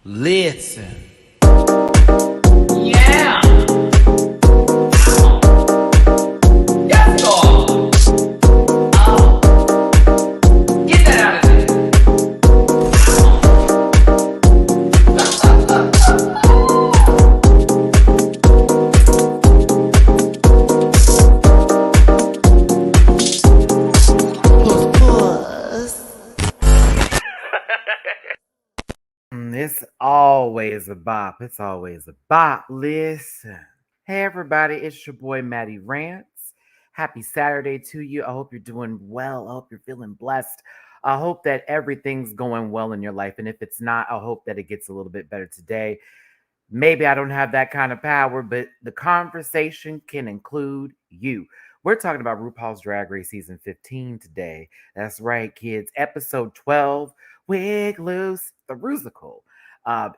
Listen. Yeah. Yes, dog. Get that out of there. It's always a bop. It's always a bop. Listen. Hey, everybody. It's your boy, Matty Rants. Happy Saturday to you. I hope you're doing well. I hope you're feeling blessed. I hope that everything's going well in your life. And if it's not, I hope that it gets a little bit better today. Maybe I don't have that kind of power, but the conversation can include you. We're talking about RuPaul's Drag Race Season 15 today. That's right, kids. Episode 12, Wigloose, the Rusical.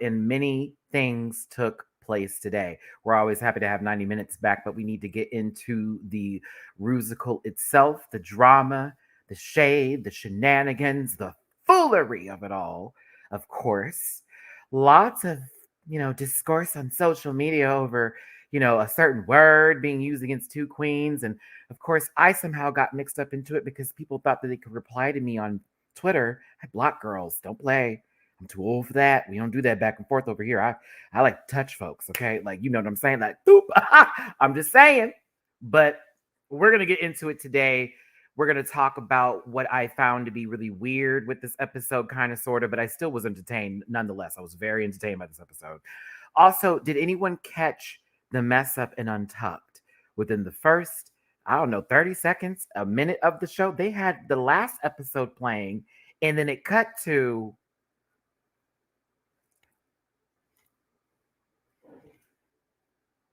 And many things took place today. We're always happy to have 90 minutes back, but we need to get into the Rusical itself, the drama, the shade, the shenanigans, the foolery of it all, of course. Lots of discourse on social media over, a certain word being used against two queens. And of course, I somehow got mixed up into it because people thought that they could reply to me on Twitter. I block girls. Don't play. I'm too old for that. We don't do that back and forth over here. I like to touch folks, okay? Like, you know what I'm saying? Like, boop. I'm just saying. But we're going to get into it today. We're going to talk about what I found to be really weird with this episode, kind of, sort of, but I still was entertained nonetheless. I was very entertained by this episode. Also, did anyone catch the mess up in Untucked? Within the first, 30 seconds, a minute of the show, they had the last episode playing, and then it cut to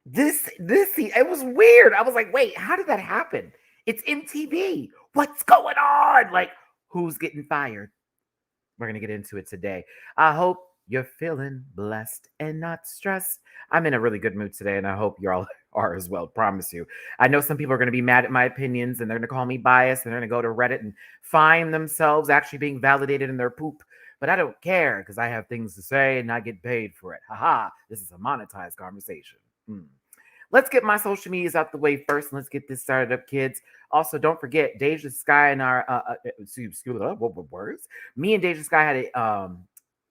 this it was weird. I was like, wait, how did that happen? It's MTV. What's going on? Like, who's getting fired? We're going to get into it today. I hope you're feeling blessed and not stressed. I'm in a really good mood today, and I hope you all are as well. Promise you. I know some people are going to be mad at my opinions, and they're going to call me biased, and they're going to go to Reddit and find themselves actually being validated in their poop. But I don't care because I have things to say, and I get paid for it. Haha, this is a monetized conversation. Let's get my social medias out the way first, and let's get this started up, kids. Also, don't forget, Deja Sky and our words. Me and Deja Sky had a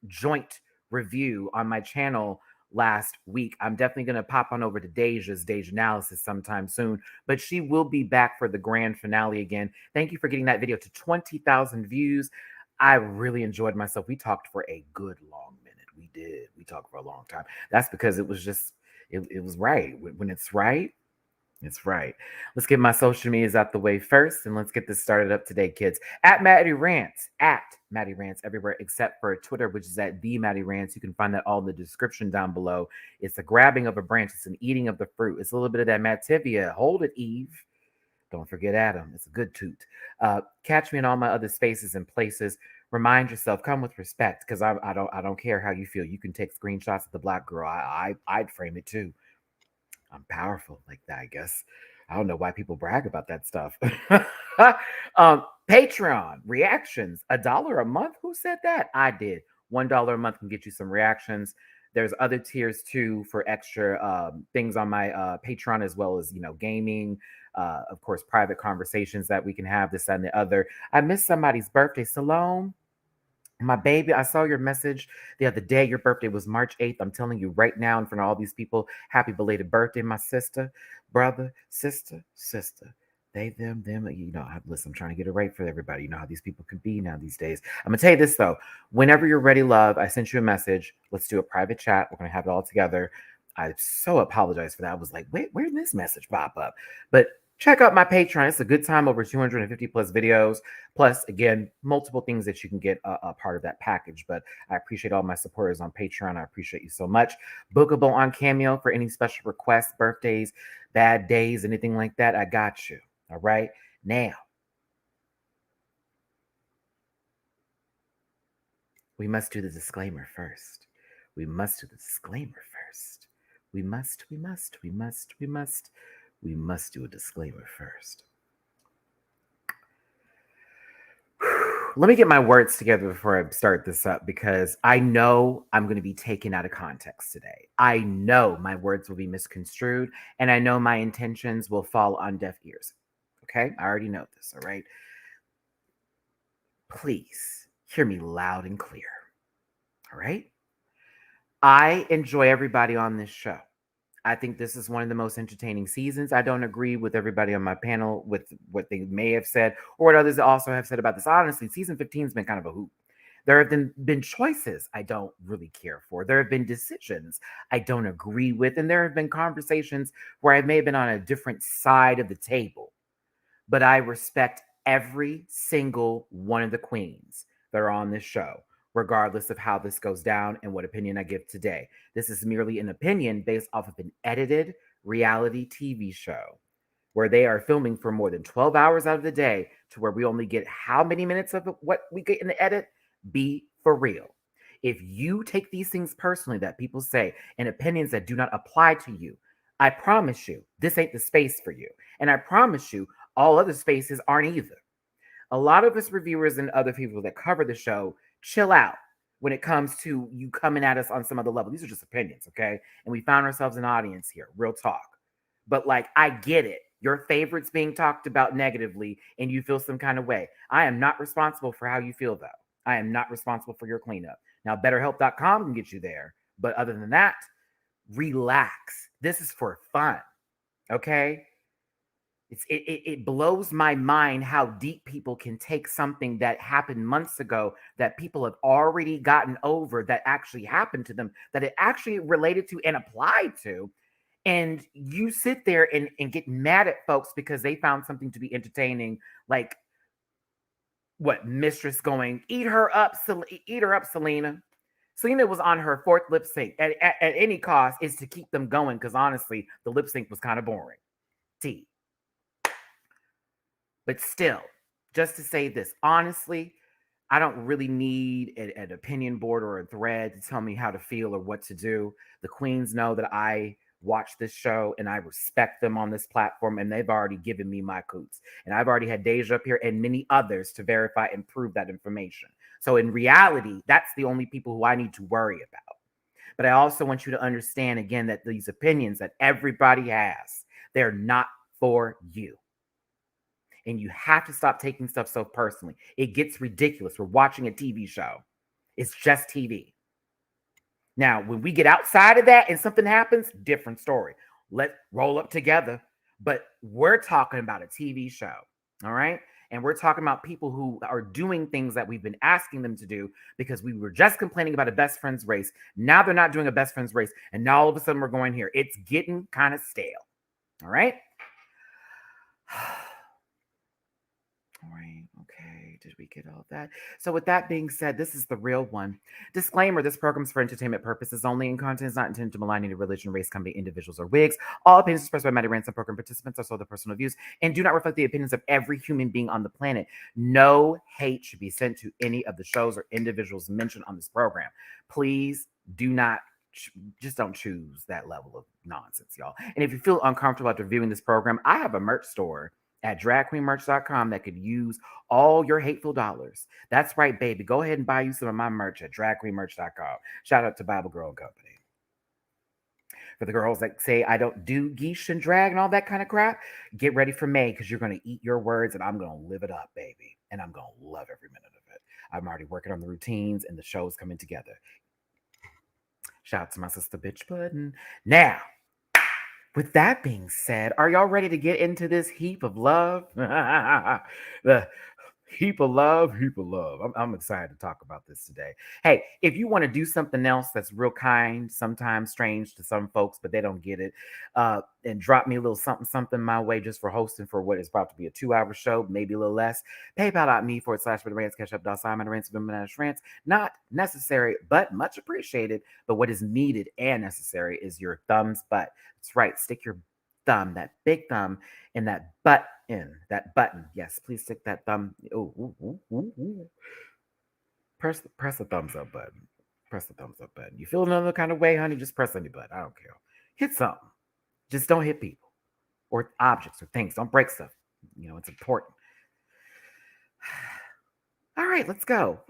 joint review on my channel last week. I'm definitely going to pop on over to Deja's Deja Analysis sometime soon, but she will be back for the grand finale again. Thank you for getting that video to 20,000 views. I really enjoyed myself. We talked for a good long minute. We did. We talked for a long time. That's because it was just, it was right. When it's right, it's right. Let's get my social medias out the way first, and let's get this started up today, kids. At Matty Rants, everywhere except for Twitter, which is at the Matty Rants. You can find that all in the description down below. It's a grabbing of a branch. It's an eating of the fruit. It's a little bit of that Mativia. Hold it, Eve. Don't forget Adam. It's a good toot. Catch me in all my other spaces and places. Remind yourself, come with respect, because I don't care how you feel. You can take screenshots of the black girl. I'd frame it too. I'm powerful like that, I guess. I don't know why people brag about that stuff. Patreon reactions, $1 a month. Who said that? I did. $1 a month can get you some reactions. There's other tiers too for extra things on my Patreon, as well as gaming, of course, private conversations that we can have, this and the other. I missed somebody's birthday. Salome, my baby, I saw your message the other day. Your birthday was March 8th. I'm telling you right now in front of all these people, happy belated birthday, my sister, brother, sister. They, them. Listen, I'm trying to get it right for everybody. You know how these people can be now these days. I'm going to tell you this, though. Whenever you're ready, love, I sent you a message. Let's do a private chat. We're going to have it all together. I so apologize for that. I was like, wait, where did this message pop up? But check out my Patreon. It's a good time, over 250 plus videos. Plus, again, multiple things that you can get a part of that package. But I appreciate all my supporters on Patreon. I appreciate you so much. Bookable on Cameo for any special requests, birthdays, bad days, anything like that. I got you. All right. Now, we must do the disclaimer first. We must do the disclaimer first. We must do a disclaimer first. Let me get my words together before I start this up because I know I'm going to be taken out of context today. I know my words will be misconstrued and I know my intentions will fall on deaf ears. Okay? I already know this, all right? Please hear me loud and clear. All right? I enjoy everybody on this show. I think this is one of the most entertaining seasons. I don't agree with everybody on my panel with what they may have said or what others also have said about this. Honestly, season 15 has been kind of a hoop. There have been choices I don't really care for. There have been decisions I don't agree with. And there have been conversations where I may have been on a different side of the table. But I respect every single one of the queens that are on this show, regardless of how this goes down and what opinion I give today. This is merely an opinion based off of an edited reality TV show where they are filming for more than 12 hours out of the day to where we only get how many minutes of what we get in the edit? Be for real. If you take these things personally that people say and opinions that do not apply to you, I promise you, this ain't the space for you. And I promise you, all other spaces aren't either. A lot of us reviewers and other people that cover the show chill out when it comes to you coming at us on some other level. These are just opinions, okay? And we found ourselves an audience here, real talk. But like, I get it. Your favorites being talked about negatively and you feel some kind of way. I am not responsible for how you feel, though. I am not responsible for your cleanup. Now, betterhelp.com can get you there. But other than that, relax. This is for fun, okay? It blows my mind how deep people can take something that happened months ago that people have already gotten over that actually happened to them, that it actually related to and applied to. And you sit there and get mad at folks because they found something to be entertaining, like what Mistress going, eat her up, Selena. Selena was on her fourth lip sync. At any cost is to keep them going because honestly, the lip sync was kind of boring. T. But still, just to say this, honestly, I don't really need an opinion board or a thread to tell me how to feel or what to do. The queens know that I watch this show and I respect them on this platform, and they've already given me my coots. And I've already had Deja up here and many others to verify and prove that information. So in reality, that's the only people who I need to worry about. But I also want you to understand again that these opinions that everybody has, they're not for you. And you have to stop taking stuff so personally. It gets ridiculous. We're watching a TV show. It's just TV. Now, when we get outside of that and something happens, different story. Let's roll up together. But we're talking about a TV show. All right. And we're talking about people who are doing things that we've been asking them to do because we were just complaining about a best friends race. Now they're not doing a best friends race. And now all of a sudden we're going here. It's getting kind of stale. All right. All right. Okay. Did we get all that? So, with that being said, this is the real one. Disclaimer: this program is for entertainment purposes only, and content is not intended to malign any religion, race, company, individuals, or wigs. All opinions expressed by Matty Rants and program participants are solely their personal views and do not reflect the opinions of every human being on the planet. No hate should be sent to any of the shows or individuals mentioned on this program. Please do not. Just don't choose that level of nonsense, y'all. And if you feel uncomfortable after viewing this program, I have a merch store at dragqueenmerch.com that could use all your hateful dollars. That's right, baby. Go ahead and buy you some of my merch at dragqueenmerch.com. Shout out to Bible Girl and Company. For the girls that say I don't do geesh and drag and all that kind of crap, get ready for May because you're going to eat your words and I'm going to live it up, baby. And I'm going to love every minute of it. I'm already working on the routines and the show's coming together. Shout out to my sister Bitch Puddin'. Now, with that being said, are y'all ready to get into this heap of love? The heap of love, heap of love. I'm excited to talk about this today. Hey, if you want to do something else that's real kind, sometimes strange to some folks, but they don't get it, and drop me a little something my way just for hosting for what is about to be a 2-hour show, maybe a little less. PayPal.me/MattyRants, Cash App $MattyRants. Not necessary, but much appreciated. But what is needed and necessary is your thumbs but. That's right. Stick your thumb, that big thumb, in that button. Yes, please stick that thumb. Ooh. Press the thumbs up button. Press the thumbs up button. You feel another kind of way, honey? Just press any button. I don't care. Hit something. Just don't hit people or objects or things. Don't break stuff. You know, it's important. All right, let's go.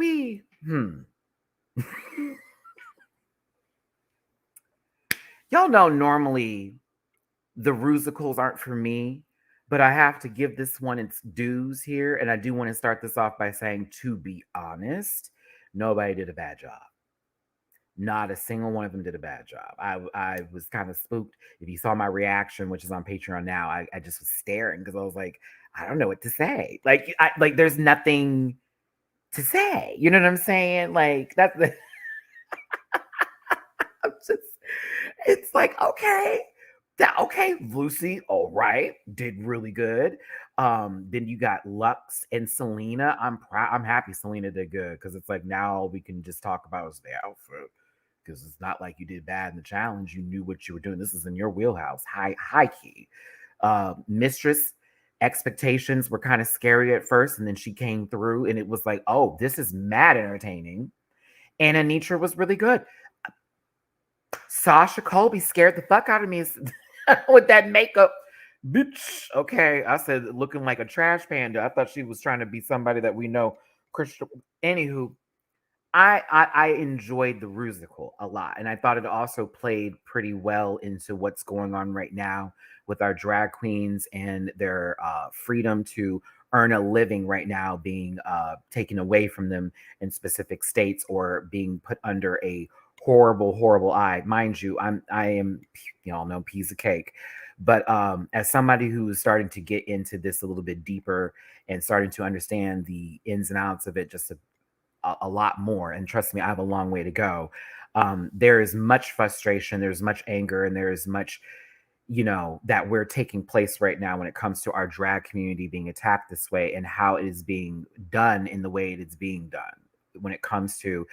Y'all know normally the Rusicals aren't for me, but I have to give this one its dues here. And I do want to start this off by saying, to be honest, nobody did a bad job. Not a single one of them did a bad job. I was kind of spooked. If you saw my reaction, which is on Patreon now, I just was staring because I was like, I don't know what to say. Like there's nothing to say. You know what I'm saying? Like that's the I'm just it's like, okay. Okay, Lucy, all right, did really good. Then you got Lux and Selena. I'm happy Selena did good because it's like now all we can just talk about is the outfit. Because it's not like you did bad in the challenge. You knew what you were doing. This is in your wheelhouse. High key. Mistress expectations were kind of scary at first, and then she came through, and it was like, oh, this is mad entertaining. And Anitra was really good. Sasha Colby scared the fuck out of me with that makeup. Bitch. Okay. I said looking like a trash panda. I thought she was trying to be somebody that we know. Christian. Anywho, I enjoyed the Rusical a lot. And I thought it also played pretty well into what's going on right now with our drag queens and their freedom to earn a living right now being taken away from them in specific states or being put under a horrible eye. Mind you, I am, y'all know, piece of cake. But as somebody who is starting to get into this a little bit deeper and starting to understand the ins and outs of it just a lot more, and trust me, I have a long way to go. There is much frustration, there's much anger, and there is much, that we're taking place right now when it comes to our drag community being attacked this way and how it is being done in the way it is being done when it comes to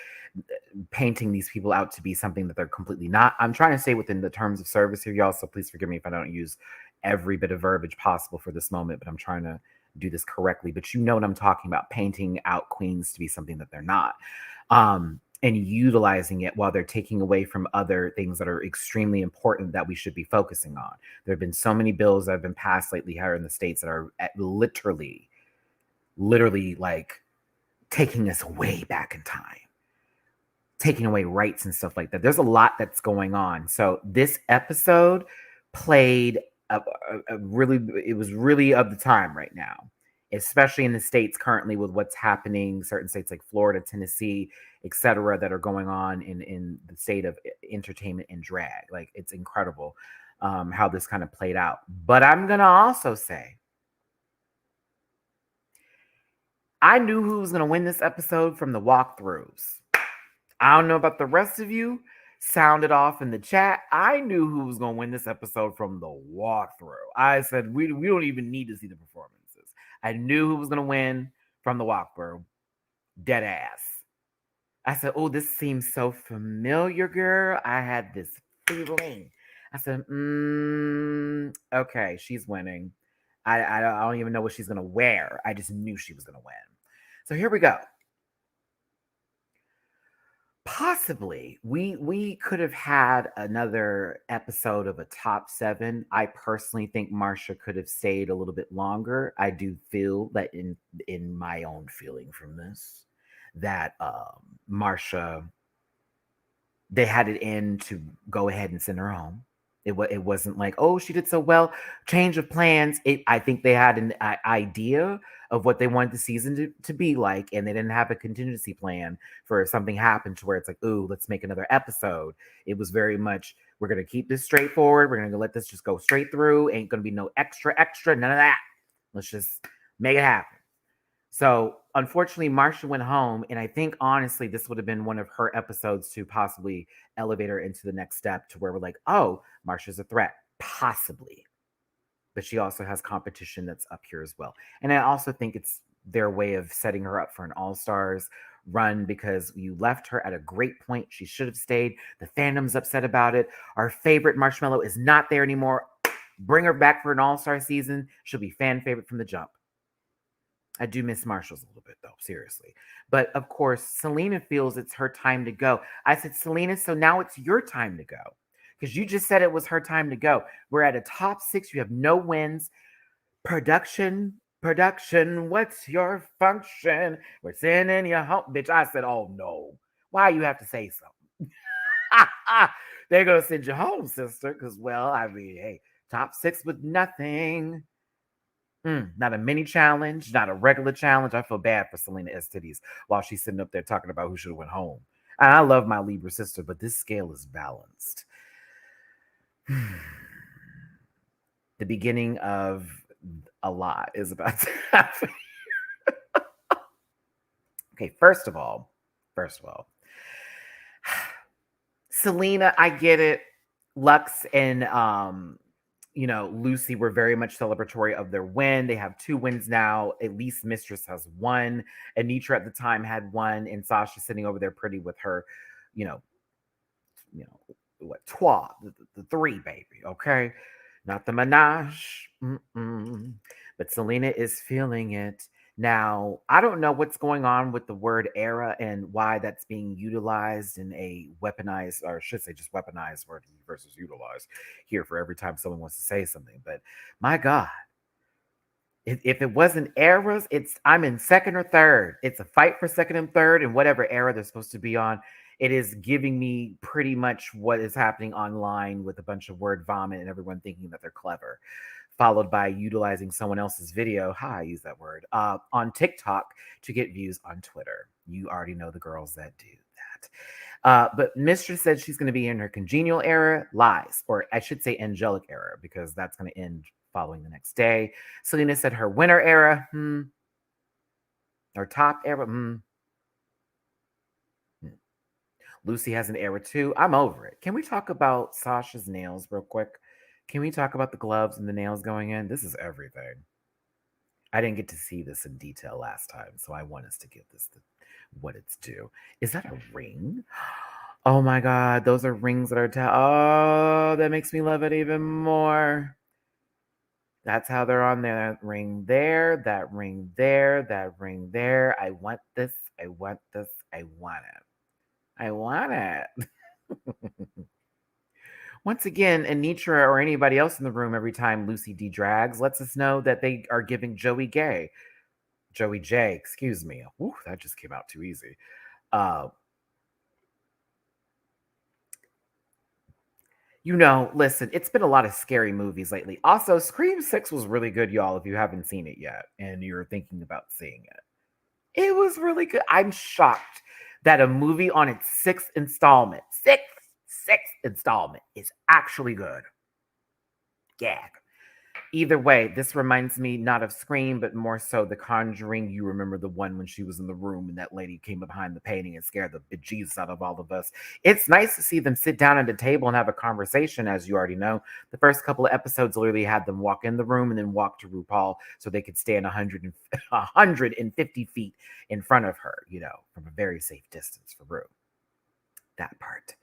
painting these people out to be something that they're completely not. I'm trying to stay within the terms of service here, y'all, so please forgive me if I don't use every bit of verbiage possible for this moment, but I'm trying to do this correctly. But you know what I'm talking about, painting out queens to be something that they're not. And utilizing it while they're taking away from other things that are extremely important that we should be focusing on. There have been so many bills that have been passed lately here in the States that are literally like taking us way back in time, taking away rights and stuff like that. There's a lot that's going on. So this episode played a really, it was really of the time right now, especially in the States currently with what's happening, certain states like Florida, Tennessee, etc., that are going on in the state of entertainment and drag. Like it's incredible how this kind of played out. But I'm going to also say, I knew who was going to win this episode from the walkthroughs. I don't know about the rest of you. Sound it off in the chat. I knew who was going to win this episode from the walkthrough. I said, we don't even need to see the performances. I knew who was going to win from the walkthrough. Dead ass. I said, oh, this seems so familiar, girl. I had this feeling. I said, okay, she's winning. I don't even know what she's going to wear. I just knew she was going to win. So here we go. Possibly we could have had another episode of a top 7. I personally think Marsha could have stayed a little bit longer. I do feel that in my own feeling from this that Marsha, they had it in to go ahead and send her home. It wasn't like, oh, she did so well, change of plans. I think they had an idea of what they wanted the season to be like, and they didn't have a contingency plan for if something happened to where it's like, ooh, let's make another episode. It was very much, we're going to keep this straightforward. We're going to let this just go straight through. Ain't going to be no extra, none of that. Let's just make it happen. So unfortunately, Marsha went home, and I think honestly, this would have been one of her episodes to possibly elevate her into the next step to where we're like, oh, Marsha's a threat, possibly. But she also has competition that's up here as well. And I also think it's their way of setting her up for an all-stars run because you left her at a great point. She should have stayed. The fandom's upset about it. Our favorite Marshmallow is not there anymore. Bring her back for an all-star season. She'll be fan favorite from the jump. I do miss Marshalls a little bit, though, seriously. But of course, Selena feels it's her time to go. I said, Selena, so now it's your time to go. Because you just said it was her time to go. We're at a top 6. You have no wins. Production Production, what's your function? We're sending you home. Bitch, I said, oh no. Why you have to say something? They're going to send you home, sister. Because, well, I mean, hey, top 6 with nothing. Not a mini challenge, not a regular challenge. I feel bad for Selena Estides while she's sitting up there talking about who should have went home. And I love my Libra sister, but this scale is balanced. The beginning of a lot is about to happen. Okay, first of all, Selena, I get it. Lux and Lucy were very much celebratory of their win. They have 2 wins now. At least Mistress has 1. Anitra at the time had 1, and Sasha's sitting over there pretty with her, you know, what trois, the 3 baby, okay? Not the menage. But Selena is feeling it. Now, I don't know what's going on with the word era and why that's being utilized in a weaponized, or I should say just weaponized word versus utilized here for every time someone wants to say something. But my God, if it wasn't eras, I'm in second or third. It's a fight for second and third, and whatever era they're supposed to be on. It is giving me pretty much what is happening online with a bunch of word vomit and everyone thinking that they're clever, followed by utilizing someone else's video. I use that word on TikTok to get views on Twitter. You already know the girls that do that. But Mistress said she's going to be in her congenial era. Lies, or I should say angelic era, because that's going to end following the next day. Selena said her winter era, or top era, Lucy has an era too. I'm over it. Can we talk about Sasha's nails real quick? Can we talk about the gloves and the nails going in? This is everything. I didn't get to see this in detail last time, so I want us to give this what it's due. Is that a ring? Oh my God, those are rings that are oh, that makes me love it even more. That's how they're on there. That ring there, that ring there, that ring there. I want this. I want this. I want it. I want it. Once again, Anitra or anybody else in the room, every time Lucy D drags, lets us know that they are giving Joey J, excuse me. Ooh, that just came out too easy. Listen, it's been a lot of scary movies lately. Also, Scream 6 was really good, y'all, if you haven't seen it yet and you're thinking about seeing it. It was really good. I'm shocked that a movie on its sixth installment is actually good. Gag. Either way, this reminds me not of Scream, but more so The Conjuring. You remember the one when she was in the room and that lady came behind the painting and scared the bejesus out of all of us. It's nice to see them sit down at a table and have a conversation, as you already know. The first couple of episodes literally had them walk in the room and then walk to RuPaul so they could stand 150 feet in front of her, from a very safe distance for Ru. That part.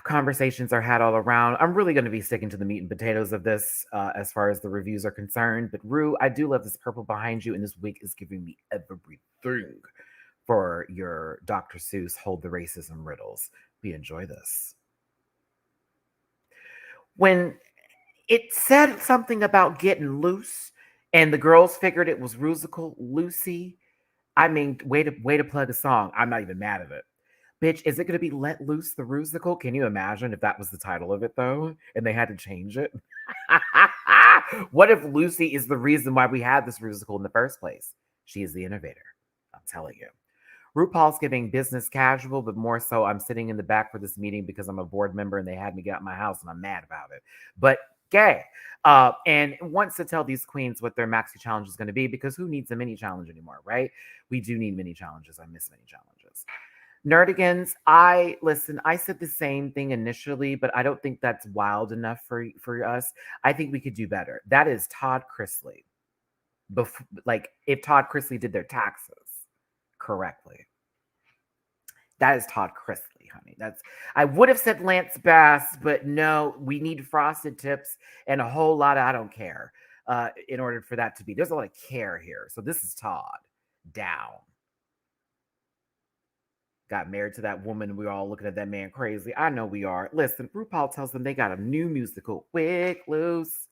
Conversations are had all around. I'm really going to be sticking to the meat and potatoes of this as far as the reviews are concerned. But Ru, I do love this purple behind you, and this wig is giving me everything for your Dr. Seuss Hold the Racism riddles. We enjoy this. When it said something about getting loose, and the girls figured it was Rusical, Lucy. I mean, way to plug a song. I'm not even mad at it. Bitch, is it going to be Let Loose the Rusical? Can you imagine if that was the title of it, though, and they had to change it? What if Lucy is the reason why we had this Rusical in the first place? She is the innovator. I'm telling you. RuPaul's giving business casual, but more so I'm sitting in the back for this meeting because I'm a board member and they had me get out of my house and I'm mad about it. But gay. And wants to tell these queens what their Maxi challenge is going to be, because who needs a mini challenge anymore, right? We do need mini challenges. I miss mini challenges. Nerdigans, I said the same thing initially, but I don't think that's wild enough for us. I think we could do better. That is Todd Chrisley. If Todd Chrisley did their taxes correctly. That is Todd Chrisley, honey. I would have said Lance Bass, but no, we need frosted tips and a whole lot of I don't care in order for that to be. There's a lot of care here. So this is Todd down. Got married to that woman. We're all looking at that man crazy. I know we are. Listen, RuPaul tells them they got a new musical, Wigloose,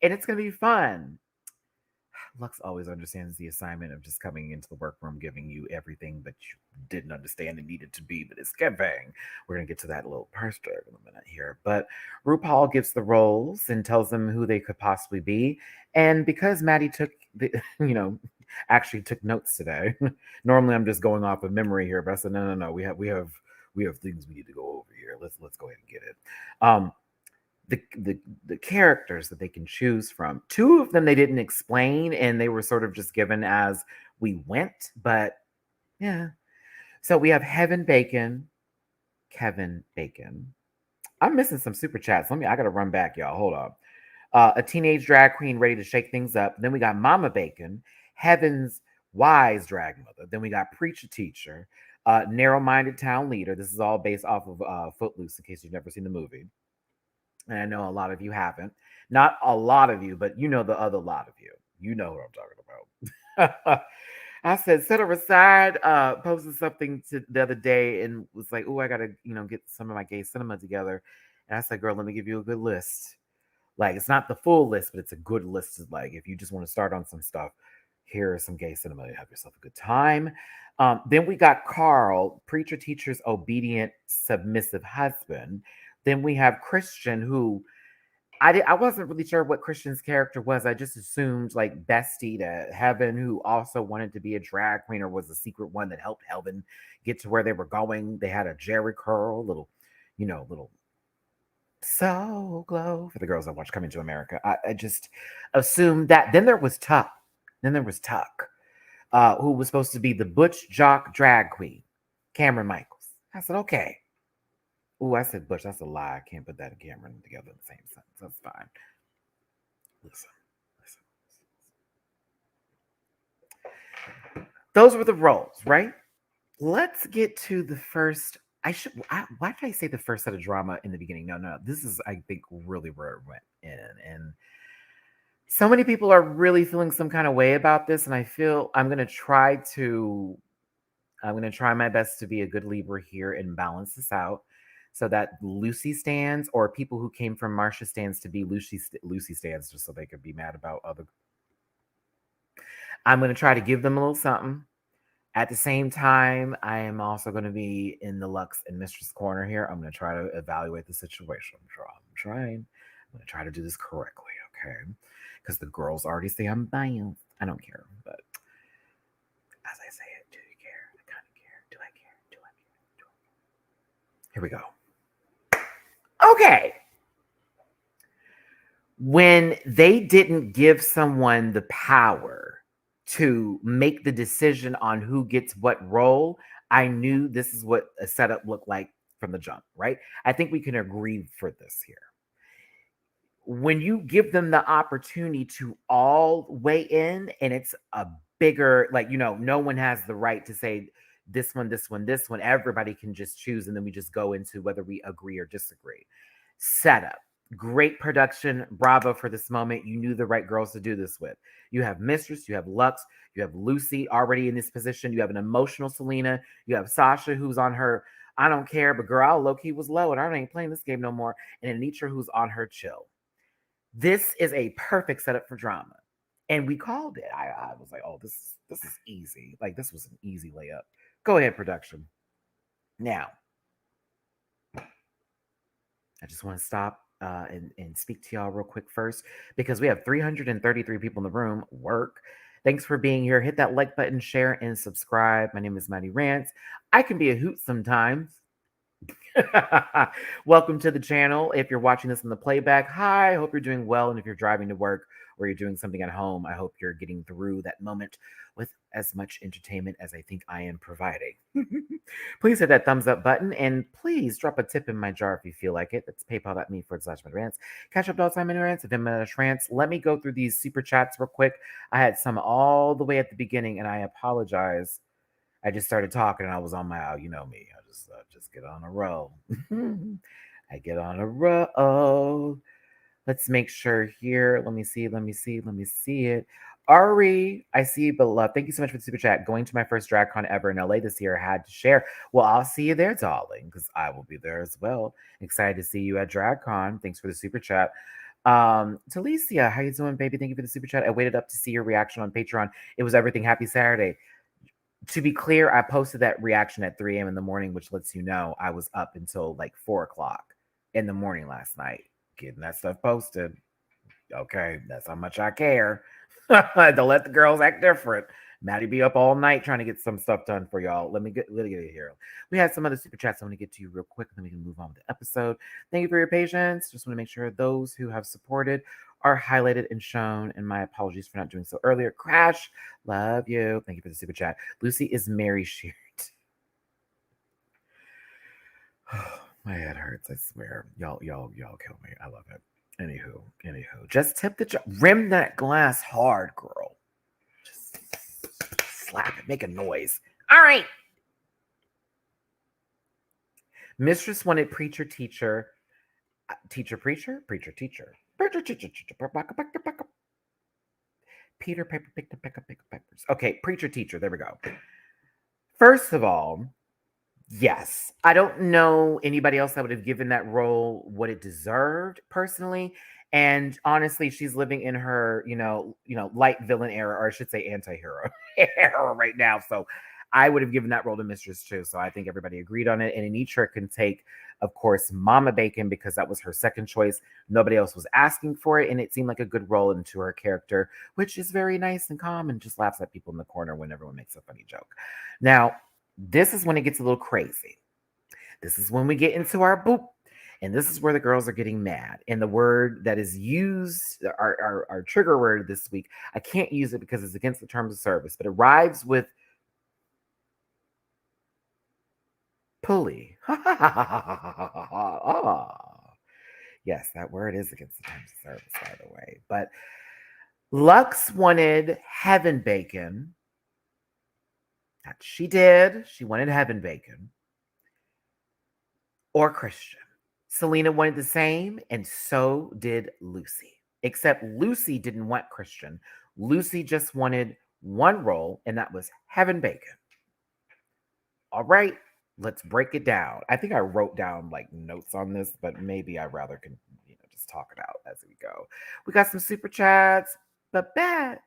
and it's going to be fun. Lux always understands the assignment of just coming into the workroom, giving you everything, but you didn't understand it needed to be, but it's giving. We're going to get to that little purse drag in a minute here. But RuPaul gives the roles and tells them who they could possibly be. And because Matty took the, actually took notes today. Normally I'm just going off of memory here, but I said, no. We have things we need to go over here. Let's go ahead and get it. Um, the characters that they can choose from. Two of them they didn't explain, and they were sort of just given as we went. But yeah, so we have Heaven Bacon, Kevin Bacon. I'm missing some super chats. I gotta run back, y'all. Hold on. A teenage drag queen ready to shake things up. Then we got Mama Bacon, Heaven's wise drag mother. Then we got Preacher Teacher, narrow-minded town leader. This is all based off of Footloose, in case you've never seen the movie. And I know a lot of you haven't. Not a lot of you, but you know the other lot of you. You know what I'm talking about. I said, set her aside, posted something to the other day and was like, oh, I gotta, get some of my gay cinema together. And I said, girl, let me give you a good list. Like, it's not the full list, but it's a good list. Like, if you just want to start on some stuff, here are some gay cinema to have yourself a good time. Then we got Carl, preacher teacher's obedient, submissive husband. Then we have Christian, who I wasn't really sure what Christian's character was. I just assumed like bestie to Heaven, who also wanted to be a drag queen or was a secret one that helped Heaven get to where they were going. They had a Jerry curl, little so glow for the girls that watch Coming to America. I just assumed that. Then there was Tuck. Who was supposed to be the butch jock drag queen, Cameron Michaels. I said, okay. Oh, I said butch. That's a lie. I can't put that and Cameron together in the same sentence. That's fine. Listen. Those were the roles, right? Let's get to the first. Why did I say the first set of drama in the beginning? No. This is, I think, really where it went in. And so many people are really feeling some kind of way about this. And I feel I'm going to try my best to be a good Libra here and balance this out so that Lucy stands or people who came from Marsha stands to be Lucy stands just so they could be mad about other. I'm going to try to give them a little something. At the same time, I am also going to be in the Lux and Mistress corner here. I'm going to try to evaluate the situation. I'm trying. I'm going to try to do this correctly, okay? Because the girls already say I'm biased. I don't care, but as I say it, do you care? I kind of care. Do I care? Do I care? Here we go. Okay. When they didn't give someone the power to make the decision on who gets what role, I knew this is what a setup looked like from the jump, right? I think we can agree for this here. When you give them the opportunity to all weigh in, and it's a bigger, no one has the right to say this one, everybody can just choose, and then we just go into whether we agree or disagree. Setup. Great production. Bravo for this moment. You knew the right girls to do this with. You have Mistress, you have Lux, you have Lucy already in this position. You have an emotional Selena. You have Sasha, who's on her, I don't care, but girl, low-key was low, and I ain't playing this game no more. And Anitra, who's on her chill. This is a perfect setup for drama. And we called it. I was like, oh, this is easy. Like, this was an easy layup. Go ahead, production. Now, I just want to stop and speak to y'all real quick first, because we have 333 people in the room. Work. Thanks for being here. Hit that like button, share, and subscribe. My name is Matty Rants. I can be a hoot sometimes. Welcome to the channel. If you're watching this in the playback, hi, hope you're doing well. And if you're driving to work or you're doing something at home, I hope you're getting through that moment with as much entertainment as I think I am providing. Please hit that thumbs up button and please drop a tip in my jar if you feel like it. That's paypal.me/MattyRants. Catch up to all time MattyRants, MattyRants. Let me go through these super chats real quick. I had some all the way at the beginning and I apologize. I just started talking and I was on my, you know me. I just get on a roll. I get on a roll. Let's make sure here. Let me see it. Ari, I see you, beloved. Thank you so much for the super chat. Going to my first drag con ever in LA this year. I had to share. Well, I'll see you there, darling, because I will be there as well. Excited to see you at drag con. Thanks for the super chat. Talicia, how you doing, baby? Thank you for the super chat. I waited up to see your reaction on Patreon. It was everything. Happy Saturday. To be clear, I posted that reaction at 3 a.m. in the morning, which lets you know I was up until like 4 o'clock in the morning last night getting that stuff posted. Okay, that's how much I care. Don't let the girls act different. Maddie be up all night trying to get some stuff done for y'all. Let me get it here. We had some other super chats I want to get to you real quick, and then we can move on with the episode. Thank you for your patience. Just want to make sure those who have supported are highlighted and shown. And my apologies for not doing so earlier. Crash, love you. Thank you for the super chat. Lucy is Mary Sheard. My head hurts, I swear. Y'all kill me. I love it. Anywho, just tip the rim that glass hard, girl. Just slap it, make a noise. All right. Mistress wanted preacher, teacher, teacher, preacher, preacher, teacher, preacher, teacher, teacher, Peter, paper, pick up peppers. Okay, preacher, teacher. There we go. First of all, yes, I don't know anybody else that would have given that role what it deserved personally. And honestly, she's living in her, light villain era, or I should say anti-hero era right now. So I would have given that role to Mistress too. So I think everybody agreed on it. And Anitra can take, of course, Mama Bacon because that was her second choice. Nobody else was asking for it. And it seemed like a good role into her character, which is very nice and calm and just laughs at people in the corner when everyone makes a funny joke. Now, this is when it gets a little crazy. This is when we get into our boop. And this is where the girls are getting mad. And the word that is used, our trigger word this week, I can't use it because it's against the terms of service, but it rhymes with pulley. Oh. Yes, that word is against the terms of service, by the way. But Lux wanted heaven bacon. That she did. She wanted heaven bacon. Or Christian. Selena wanted the same, and so did Lucy. Except Lucy didn't want Christian. Lucy just wanted one role, and that was heaven bacon. All right, let's break it down. I think I wrote down like notes on this, but maybe I rather can just talk it out as we go. We got some super chats. Babette.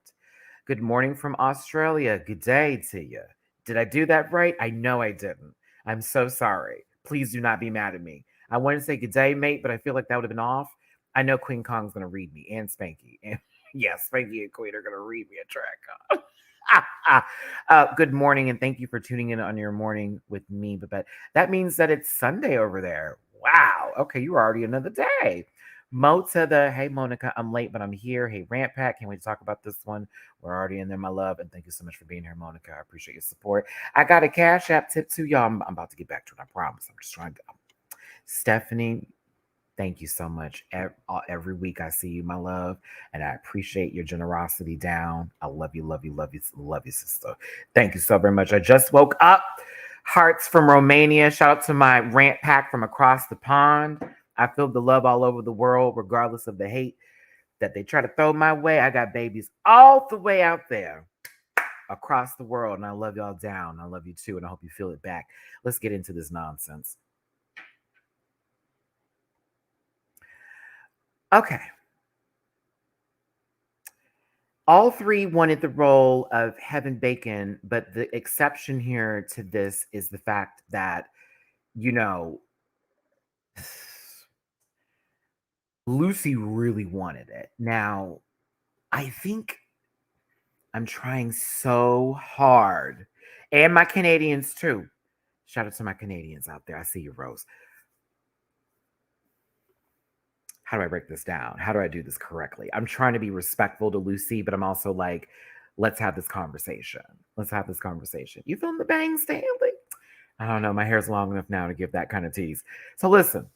Good morning from Australia. Good day to you. Did I do that right? I know I didn't. I'm so sorry. Please do not be mad at me. I wanted to say good day, mate, but I feel like that would have been off. I know Queen Kong's going to read me and Spanky. And yes, Spanky and Queen are going to read me a track. Good morning, and thank you for tuning in on your morning with me. But that means that it's Sunday over there. Wow. Okay, you're already another day. Mo to the hey Monica, I'm late, but I'm here. Hey Rant Pack, can't wait to talk about this one. We're already in there, my love, and thank you so much for being here, Monica. I appreciate your support. I got a Cash App tip too, y'all. I'm about to get back to it. I promise. I'm just trying to. Stephanie, thank you so much. Every week I see you, my love, and I appreciate your generosity down. I love you, love you, love you, love you, sister. Thank you so very much. I just woke up. Hearts from Romania. Shout out to my Rant Pack from across the pond. I feel the love all over the world, regardless of the hate that they try to throw my way. I got babies all the way out there across the world, and I love y'all down. I love you too, and I hope you feel it back. Let's get into this nonsense. Okay. All three wanted the role of Heaven Bacon, but the exception here to this is the fact that, Lucy really wanted it. Now, I think I'm trying so hard, and my Canadians too. Shout out to my Canadians out there. I see you, Rose. How do I break this down? How do I do this correctly? I'm trying to be respectful to Lucy, but I'm also like, let's have this conversation. Let's have this conversation. You feeling the bang, Stanley? I don't know. My hair's long enough now to give that kind of tease. So listen.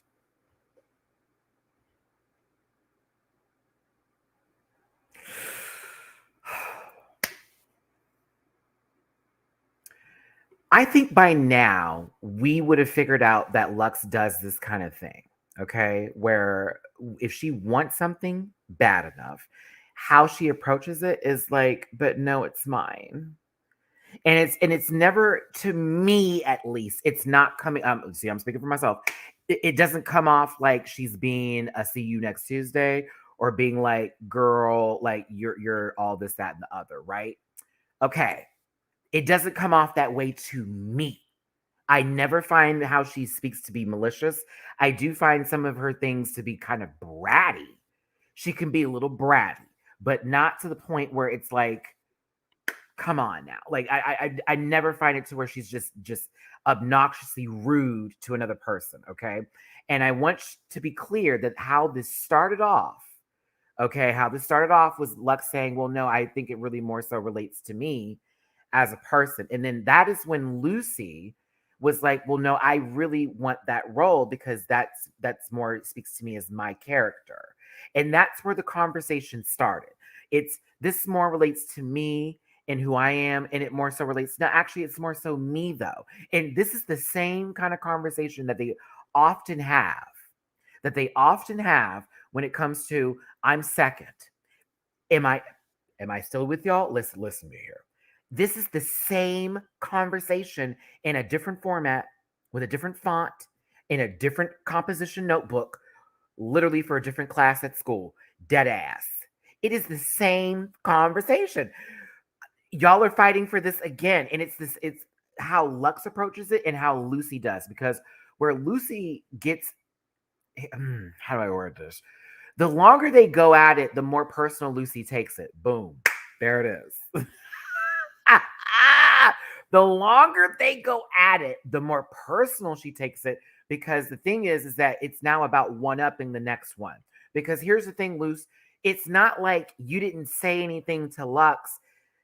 I think by now we would have figured out that Lux does this kind of thing, okay? Where if she wants something bad enough, how she approaches it is like, but no, it's mine. And it's never, to me at least, it's not coming. I'm speaking for myself. It doesn't come off like she's being a see you next Tuesday, or being like, girl, like you're all this, that, and the other, right? Okay. It doesn't come off that way to me. I never find how she speaks to be malicious. I do find some of her things to be kind of bratty. She can be a little bratty, but not to the point where it's like, come on now. Like I never find it to where she's just obnoxiously rude to another person. Okay. And I want to be clear that how this started off. Okay, how this started off was Lux saying, well, no, I think it really more so relates to me as a person. And then that is when Lucy was like, well, no, I really want that role because that's more speaks to me as my character. And that's where the conversation started. It's this more relates to me and who I am, and it more so relates. No, actually, it's more so me though. And this is the same kind of conversation that they often have, when it comes to I'm second. Am I still with y'all? Listen to me here. This is the same conversation in a different format with a different font in a different composition notebook, literally for a different class at school. Dead ass. It is the same conversation. Y'all are fighting for this again, and it's how Lux approaches it and how Lucy does, because where Lucy gets how do I word this? The longer they go at it, the more personal Lucy takes it. Boom. There it is. The longer they go at it, the more personal she takes it. Because the thing is that it's now about one-upping the next one. Because here's the thing, Luce. It's not like you didn't say anything to Lux.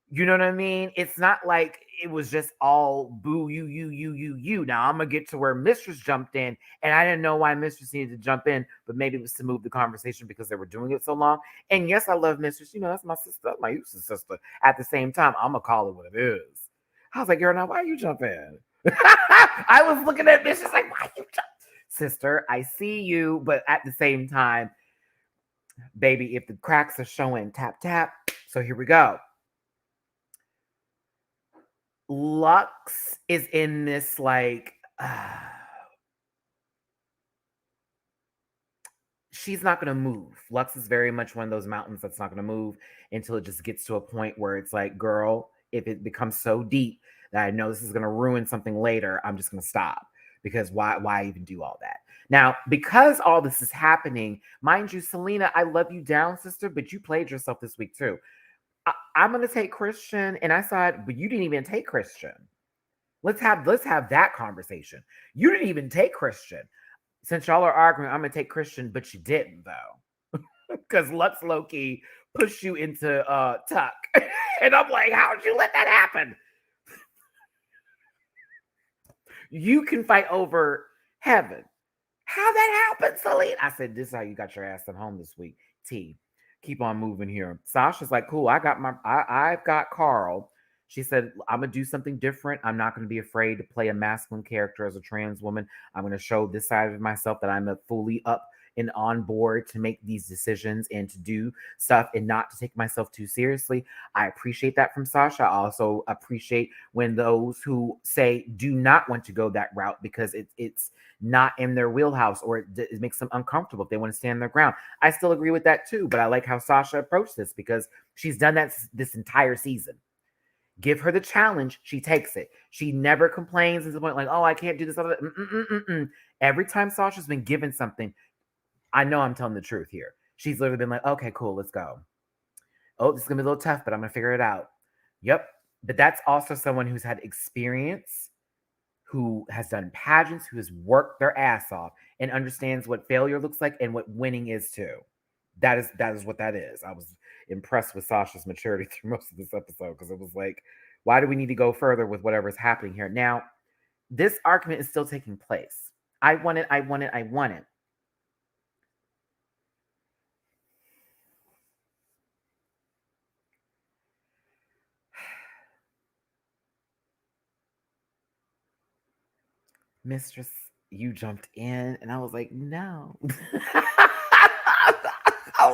You know what I mean? It's not like it was just all boo, you. Now I'm gonna get to where Mistress jumped in, and I didn't know why Mistress needed to jump in, but maybe it was to move the conversation because they were doing it so long. And yes, I love Mistress. You know, that's my sister, my Houston sister. At the same time, I'm gonna call it what it is. I was like, girl, now why you jump in? I was looking at Mistress like, why you jump? Sister, I see you, but at the same time, baby, if the cracks are showing, tap, tap. So here we go. Lux is in this like she's not going to move. Lux is very much one of those mountains that's not going to move until it just gets to a point where it's like, girl, if it becomes so deep that I know this is going to ruin something later, I'm just going to stop, because why even do all that? Now, because all this is happening, mind you, Selena, I love you down, sister, but you played yourself this week too. I'm gonna take Christian, and I saw it, but you didn't even take Christian. Let's have that conversation. You didn't even take Christian. Since y'all are arguing, I'm gonna take Christian, but you didn't though, because Lux Loki pushed you into Tuck, and I'm like, how'd you let that happen? You can fight over heaven. How that happened, Selena? I said, this is how you got your ass at home this week. T. Keep on moving here. Sasha's like, cool. I've got Carl. She said, I'm gonna do something different. I'm not gonna be afraid to play a masculine character as a trans woman. I'm gonna show this side of myself that I'm fully up and on board to make these decisions and to do stuff and not to take myself too seriously. I appreciate that from Sasha. I also appreciate when those who say do not want to go that route because it's not in their wheelhouse, or it makes them uncomfortable if they want to stand their ground. I still agree with that too, but I like how Sasha approached this because she's done that this entire season. Give her the challenge, she takes it. She never complains to the point like, oh, I can't do this. Every time Sasha's been given something, I know I'm telling the truth here. She's literally been like, okay, cool, let's go. Oh, this is going to be a little tough, but I'm going to figure it out. Yep. But that's also someone who's had experience, who has done pageants, who has worked their ass off and understands what failure looks like and what winning is too. That is what that is. I was impressed with Sasha's maturity through most of this episode, because it was like, why do we need to go further with whatever's happening here? Now, this argument is still taking place. I want it. Mistress, you jumped in, and I was like, no. I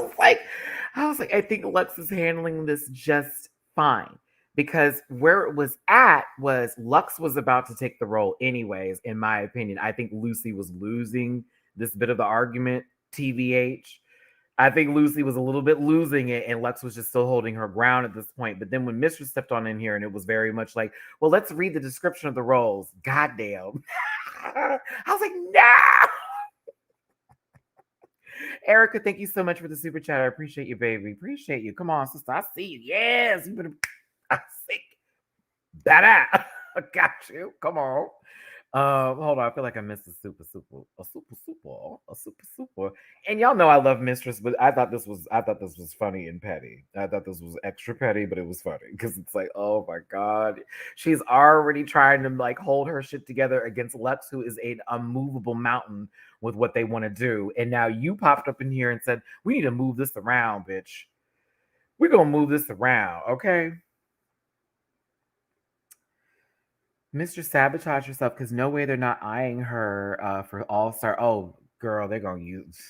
was like, I think Lux is handling this just fine. Because where it was at was Lux was about to take the role anyways, in my opinion. I think Lucy was losing this bit of the argument, TVH. I think Lucy was a little bit losing it, and Lux was just still holding her ground at this point. But then when Mistress stepped on in here, and it was very much like, well, let's read the description of the roles. Goddamn. I was like, no. Erica, thank you so much for the super chat. I appreciate you, baby. Appreciate you. Come on, sister. I see you. Yes. You better. I see. That. I got you. Come on. Hold on. I feel like I missed a super. And y'all know I love Mistress, but I thought this was funny and petty. I thought this was extra petty, but it was funny because it's like, oh my god, she's already trying to like hold her shit together against Lux, who is an unmovable mountain with what they want to do. And now you popped up in here and said, we need to move this around, bitch. We're gonna move this around, okay? Mr. Sabotage herself because no way they're not eyeing her for All Star. Oh, girl, they're gonna use.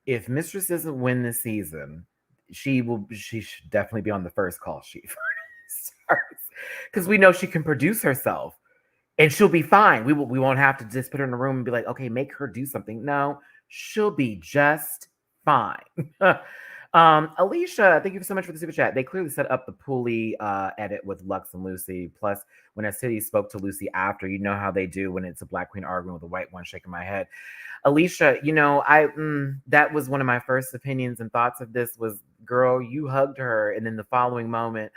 If Mistress doesn't win this season, she will. She should definitely be on the first call sheet for stars because we know she can produce herself and she'll be fine. We won't have to just put her in a room and be like, okay, make her do something. No, she'll be just fine. Alicia, thank you so much for the super chat. They clearly set up the Pulley edit with Lux and Lucy. Plus, when a city spoke to Lucy after, you know how they do when it's a black queen arguing with a white one, shaking my head. Alicia, you know, that was one of my first opinions and thoughts of this was, girl, you hugged her, and then the following moment,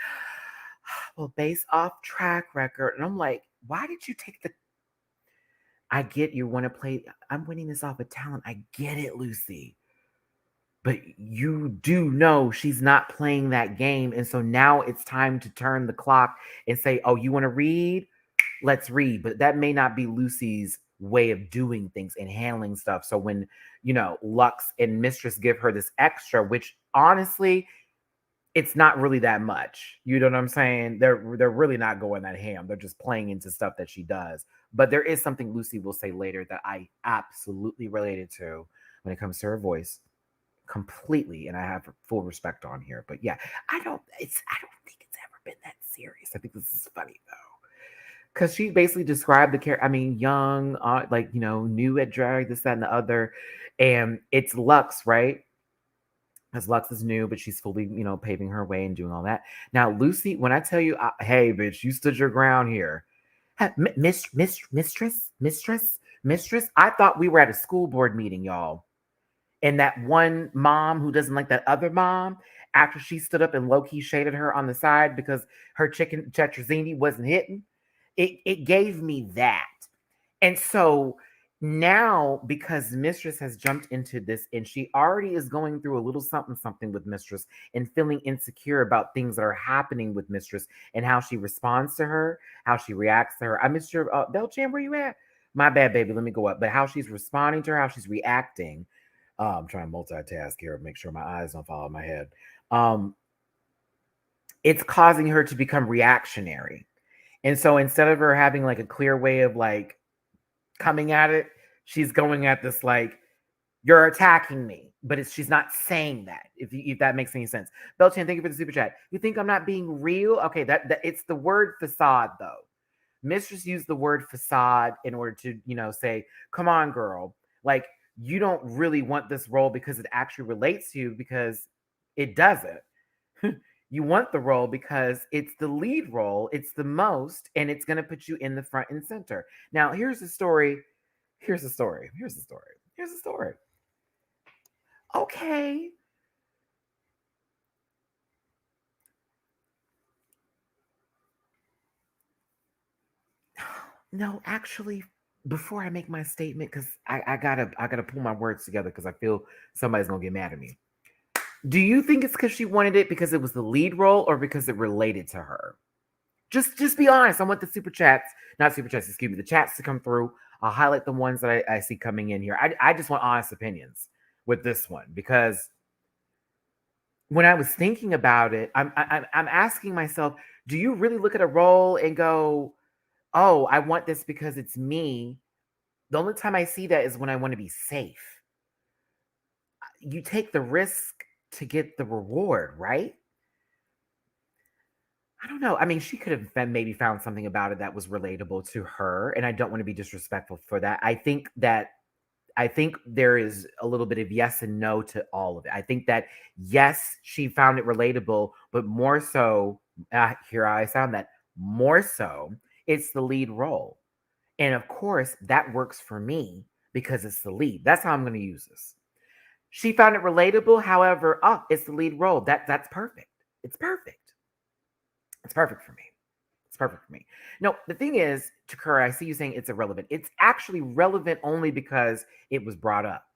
well, based off track record, and I'm like, why did you take the? I get you want to play. I'm winning this off of talent. I get it, Lucy. But you do know she's not playing that game. And so now it's time to turn the clock and say, oh, you want to read? Let's read. But that may not be Lucy's way of doing things and handling stuff. So when, you know, Lux and Mistress give her this extra, which honestly, it's not really that much. You know what I'm saying? They're really not going that ham. They're just playing into stuff that she does. But there is something Lucy will say later that I absolutely related to when it comes to her voice. Completely, and I have full respect on here. But yeah, I don't think it's ever been that serious. I think this is funny though, because she basically described the character. I mean, young, like, you know, new at drag, this, that, and the other, and it's Lux, right? Because Lux is new, but she's fully, you know, paving her way and doing all that. Now, Lucy, when I tell you, hey, bitch, you stood your ground here. Mistress. I thought we were at a school board meeting, y'all. And that one mom who doesn't like that other mom, after she stood up and low-key shaded her on the side because her chicken tetrazzini wasn't hitting, it gave me that. And so now, because Mistress has jumped into this and she already is going through a little something with Mistress and feeling insecure about things that are happening with Mistress and how she responds to her, how she reacts to her. I missed your Bell Jam, where you at? My bad, baby. Let me go up. But how she's responding to her, how she's reacting. I'm trying to multitask here, make sure my eyes don't fall on my head. It's causing her to become reactionary. And so instead of her having like a clear way of like coming at it, she's going at this like, you're attacking me. But she's not saying that, if that makes any sense. Belchan, thank you for the super chat. You think I'm not being real? Okay, that it's the word facade though. Mistress used the word facade in order to, you know, say, come on, girl. Like, you don't really want this role because it actually relates to you, because it doesn't. You want the role because it's the lead role, it's the most, and it's going to put you in the front and center. Now, here's the story. Okay. No, actually, before I make my statement, because I gotta pull my words together because I feel somebody's gonna get mad at me. Do you think it's because she wanted it because it was the lead role or because it related to her? Just be honest. I want the super chats, not super chats, excuse me, the chats to come through. I'll highlight the ones that I see coming in here. I just want honest opinions with this one, because when I was thinking about it, I'm asking myself, do you really look at a role and go, oh, I want this because it's me? The only time I see that is when I want to be safe. You take the risk to get the reward, right? I don't know. I mean, she could have maybe found something about it that was relatable to her, and I don't want to be disrespectful for that. I think that I think there is a little bit of yes and no to all of it. I think that yes, she found it relatable, but more so, here I sound that more so, it's the lead role. And of course, that works for me because it's the lead. That's how I'm going to use this. She found it relatable. However, it's the lead role. That's perfect. It's perfect. It's perfect for me. It's perfect for me. No, the thing is, Chakura, I see you saying it's irrelevant. It's actually relevant only because it was brought up.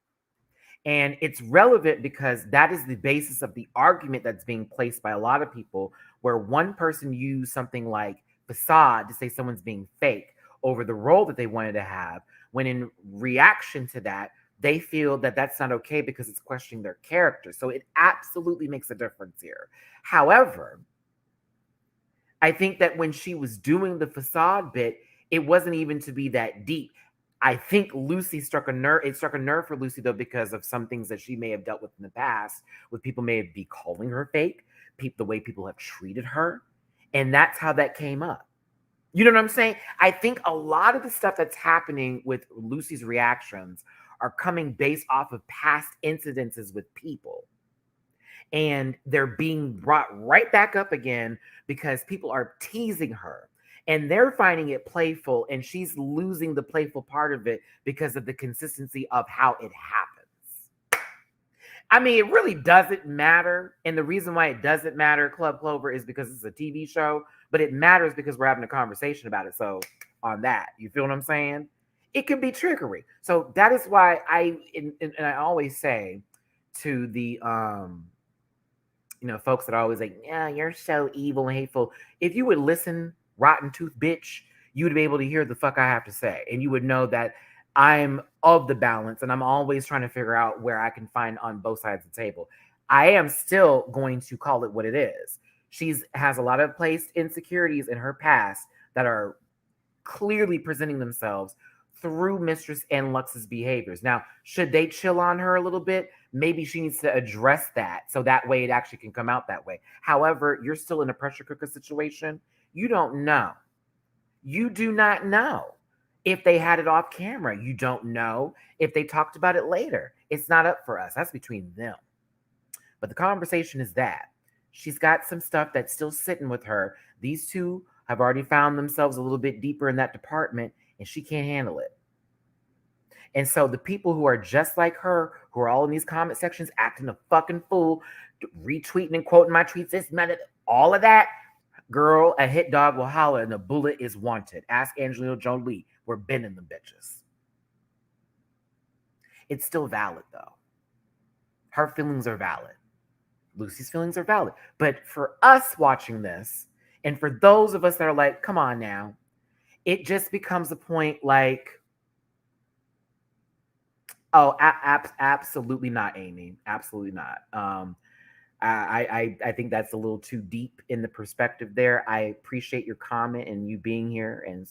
And it's relevant because that is the basis of the argument that's being placed by a lot of people, where one person used something like facade to say someone's being fake over the role that they wanted to have, when in reaction to that, they feel that that's not okay because it's questioning their character. So it absolutely makes a difference here. However, I think that when she was doing the facade bit, it wasn't even to be that deep. I think Lucy struck a nerve. It struck a nerve for Lucy, though, because of some things that she may have dealt with in the past, with people may be calling her fake, the way people have treated her. And that's how that came up. You know what I'm saying? I think a lot of the stuff that's happening with Lucy's reactions are coming based off of past incidences with people. And they're being brought right back up again because people are teasing her and they're finding it playful, and she's losing the playful part of it because of the consistency of how it happens. I mean, it really doesn't matter. And the reason why it doesn't matter, Club Clover, is because it's a TV show, but it matters because we're having a conversation about it. So on that, you feel what I'm saying? It can be trickery. So that is why and I always say to the folks that are always like, yeah, you're so evil and hateful. If you would listen, rotten tooth bitch, you would be able to hear the fuck I have to say. And you would know that I'm of the balance, and I'm always trying to figure out where I can find on both sides of the table. I am still going to call it what it is. She's has a lot of placed insecurities in her past that are clearly presenting themselves through Mistress and Lux's behaviors. Now, should they chill on her a little bit? Maybe she needs to address that so that way it actually can come out that way. However, you're still in a pressure cooker situation. You don't know. You do not know if they had it off camera. You don't know if they talked about it later. It's not up for us. That's between them. But the conversation is that she's got some stuff that's still sitting with her. These two have already found themselves a little bit deeper in that department, and she can't handle it. And so the people who are just like her, who are all in these comment sections acting a fucking fool, retweeting and quoting my tweets, this, all of that, girl, a hit dog will holler and the bullet is wanted. Ask Angelina Jolie. We're bending them bitches. It's still valid, though. Her feelings are valid. Lucy's feelings are valid. But for us watching this, and for those of us that are like, come on now, it just becomes a point like, oh, absolutely not, Amy. Absolutely not. I think that's a little too deep in the perspective there. I appreciate your comment and you being here and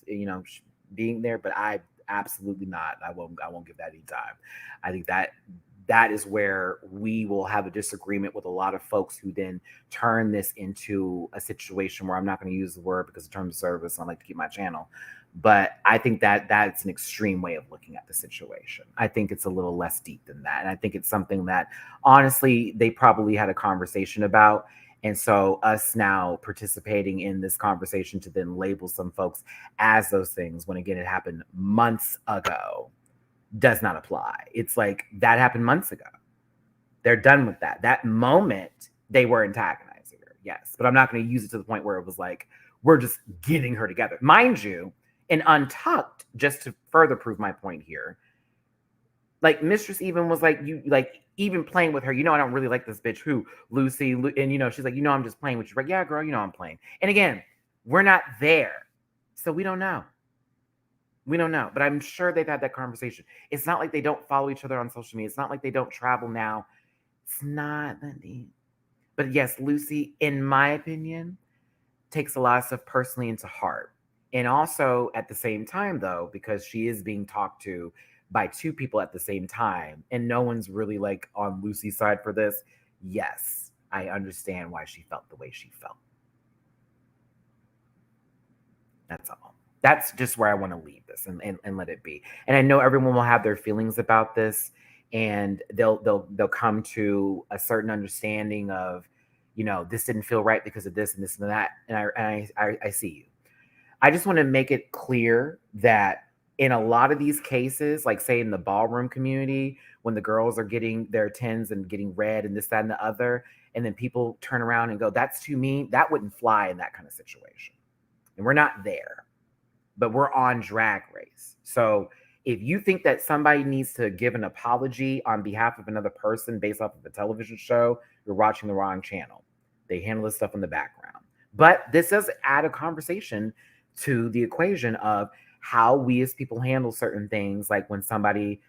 being there, but I absolutely not. I won't give that any time. I think that is where we will have a disagreement with a lot of folks who then turn this into a situation where I'm not going to use the word because of terms of service. I like to keep my channel. But I think that that's an extreme way of looking at the situation. I think it's a little less deep than that. And I think it's something that, honestly, they probably had a conversation about. And so us now participating in this conversation to then label some folks as those things, when again, it happened months ago, does not apply. It's like that happened months ago. They're done with that. That moment, they were antagonizing her. Yes. But I'm not going to use it to the point where it was like, we're just getting her together. Mind you, in Untucked, just to further prove my point here, like Mistress even was like, you like even playing with her, I don't really like this bitch who Lucy, and she's like, I'm just playing with you. Like, yeah, girl, I'm playing. And again, we're not there. So we don't know. We don't know, but I'm sure they've had that conversation. It's not like they don't follow each other on social media. It's not like they don't travel now. It's not that deep. But yes, Lucy, in my opinion, takes a lot of stuff personally into heart. And also at the same time, though, because she is being talked to by two people at the same time, and no one's really like on Lucy's side for this. Yes, I understand why she felt the way she felt. That's all. That's just where I want to leave this and let it be. And I know everyone will have their feelings about this, and they'll come to a certain understanding of, this didn't feel right because of this and this and that. And I see you. I just want to make it clear that in a lot of these cases, like say in the ballroom community, when the girls are getting their tens and getting red and this, that, and the other, and then people turn around and go, that's too mean. That wouldn't fly in that kind of situation. And we're not there, but we're on Drag Race. So if you think that somebody needs to give an apology on behalf of another person based off of a television show, you're watching the wrong channel. They handle this stuff in the background. But this does add a conversation to the equation of how we as people handle certain things, like when somebody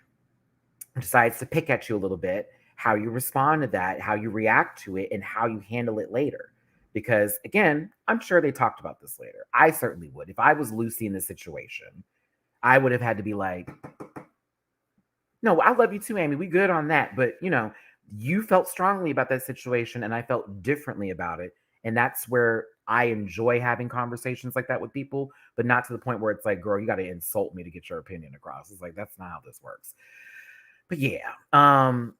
decides to pick at you a little bit, how you respond to that, how you react to it, and how you handle it later. Because again, I'm sure they talked about this later. I certainly would. If I was Lucy in this situation, I would have had to be like, no, I love you too, Amy. We good on that. But you felt strongly about that situation and I felt differently about it. And that's where I enjoy having conversations like that with people, but not to the point where it's like, girl, you got to insult me to get your opinion across. It's like, that's not how this works. But yeah, I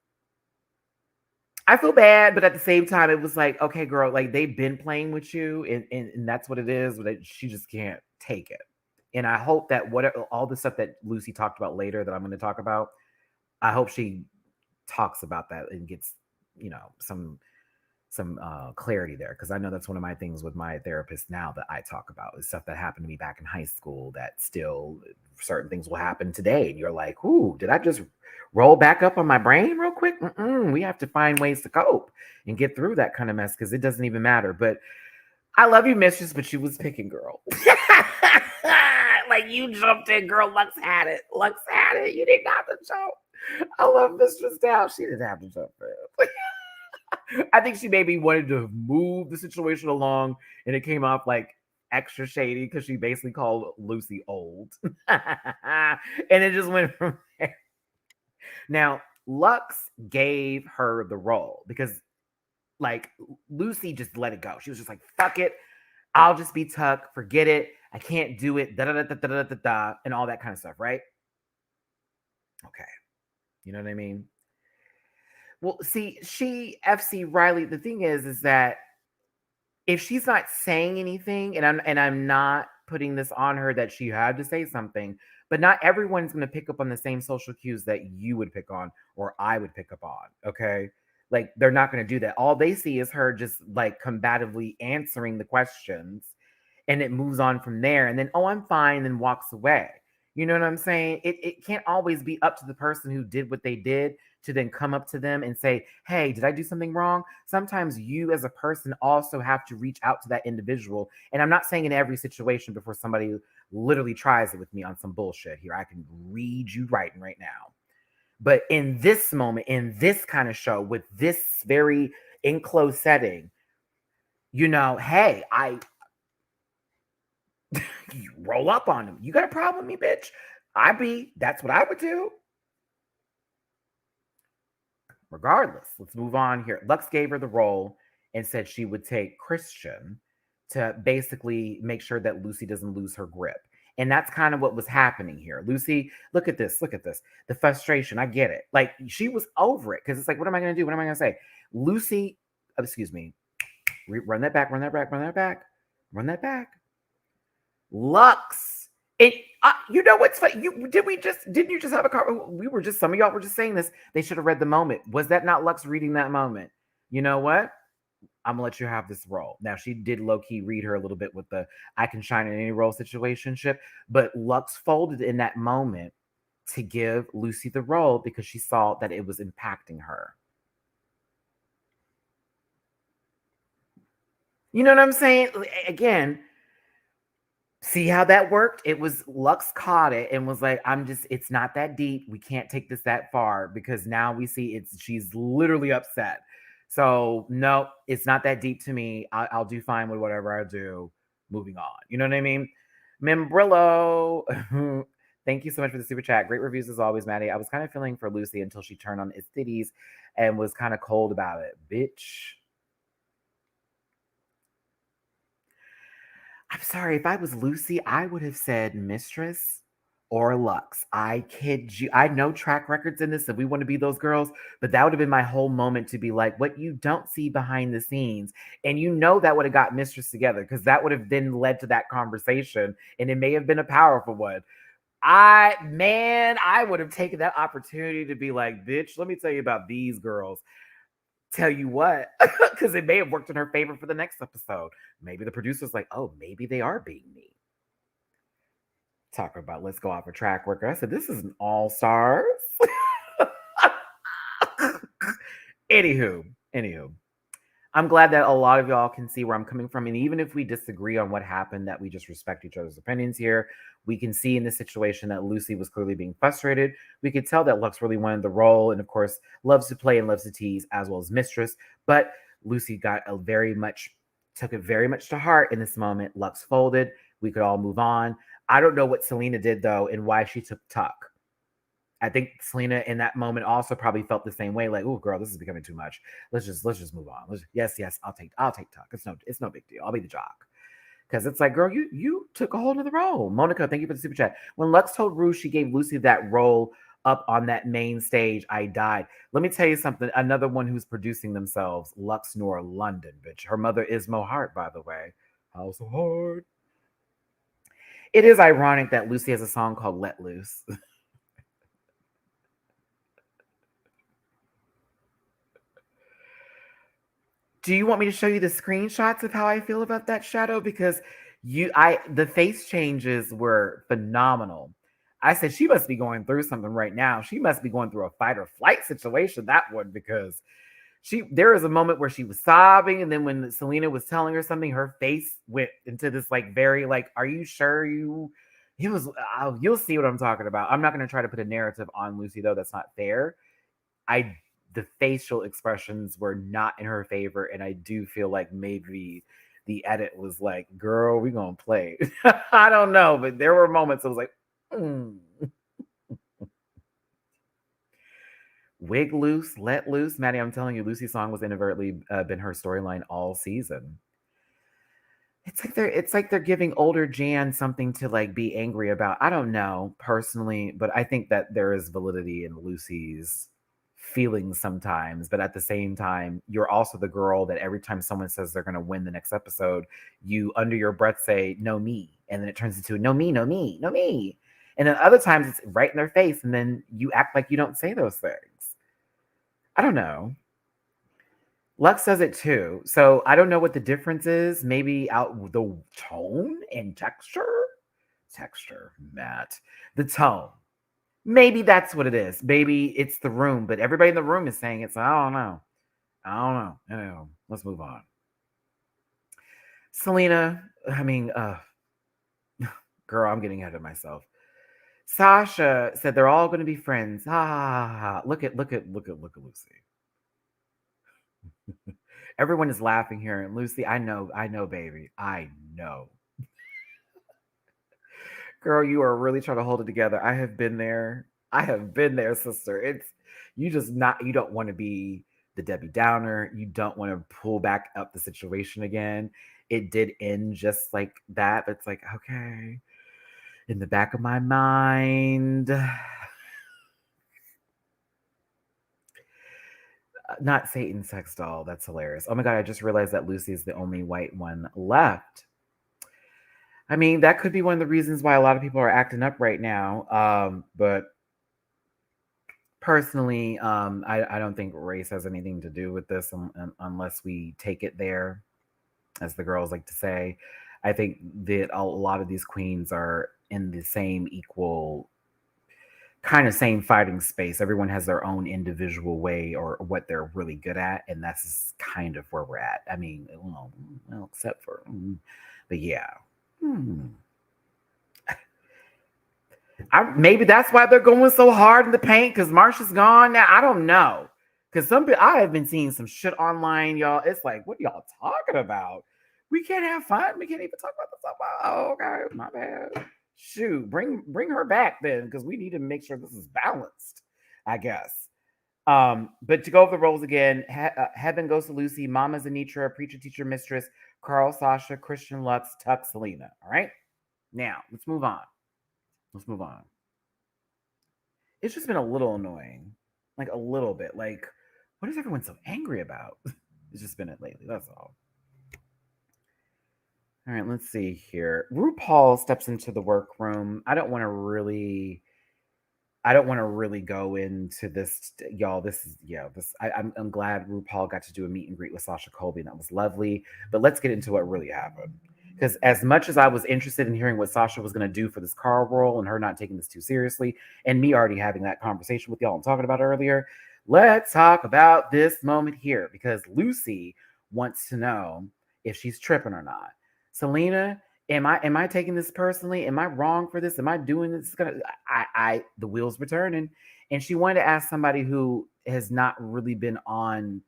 feel bad, but at the same time, it was like, okay, girl, like they've been playing with you and that's what it is, but she just can't take it. And I hope that all the stuff that Lucy talked about later that I'm going to talk about, I hope she talks about that and gets, some clarity there, because I know that's one of my things with my therapist now that I talk about is stuff that happened to me back in high school that still certain things will happen today. And you're like, ooh, did I just roll back up on my brain real quick? We have to find ways to cope and get through that kind of mess because it doesn't even matter. But I love you, Mistress, but she was picking, girl. Like you jumped in, girl. Lux had it. Lux had it. You didn't have to jump. I love Mistress down. She didn't have to jump in. I think she maybe wanted to move the situation along, and it came off like extra shady because she basically called Lucy old. And it just went from there. Now, Lux gave her the role because, like, Lucy just let it go. She was just like, fuck it. I'll just be Tuck. Forget it. I can't do it. Da da da da da da da, and all that kind of stuff, right? Okay. You know what I mean? Well, see, FC Riley, the thing is that if she's not saying anything, and I'm not putting this on her that she had to say something, but not everyone's going to pick up on the same social cues that you would pick on or I would pick up on. Okay. Like they're not going to do that. All they see is her just like combatively answering the questions, and it moves on from there. And then, oh, I'm fine, and walks away. You know what I'm saying? It can't always be up to the person who did what they did to then come up to them and say, hey, did I do something wrong? Sometimes you as a person also have to reach out to that individual. And I'm not saying in every situation before somebody literally tries it with me on some bullshit here. I can read you writing right now. But in this moment, in this kind of show, with this very enclosed setting, hey, you roll up on them. You got a problem with me, bitch? That's what I would do. Regardless, let's move on here. Lux gave her the role and said she would take Christian to basically make sure that Lucy doesn't lose her grip. And that's kind of what was happening here. Lucy, look at this. Look at this. The frustration. I get it. Like she was over it because it's like, what am I going to do? What am I going to say? Lucy, excuse me. Run that back. Run that back. Run that back. Run that back. Lux. And you know what's funny? Didn't you just have a car? Some of y'all were just saying this. They should have read the moment. Was that not Lux reading that moment? You know what? I'm gonna let you have this role. Now she did low-key read her a little bit with the I can shine in any role situationship, but Lux folded in that moment to give Lucy the role because she saw that it was impacting her. You know what I'm saying? Again, see how that worked? It was Lux caught it and was like, it's not that deep. We can't take this that far because now we see she's literally upset. So no, it's not that deep to me. I'll do fine with whatever I do. Moving on. You know what I mean? Membrillo. Thank you so much for the super chat. Great reviews as always, Maddie. I was kind of feeling for Lucy until she turned on its titties and was kind of cold about it. Bitch. I I'm sorry, if I was Lucy, I would have said mistress or Lux. I kid you. I know track records in this, and we want to be those girls, but that would have been my whole moment to be like, what you don't see behind the scenes. And that would have got mistress together because that would have then led to that conversation, and it may have been a powerful one. I would have taken that opportunity to be like, bitch, let me tell you about these girls. Tell you what, because it may have worked in her favor for the next episode. Maybe the producer's like, oh, maybe they are being mean. Talk about let's go off a track worker. I said, this is an all stars. Anywho, I'm glad that a lot of y'all can see where I'm coming from. And even if we disagree on what happened, that we just respect each other's opinions here. We can see in this situation that Lucy was clearly being frustrated. We could tell that Lux really wanted the role and, of course, loves to play and loves to tease as well as mistress. But Lucy took it very much to heart in this moment. Lux folded. We could all move on. I don't know what Selena did, though, and why she took Tuck. I think Selena in that moment also probably felt the same way, like, "Oh, girl, this is becoming too much. Let's just move on. Yes, I'll take Tuck. It's no big deal. I'll be the jock." Because it's like, girl, you took a whole nother role. Monica, thank you for the super chat. When Lux told Ru she gave Lucy that role up on that main stage, I died. Let me tell you something. Another one who's producing themselves, Lux Nor London, bitch. Her mother is Mo Hart, by the way. House of Hart. It is ironic that Lucy has a song called Let Loose. Do you want me to show you the screenshots of how I feel about that shadow? Because the face changes were phenomenal. I said she must be going through something right now. She must be going through a fight or flight situation, that one, because there was a moment where she was sobbing, and then when Selena was telling her something, her face went into this like very like, are you sure you? It was. You'll see what I'm talking about. I'm not going to try to put a narrative on Lucy though. That's not fair. The facial expressions were not in her favor, and I do feel like maybe the edit was like, "Girl, we gonna play." I don't know, but there were moments I was like, "Wig loose, let loose." Matty, I'm telling you, Lucy's song was inadvertently been her storyline all season. It's like they're giving older Jan something to like be angry about. I don't know personally, but I think that there is validity in Lucy's feelings sometimes, but at the same time, you're also the girl that every time someone says they're going to win the next episode, you under your breath say, no, me. And then it turns into no, me, no, me, no, me. And then other times it's right in their face. And then you act like you don't say those things. I don't know. Lux says it too. So I don't know what the difference is. Maybe out the tone and texture. Matt. The tone. Maybe that's what it is. Maybe it's the room, but everybody in the room is saying it. So I don't know. Anyway, let's move on. Selena, girl, I'm getting ahead of myself. Sasha said they're all going to be friends. Look at Lucy. Everyone is laughing here. And Lucy, I know, baby. I know. Girl, you are really trying to hold it together. I have been there, sister. You don't want to be the Debbie Downer. You don't want to pull back up the situation again. It did end just like that. It's like, okay, in the back of my mind, not Satan sex doll. That's hilarious. Oh my God, I just realized that Lucy is the only white one left. I mean, that could be one of the reasons why a lot of people are acting up right now. But personally, I don't think race has anything to do with this unless we take it there, as the girls like to say. I think that a lot of these queens are in the same equal kind of same fighting space. Everyone has their own individual way or what they're really good at, and that's kind of where we're at. I mean, well except for, but yeah. Maybe that's why they're going so hard in the paint because Marsha's gone now. I don't know. Because I have been seeing some shit online, y'all. It's like, what are y'all talking about? We can't have fun. We can't even talk about this. Oh, okay, my bad. Shoot, bring her back then because we need to make sure this is balanced, I guess. But to go over the roles again, Heaven goes to Lucy, Mama's Anitra, Preacher, Teacher, Mistress, Carl, Sasha, Christian, Lux, Tuck, Selena. All right. Now let's move on. Let's move on. It's just been a little annoying, like a little bit. Like, what is everyone so angry about? It's just been it lately. That's all. All right, let's see here. RuPaul steps into the workroom. I don't want to really go into this, y'all. This is yeah. This I'm glad RuPaul got to do a meet and greet with Sasha Colby, and that was lovely. But let's get into what really happened. Because as much as I was interested in hearing what Sasha was going to do for this Carl role and her not taking this too seriously, and me already having that conversation with y'all and talking about earlier, let's talk about this moment here because Lucy wants to know if she's tripping or not. Selena, am I taking this personally? Am I wrong for this? Am I doing this? I the wheels were turning, and she wanted to ask somebody who has not really been on,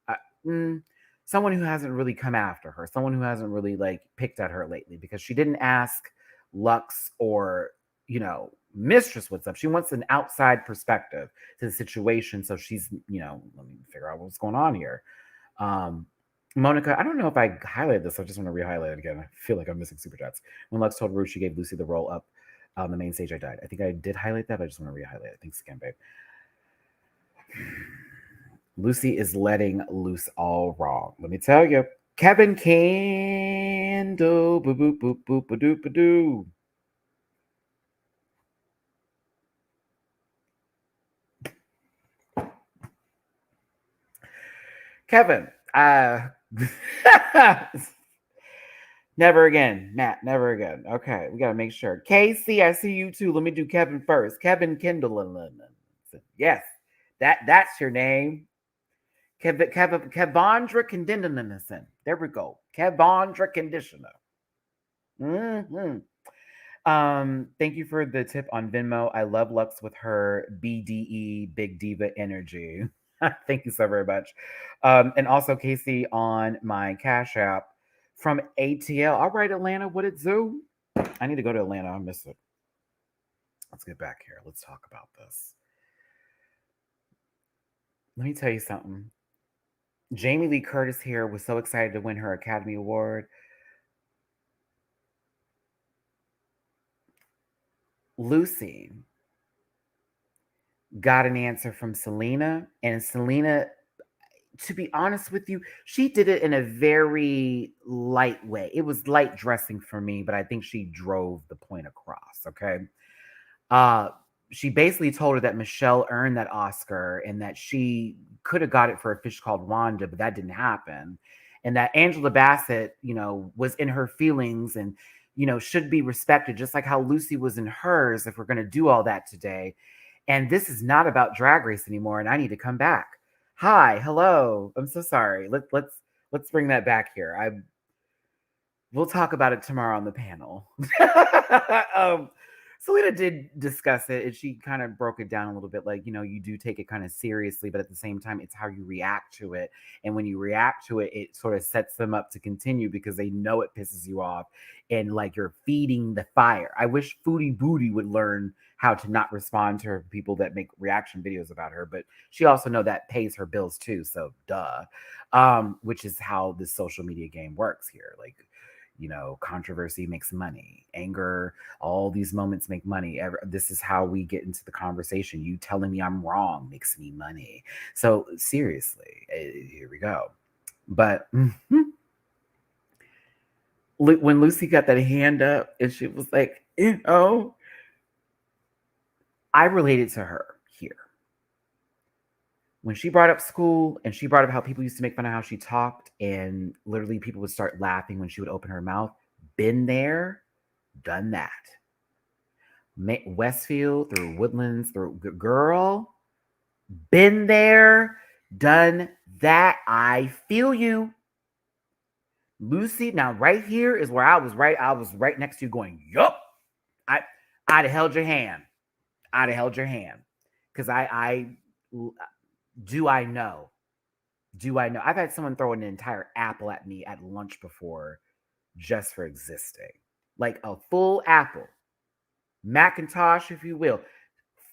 uh, mm, someone who hasn't really come after her, someone who hasn't really like picked at her lately, because she didn't ask Lux or Mistress what's up. She wants an outside perspective to the situation, so she's let me figure out what's going on here. Um, Monica, I don't know if I highlighted this. I just want to re-highlight it again. I feel like I'm missing super chats. When Lux told Ru she gave Lucy the roll up on the main stage, I died. I think I did highlight that, but I just want to re-highlight it. Thanks again, babe. Lucy is letting loose all wrong. Let me tell you. Kevin Candle. Boop, boop, boop, boop, ba doo, ba doo. Kevin, never again, Matt. Never again. Okay, we gotta make sure. Casey, I see you too. Let me do Kevin first. Kevin Kindle. Yes, that's your name. Kevondra Conditioner. There we go. Kevondra Conditioner. Mm-hmm. Thank you for the tip on Venmo. I love Lux with her BDE Big Diva energy. Thank you so very much. And also Casey on my Cash App from ATL. All right, Atlanta, what it do? I need to go to Atlanta. I miss it. Let's get back here. Let's talk about this. Let me tell you something. Jamie Lee Curtis here was so excited to win her Academy Award. Lucy got an answer from Selena, and Selena, to be honest with you, she did it in a very light way. It was light dressing for me, but I think she drove the point across. Okay. Uh, she basically told her that Michelle earned that Oscar and that she could have got it for A Fish Called Wanda, but that didn't happen. And that Angela Bassett, was in her feelings and, should be respected, just like how Lucy was in hers, if we're going to do all that today. And this is not about Drag Race anymore, and I need to come back. Hi, hello. I'm so sorry. Let's bring that back here. We'll talk about it tomorrow on the panel. Selena did discuss it, and she kind of broke it down a little bit. Like, you do take it kind of seriously, but at the same time, it's how you react to it. And when you react to it, it sort of sets them up to continue because they know it pisses you off, and like you're feeding the fire. I wish Foodie Booty would learn how to not respond to her people that make reaction videos about her, but she also know that pays her bills too. So duh. Which is how this social media game works here. Like, controversy makes money, anger, all these moments make money. This is how we get into the conversation. You telling me I'm wrong makes me money. So seriously, here we go. But when Lucy got that hand up and she was like, I related to her here. When she brought up school and she brought up how people used to make fun of how she talked, and literally people would start laughing when she would open her mouth. Been there, done that. Westfield through Woodlands through girl, been there, done that. I feel you. Lucy, now right here is where I was right next to you going, yup. I'd have held your hand. I'd have held your hand. Because do I know? I've had someone throw an entire apple at me at lunch before just for existing. Like a full apple. Macintosh, if you will.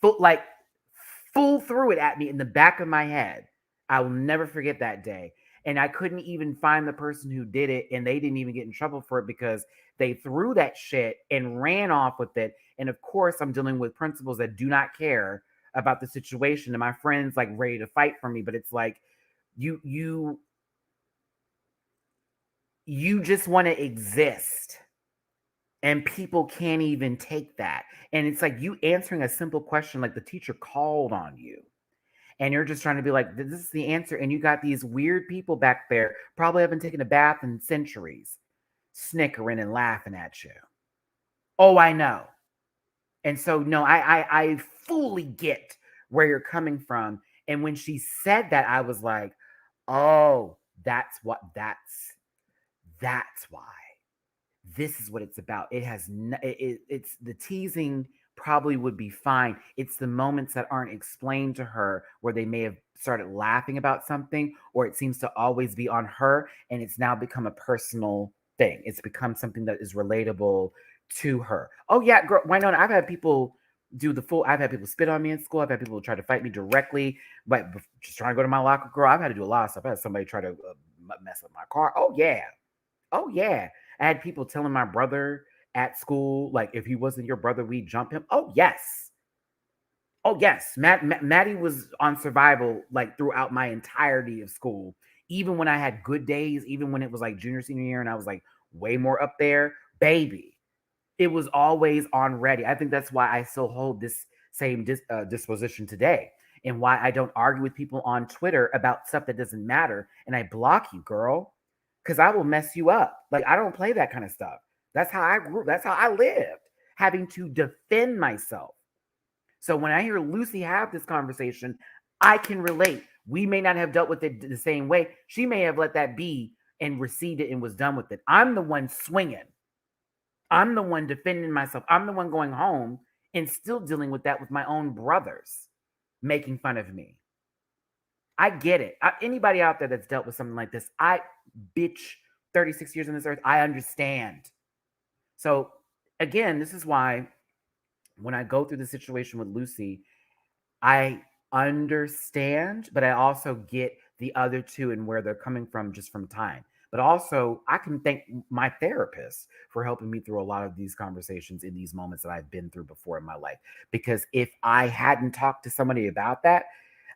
Full threw it at me in the back of my head. I will never forget that day. And I couldn't even find the person who did it, and they didn't even get in trouble for it because they threw that shit and ran off with it. And of course, I'm dealing with principals that do not care about the situation, and my friends like ready to fight for me. But it's like you just want to exist, and people can't even take that. And it's like you answering a simple question like the teacher called on you, and you're just trying to be like, this is the answer. And you got these weird people back there, probably haven't taken a bath in centuries, snickering and laughing at you. Oh, I know. And so, no, I fully get where you're coming from. And when she said that, I was like, oh, that's why. This is what it's about. It has it's the teasing probably would be fine. It's the moments that aren't explained to her where they may have started laughing about something, or it seems to always be on her, and it's now become a personal thing. It's become something that is relatable to her. Oh yeah, girl, why not? I've had people do the full. I've had people spit on me in school. I've had people try to fight me directly, but just trying to go to my locker. Girl, I've had to do a lot of stuff. I had somebody try to mess up my car. Oh yeah, oh yeah. I had people telling my brother at school, like, if he wasn't your brother, we'd jump him. Oh, yes. Oh, yes. Matty was on survival, like, throughout my entirety of school. Even when I had good days, even when it was like junior, senior year, and I was like way more up there, baby, it was always on ready. I think that's why I still hold this same disposition today, and why I don't argue with people on Twitter about stuff that doesn't matter. And I block you, girl, because I will mess you up. Like, I don't play that kind of stuff. That's how I grew. That's how I lived, having to defend myself. So when I hear Lucy have this conversation, I can relate. We may not have dealt with it the same way. She may have let that be and received it and was done with it. I'm the one swinging. I'm the one defending myself. I'm the one going home and still dealing with that with my own brothers making fun of me. I get it. Anybody out there that's dealt with something like this, bitch, 36 years on this earth, I understand. So again, this is why when I go through the situation with Lucy, I understand, but I also get the other two and where they're coming from just from time. But also, I can thank my therapist for helping me through a lot of these conversations in these moments that I've been through before in my life. Because if I hadn't talked to somebody about that,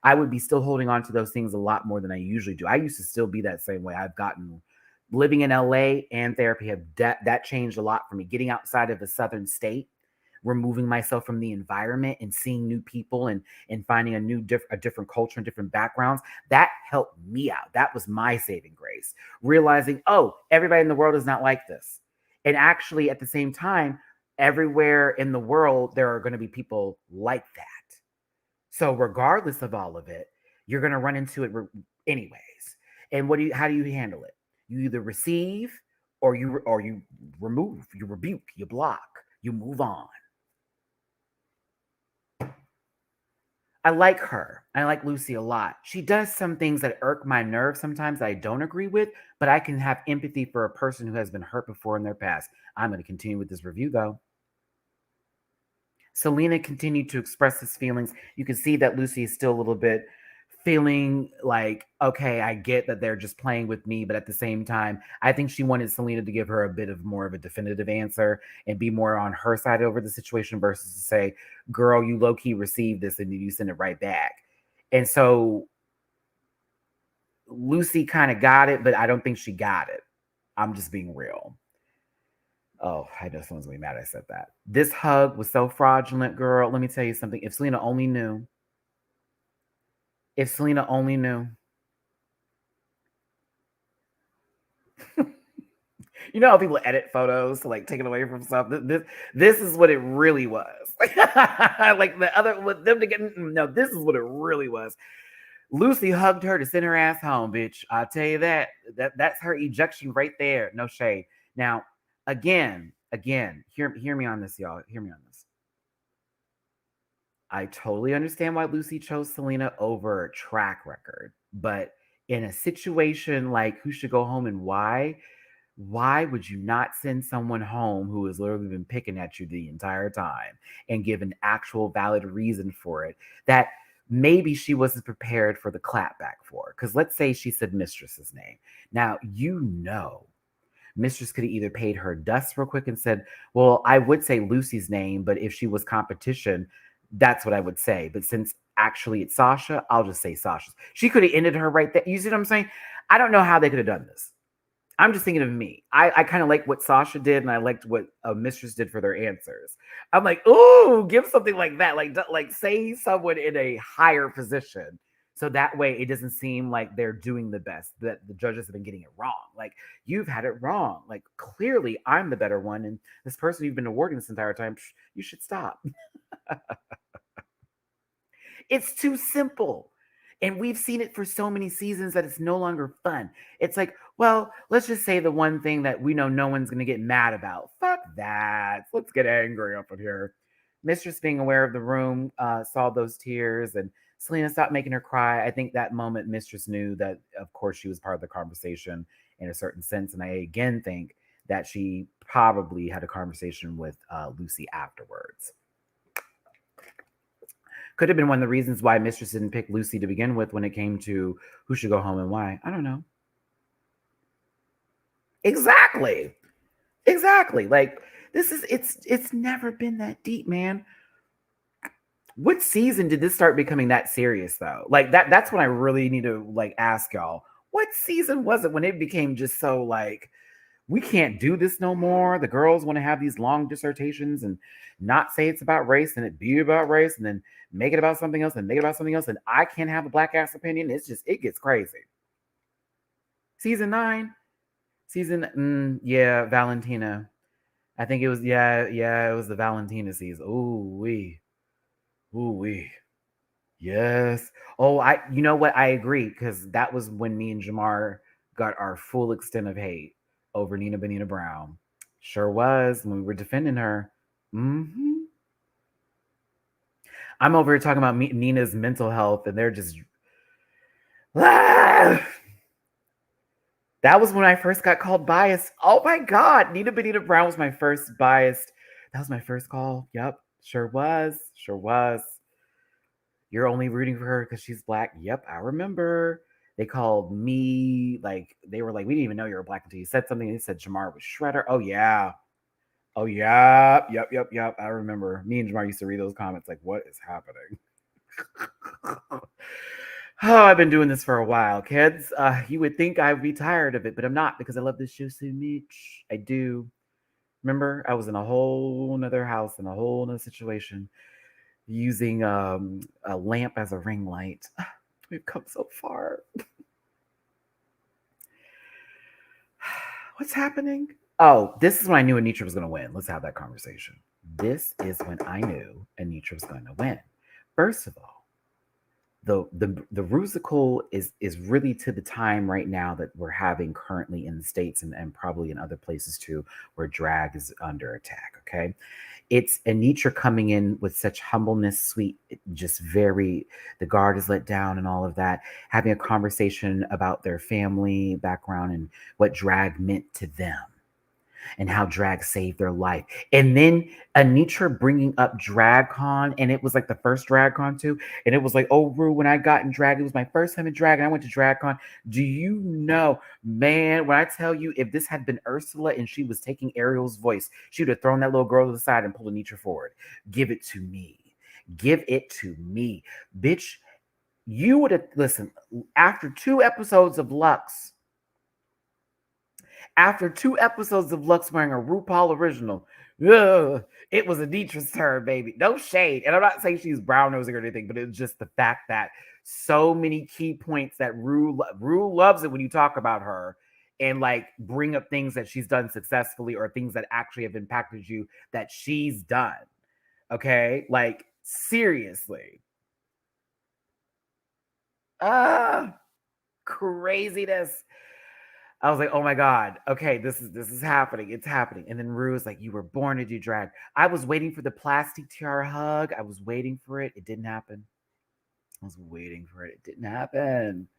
I would be still holding on to those things a lot more than I usually do. I used to still be that same way. I've gotten living in LA and therapy have that changed a lot for me. Getting outside of a southern state, removing myself from the environment and seeing new people and finding a different culture and different backgrounds, that helped me out. That was my saving grace. Realizing, oh, everybody in the world is not like this. And actually, at the same time, everywhere in the world, there are going to be people like that. So regardless of all of it, you're going to run into it anyways. And how do you handle it? You either receive or you remove, you rebuke, you block, you move on. I like her. I like Lucy a lot. She does some things that irk my nerves sometimes that I don't agree with, but I can have empathy for a person who has been hurt before in their past. I'm going to continue with this review though. Selena continued to express his feelings. You can see that Lucy is still a little bit feeling like, okay, I get that they're just playing with me, but at the same time, I think she wanted Selena to give her a bit of more of a definitive answer and be more on her side over the situation versus to say, girl, you low-key received this and you send it right back. And so Lucy kind of got it, but I don't think she got it. I'm just being real. Oh, I know someone's gonna be mad I said that. This hug was so fraudulent, girl. Let me tell you something. If Selena only knew. If Selena only knew. You know how people edit photos to like take it away from stuff? This is what it really was. Like the other with them to get no, this is what it really was. Lucy hugged her to send her ass home, bitch. I'll tell you that's her ejection right there. No shade. Now, again, hear me on this, y'all. Hear me on this. I totally understand why Lucy chose Selena over track record, but in a situation like who should go home and why would you not send someone home who has literally been picking at you the entire time and give an actual valid reason for it? That maybe she wasn't prepared for the clapback for her. Because let's say she said Mistress's name. Now, Mistress could have either paid her dust real quick and said, well, I would say Lucy's name, but if she was competition, that's what I would say. But since actually it's Sasha, I'll just say Sasha's. She could have ended her right there. You see what I'm saying? I don't know how they could have done this. I'm just thinking of me. I kind of like what Sasha did, and I liked what Mistress did for their answers. I'm like, ooh, give something like that. Like say someone in a higher position. So that way it doesn't seem like they're doing the best, that the judges have been getting it wrong. Like, you've had it wrong. Like, clearly I'm the better one. And this person you've been awarding this entire time, you should stop. It's too simple. And we've seen it for so many seasons that it's no longer fun. It's like, well, let's just say the one thing that we know no one's going to get mad about. Fuck that. Let's get angry up in here. Mistress, being aware of the room, saw those tears, and Selena stopped making her cry. I think that moment, Mistress knew that, of course, she was part of the conversation in a certain sense. And I again think that she probably had a conversation with Lucy afterwards. Could have been one of the reasons why Mistress didn't pick Lucy to begin with when it came to who should go home and why. I don't know. Exactly. Exactly. Like, it's never been that deep, man. What season did this start becoming that serious though? Like that's when I really need to like ask y'all. What season was it when it became just so like, we can't do this no more? The girls want to have these long dissertations and not say it's about race and it be about race and then make it about something else and make it about something else. And I can't have a black ass opinion. It's just, it gets crazy. Season 9, yeah, Valentina. I think it was, yeah, it was the Valentina season. Ooh, wee. Yes. Oh, you know what? I agree because that was when me and Jamar got our full extent of hate over Nina Benina Brown. Sure was when we were defending her. Hmm. I'm over here talking about Nina's mental health, and they're just. Ah! That was when I first got called biased. Oh my God. Nina Benita Brown was my first biased. That was my first call. Yep. Sure was. Sure was. You're only rooting for her because she's black. Yep, I remember. They called me, like, they were like, we didn't even know you were black until you said something. They said Jamar was Shredder. Oh, yeah. Oh, yeah. Yep. I remember. Me and Jamar used to read those comments like, what is happening? Oh, I've been doing this for a while, kids. You would think I would be tired of it, but I'm not because I love this show so much. I do. Remember, I was in a whole nother house in a whole nother situation using a lamp as a ring light. We've come so far. What's happening? Oh, this is when I knew Anitra was going to win. Let's have that conversation. This is when I knew Anitra was going to win. First of all, the Rusical is really to the time right now that we're having currently in the States and probably in other places too, where drag is under attack. Okay. It's Anitra coming in with such humbleness, sweet, just very, the guard is let down and all of that, having a conversation about their family background and what drag meant to them and how drag saved their life. And then Anitra bringing up DragCon, and it was like the first DragCon too. And it was like, oh, Rue, when I got in drag, it was my first time in drag, and I went to DragCon. Do you know, man, when I tell you, if this had been Ursula and she was taking Ariel's voice, she would have thrown that little girl to the side and pulled Anitra forward. Give it to me. Give it to me. Bitch, you would have, listen, after 2 episodes of Lux, wearing a RuPaul original, it was Anitra's turn, baby. No shade. And I'm not saying she's brown nosing or anything, but it's just the fact that so many key points that Rue loves it when you talk about her and like bring up things that she's done successfully or things that actually have impacted you that she's done. Okay? Like, seriously. Craziness. I was like, oh my God, okay, this is happening. It's happening. And then Rue was like, you were born to do drag. I was waiting for the plastic tiara hug. I was waiting for it. It didn't happen. I was waiting for it. It didn't happen.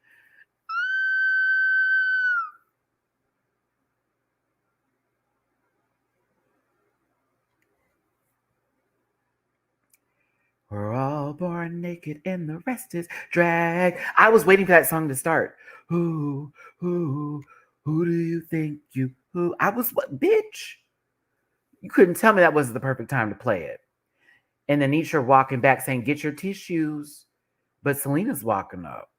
We're all all born naked and the rest is drag. I was waiting for that song to start. Who do you think you who? I was what, bitch? You couldn't tell me that was the perfect time to play it. And Anisha walking back saying, "Get your tissues," but Selena's walking up.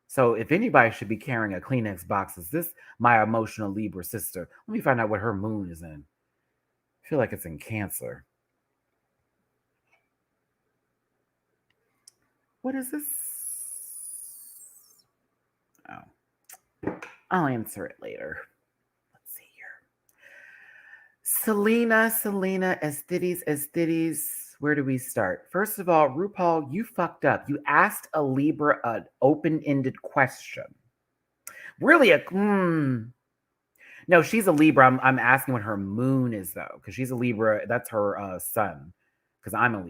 So if anybody should be carrying a Kleenex box, is this my emotional Libra sister? Let me find out what her moon is in. I feel like it's in Cancer. What is this? Oh, I'll answer it later. Let's see here. Selena, Aesthetes. Where do we start? First of all, RuPaul, you fucked up. You asked a Libra an open-ended question. Really No, she's a Libra. I'm asking what her moon is though, because she's a Libra. That's her sun. Because I'm a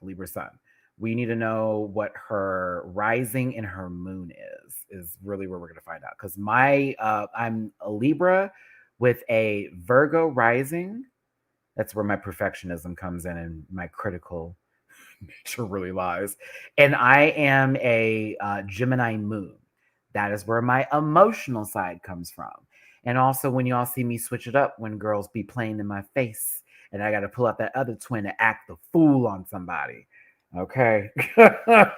Libra sun. We need to know what her rising and her moon is really where we're going to find out. Because I'm a Libra with a Virgo rising. That's where my perfectionism comes in and my critical nature really lies. And I am a Gemini moon. That is where my emotional side comes from. And also when y'all see me switch it up when girls be playing in my face and I got to pull out that other twin to act the fool on somebody. Okay. That's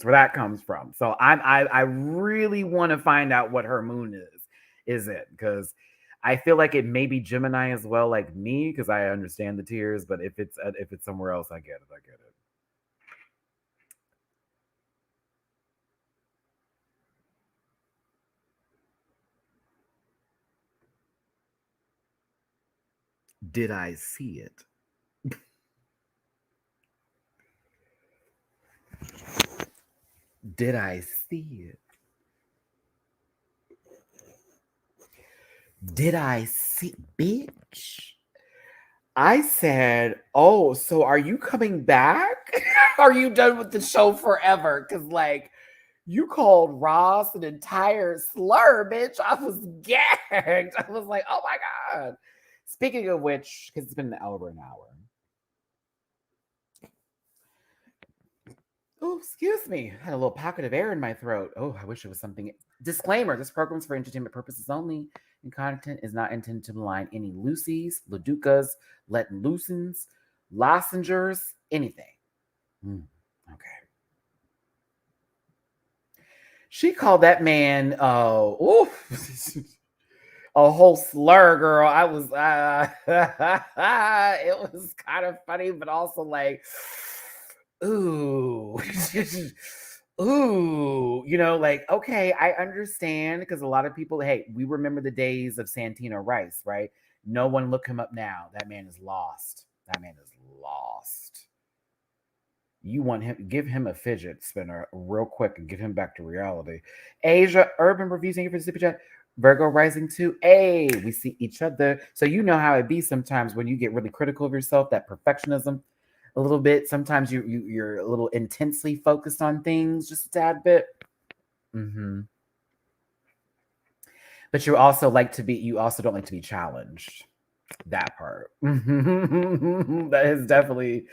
where that comes from. So I really want to find out what her moon is. Is it? Because I feel like it may be Gemini as well, like me, because I understand the tears. But if it's somewhere else, I get it. I get it. Did I see it? Did I see it? Did I see, bitch? I said, "Oh, so are you coming back? Are you done with the show forever?" Because like you called Ross an entire slur, bitch. I was gagged. I was like, "Oh my god." Speaking of which, because it's been over an hour. Oh, excuse me. I had a little pocket of air in my throat. Oh, I wish it was something. Disclaimer: this program is for entertainment purposes only, and content is not intended to malign any Lucy's, Laducas, letting loosens, lozengers, anything. Okay. She called that man, a whole slur, girl. I was, it was kind of funny, but also like, ooh, ooh, like, okay, I understand because a lot of people, hey, we remember the days of Santino Rice, right? No one look him up now. That man is lost. That man is lost. You want him, give him a fidget spinner real quick and get him back to reality. Asia Urban Reviews, thank you for the super chat. Virgo rising too. Hey, we see each other. So you know how it be sometimes when you get really critical of yourself, that perfectionism a little bit. Sometimes you're a little intensely focused on things just a tad bit. But you also don't like to be challenged. That part. That is definitely,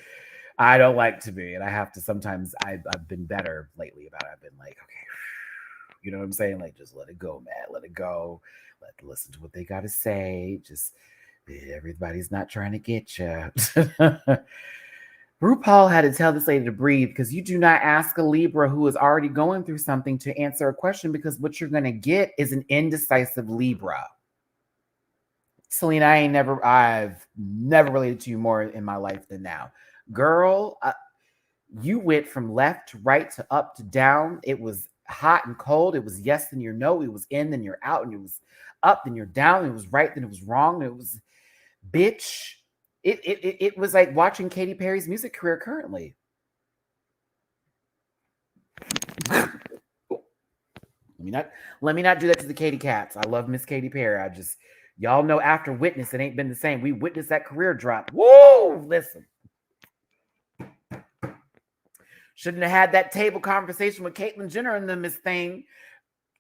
I don't like to be, and I have to sometimes. I've been better lately about it. I've been like, okay, you know what I'm saying? Like, just let it go, man. Let it go. Listen to what they got to say. Just everybody's not trying to get you. RuPaul had to tell this lady to breathe because you do not ask a Libra who is already going through something to answer a question because what you're going to get is an indecisive Libra. Selena, I've never related to you more in my life than now. Girl, you went from left to right to up to down. It was hot and cold. It was yes, then you're no. It was in, then you're out. And it was up, then you're down. It was right, then it was wrong. It was, bitch. It was like watching Katy Perry's music career currently. Let me not do that to the Katy Cats. I love Miss Katy Perry. Y'all know after Witness, it ain't been the same. We witnessed that career drop. Woo! Listen. Shouldn't have had that table conversation with Caitlyn Jenner and them, Miss Thing.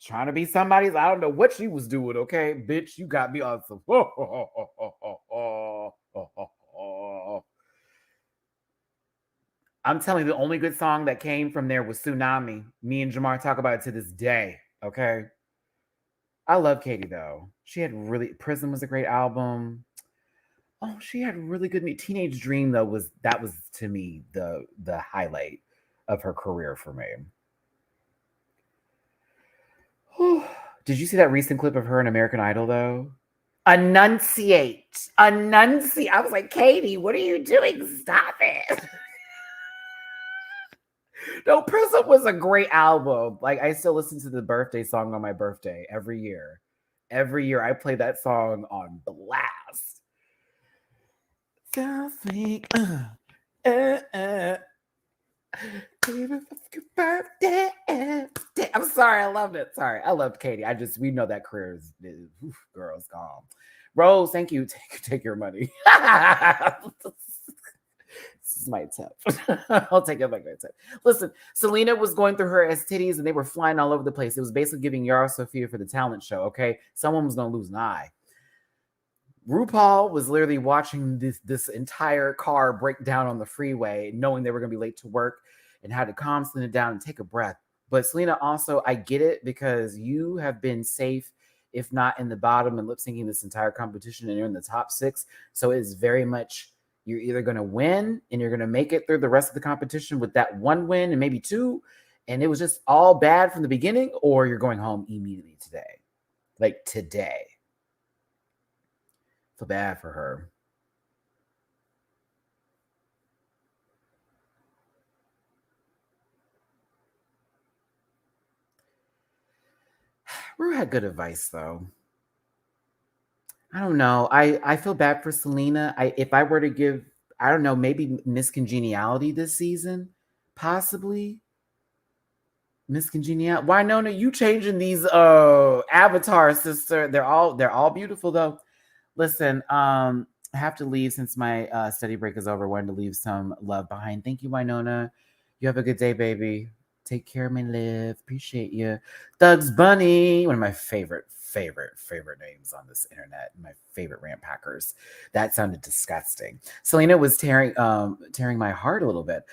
Trying to be somebody's. I don't know what she was doing, okay? Bitch, you got me on some. I'm telling you, the only good song that came from there was Tsunami. Me and Jamar talk about it to this day. Okay. I love Katie though. She had really Prism was a great album. Oh, she had really good Teenage Dream though was to me the highlight of her career for me. Did you see that recent clip of her in American Idol though? Enunciate. Enunciate. I was like, Katie, what are you doing? Stop it. No, Prism was a great album. Like, I still listen to the birthday song on my birthday every year. Every year I play that song on blast. Something, birthday. I'm sorry, I loved it. Sorry, I loved Katie. We know that career is girl's gone. Rose, thank you. Take your money. This is my tip. I'll take it like my tip. Listen, Selena was going through her titties and they were flying all over the place. It was basically giving Yara Sofia for the talent show. Okay, someone was gonna lose an eye. RuPaul was literally watching this entire car break down on the freeway, knowing they were going to be late to work, and had to calm Selena down and take a breath. But Selena also, I get it because you have been safe, if not in the bottom and lip syncing this entire competition, and you're in the top 6. So it is very much you're either going to win and you're going to make it through the rest of the competition with that one win and maybe 2, and it was just all bad from the beginning, or you're going home immediately today, like today. Feel bad for her. Ru had good advice though. I don't know. I feel bad for Selena. If I were to give, I don't know, maybe Miss Congeniality this season, possibly. Miss Congeniality. Why no? You changing these avatars, sister? They're all beautiful though. Listen, I have to leave since my study break is over. Wanted to leave some love behind. Thank you, Winona. You have a good day, baby. Take care, my love. Appreciate you. Thugs Bunny, one of my favorite names on this internet. My favorite rant packers. That sounded disgusting. Selena was tearing my heart a little bit.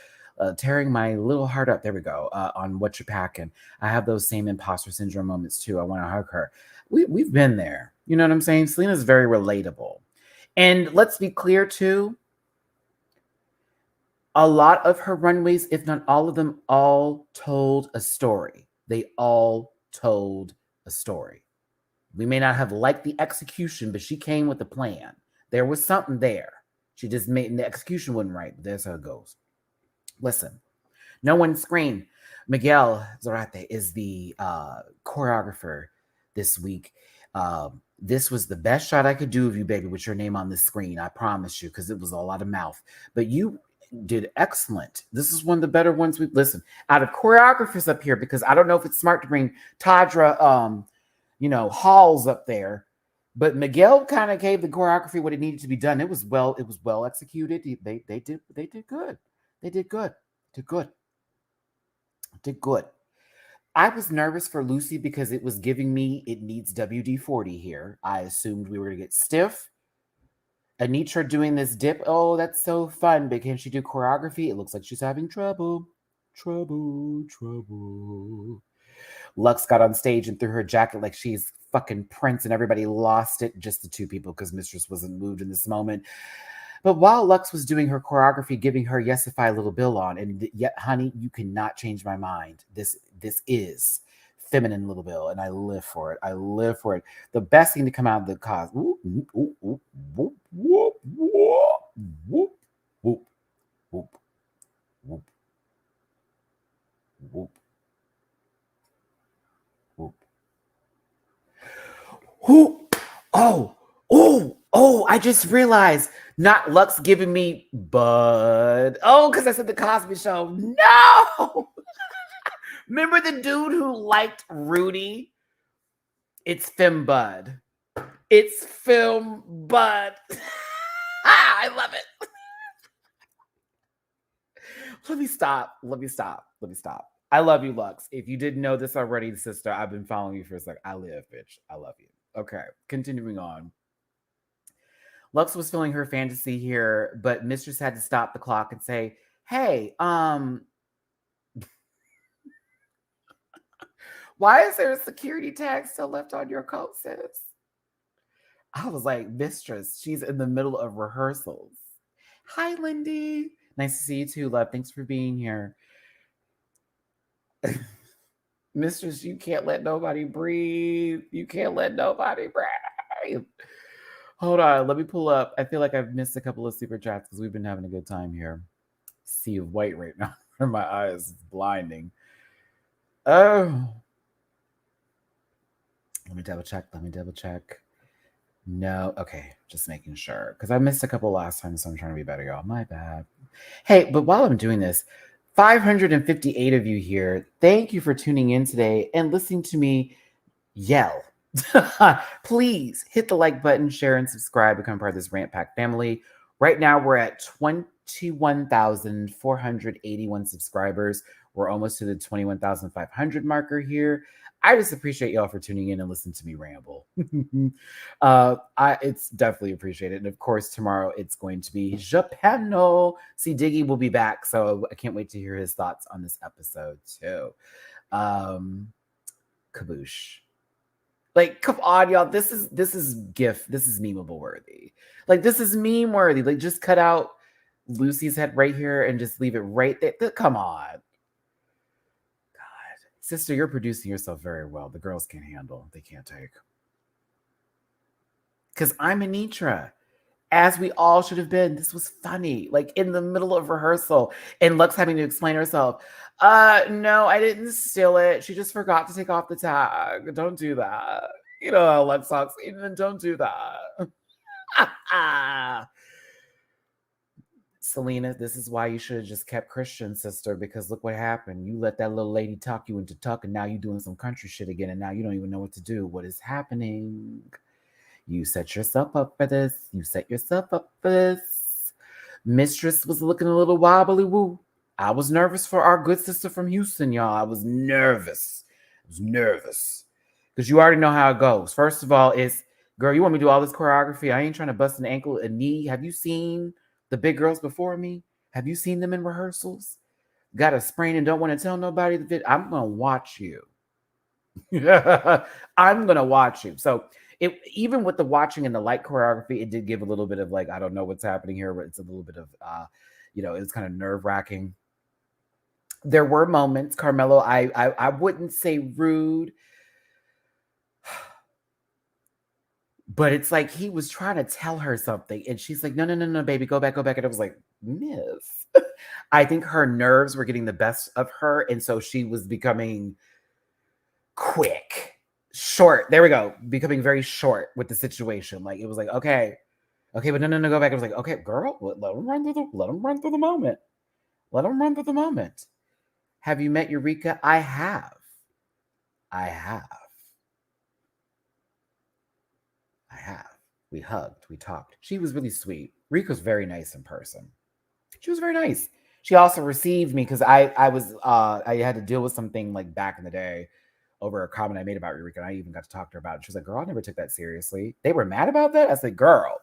Tearing my little heart up. There we go. On What You're Packing. I have those same imposter syndrome moments too. I want to hug her. We've been there. You know what I'm saying? Selena's very relatable. And let's be clear too. A lot of her runways, if not all of them, all told a story. They all told a story. We may not have liked the execution, but she came with a plan. There was something there. She just made the execution wasn't right, but that's how it goes. Listen, no one screamed. Miguel Zarate is the choreographer this week. This was the best shot I could do of you, baby, with your name on the screen. I promise you, because it was a lot of mouth. But you did excellent. This is one of the better ones we've listened. Out of choreographers up here, because I don't know if it's smart to bring Tadra, Halls up there. But Miguel kind of gave the choreography what it needed to be done. It was well executed. They did good. They did good. Did good. I was nervous for Lucy because it was giving me it needs WD-40 here. I assumed we were going to get stiff. Anitra doing this dip. Oh, that's so fun. But can she do choreography? It looks like she's having trouble. Trouble. Lux got on stage and threw her jacket like she's fucking Prince, and everybody lost it. Just the 2 people, because Mistress wasn't moved in this moment. But while Lux was doing her choreography, giving her Yesify Little Bill on, and yet, honey, you cannot change my mind. This is feminine Little Bill, and I live for it. The best thing to come out of the cause. Whoop, whoop, whoop, whoop, whoop, whoop, whoop, whoop, whoop, whoop, whoop. Who? Oh, I just realized not Lux giving me Bud. Oh, because I said the Cosby Show. No! Remember the dude who liked Rudy? It's Fem Bud. It's Fem Bud. I love it. Let me stop. I love you, Lux. If you didn't know this already, sister, I've been following you for a second. I live, bitch. I love you. Okay, continuing on. Lux was feeling her fantasy here, but Mistress had to stop the clock and say, Hey, why is there a security tag still left on your coat, sis? I was like, mistress, she's in the middle of rehearsals. Hi, Lindy. Nice to see you too, love. Thanks for being here. Mistress, you can't let nobody breathe. You can't let nobody breathe. Hold on, let me pull up. I feel like I've missed a couple of super chats because we've been having a good time here. Sea of white right now. My eyes is blinding. Oh. Let me double check. No, okay, just making sure because I missed a couple last time, so I'm trying to be better, y'all. My bad. Hey, but while I'm doing this, 558 of you here. Thank you for tuning in today and listening to me yell. Please hit the like button, share, and subscribe. Become part of this Rant Pack family. Right now, we're at 21,481 subscribers. We're almost to the 21,500 marker here. I just appreciate y'all for tuning in and listening to me ramble. It's definitely appreciated. And of course, tomorrow it's going to be Japano. See, Diggy will be back, so I can't wait to hear his thoughts on this episode too. Kaboosh. Like, come on, y'all. This is GIF. This is memeable worthy. Like, this is meme worthy. Like, just cut out Lucy's head right here and just leave it right there. Come on. Sister, you're producing yourself very well. The girls can't handle. They can't take. Because I'm Anitra. As we all should have been. This was funny. Like in the middle of rehearsal. And Lux having to explain herself. No, I didn't steal it. She just forgot to take off the tag. Don't do that. You know how Lux talks. Even don't do that. Selena, this is why you should have just kept Christian, sister, because look what happened. You let that little lady talk you into tuck, and now you're doing some country shit again, and now you don't even know what to do. What is happening? You set yourself up for this. Mistress was looking a little wobbly woo. I was nervous for our good sister from Houston, y'all. I was nervous. Because you already know how it goes. First of all, it's, girl, you want me to do all this choreography? I ain't trying to bust an ankle, a knee. Have you seen the big girls before me? Have you seen them in rehearsals? Got a sprain and don't want to tell nobody? I'm going to watch you. I'm going to watch you. So even with the watching and the light choreography, it did give a little bit of like, I don't know what's happening here, but it's a little bit of, it's kind of nerve wracking. There were moments, Carmelo, I wouldn't say rude, but it's like he was trying to tell her something. And she's like, no, baby, go back. And I was like, miss. I think her nerves were getting the best of her. And so she was becoming quick, short. There we go. Becoming very short with the situation. Like, it was like, okay, but no, go back. I was like, okay, girl, let him run through the moment. Have you met Eureka? I have. We hugged. We talked. She was really sweet. Rika's very nice in person. She was very nice. She also received me because I had to deal with something like back in the day over a comment I made about Eureka, and I even got to talk to her about it. She was like, girl, I never took that seriously. They were mad about that? I said, girl,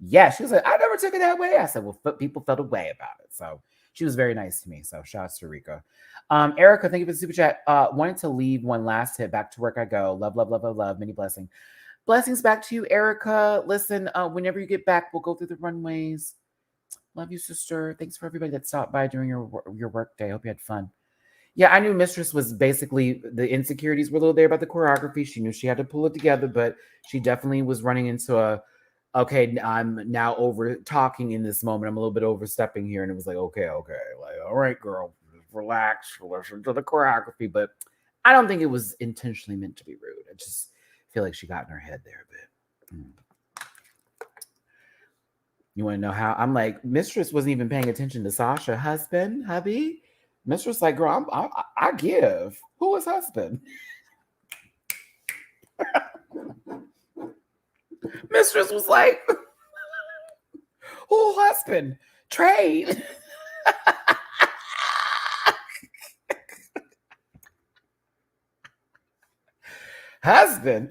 yeah. She was like, I never took it that way. I said, well, people felt a way about it. So she was very nice to me. So shout out to Eureka. Erica, thank you for the super chat. Wanted to leave one last hit. Back to work I go. Love. Many blessings. Blessings back to you, Erica. Listen, whenever you get back, we'll go through the runways. Love you, sister. Thanks for everybody that stopped by during your work day. Hope you had fun. Yeah, I knew Mistress was basically, the insecurities were a little there about the choreography. She knew she had to pull it together, but she definitely was running into okay, I'm now over talking in this moment. I'm a little bit overstepping here. And it was like, okay. Like, all right, girl, relax, listen to the choreography. But I don't think it was intentionally meant to be rude. I just feel like she got in her head there a bit. You want to know how? I'm like, Mistress wasn't even paying attention to Sasha. Hubby? Mistress like, girl, I give. Who is husband? Mistress was like, who husband? Trade. Husband.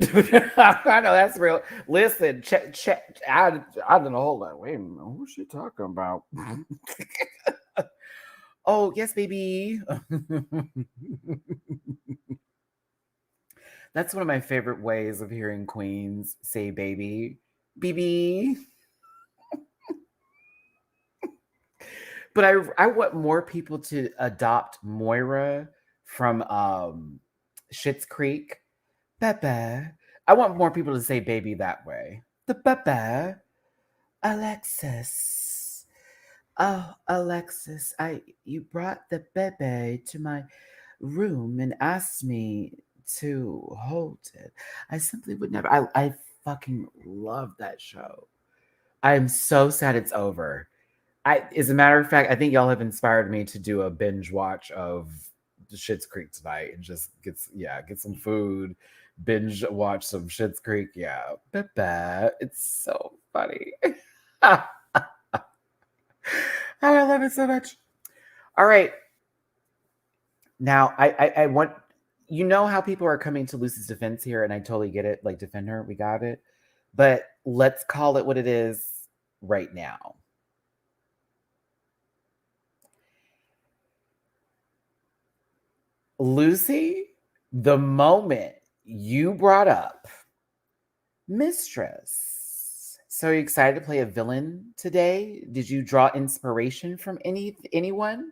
I know that's real. Listen, check. I didn't hold that. Wait a minute. Who's she talking about? Oh, yes, baby. That's one of my favorite ways of hearing queens say baby. BB. But I want more people to adopt Moira from Schitt's Creek. Bebe. I want more people to say baby that way. The Bebe. Alexis. Oh, Alexis, you brought the bebe to my room and asked me to hold it. I simply would never. I fucking love that show. I'm so sad it's over. As a matter of fact, I think y'all have inspired me to do a binge watch of the Schitt's Creek tonight and just get some food, binge watch some Schitt's Creek. Yeah, Bebe, it's so funny. Oh, I love it so much. All right, now I want how people are coming to Lucy's defense here, and I totally get it. Like defend her, we got it, but let's call it what it is right now. Lucy, the moment you brought up Mistress. So are you excited to play a villain today? Did you draw inspiration from anyone?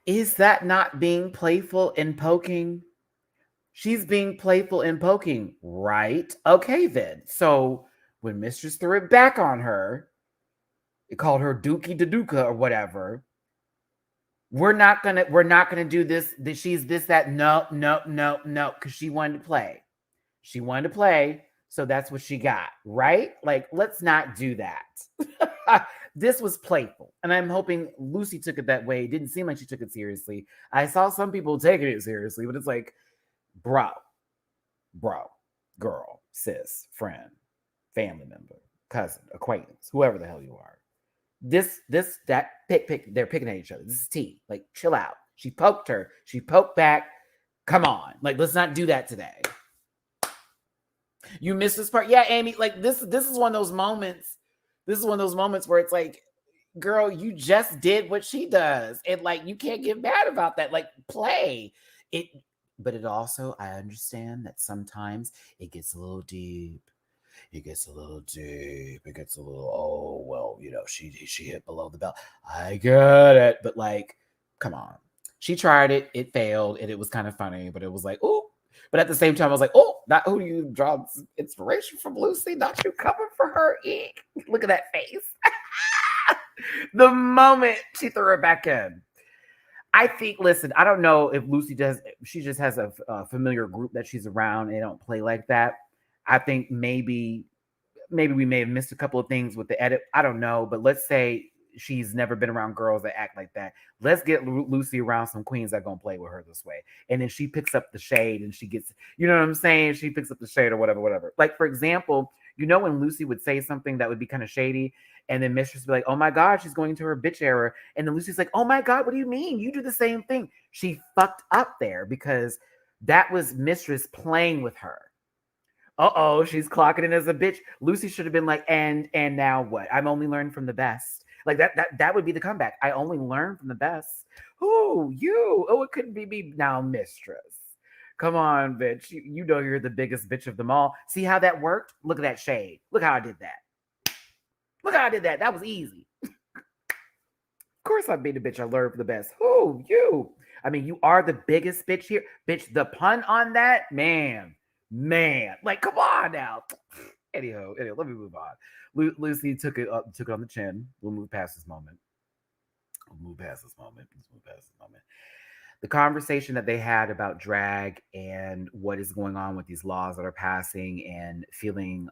Is that not being playful and poking? She's being playful and poking, right? Okay, then. So when Mistress threw it back on her, it called her Dookie Daduka or whatever. We're not gonna do this. She's this, that. No, no, no, no. Because she wanted to play. She wanted to play. So that's what she got, right? Like, let's not do that. This was playful. And I'm hoping Lucy took it that way. It didn't seem like she took it seriously. I saw some people taking it seriously, but it's like, bro, girl, sis, friend, family member, cousin, acquaintance, whoever the hell you are. That, pick, they're picking at each other. This is tea. Like, chill out. She poked her. She poked back. Come on. Like, let's not do that today. You missed this part. Yeah, Amy, like this is one of those moments. This is one of those moments where it's like, girl, you just did what she does. And like you can't get mad about that. Like, play. But it also, I understand that sometimes it gets a little deep. It gets a little deep. It gets a little, oh, well, she hit below the belt. I get it. But like, come on. She tried it. It failed. And it was kind of funny. But it was like, oh. But at the same time, I was like, oh, not who you draw inspiration from, Lucy. Not you coming for her. Eek. Look at that face. The moment she threw it back in. I think, listen, I don't know if Lucy does. She just has a familiar group that she's around and they don't play like that. I think maybe we may have missed a couple of things with the edit. I don't know, but let's say she's never been around girls that act like that. Let's get Lucy around some queens that gonna play with her this way, and then she picks up the shade and she gets, you know what I'm saying? She picks up the shade or whatever. Like for example, when Lucy would say something that would be kind of shady, and then Mistress would be like, "Oh my God, she's going to her bitch era," and then Lucy's like, "Oh my God, what do you mean? You do the same thing." She fucked up there because that was Mistress playing with her. She's clocking in as a bitch. Lucy should have been like, and now what? I'm only learning from the best. Like that would be the comeback. I only learn from the best. Who you? Oh, it couldn't be me now, Mistress. Come on, bitch. You know you're the biggest bitch of them all. See how that worked? Look at that shade. Look how I did that. Look how I did that. That was easy. Of course I'd be the bitch I learned from the best. Who you? I mean, you are the biggest bitch here. Bitch, the pun on that, man. Like, come on now. Anyhow, let me move on. Lucy took it on the chin. We'll move past this moment. Let's move past this moment. The conversation that they had about drag and what is going on with these laws that are passing and feeling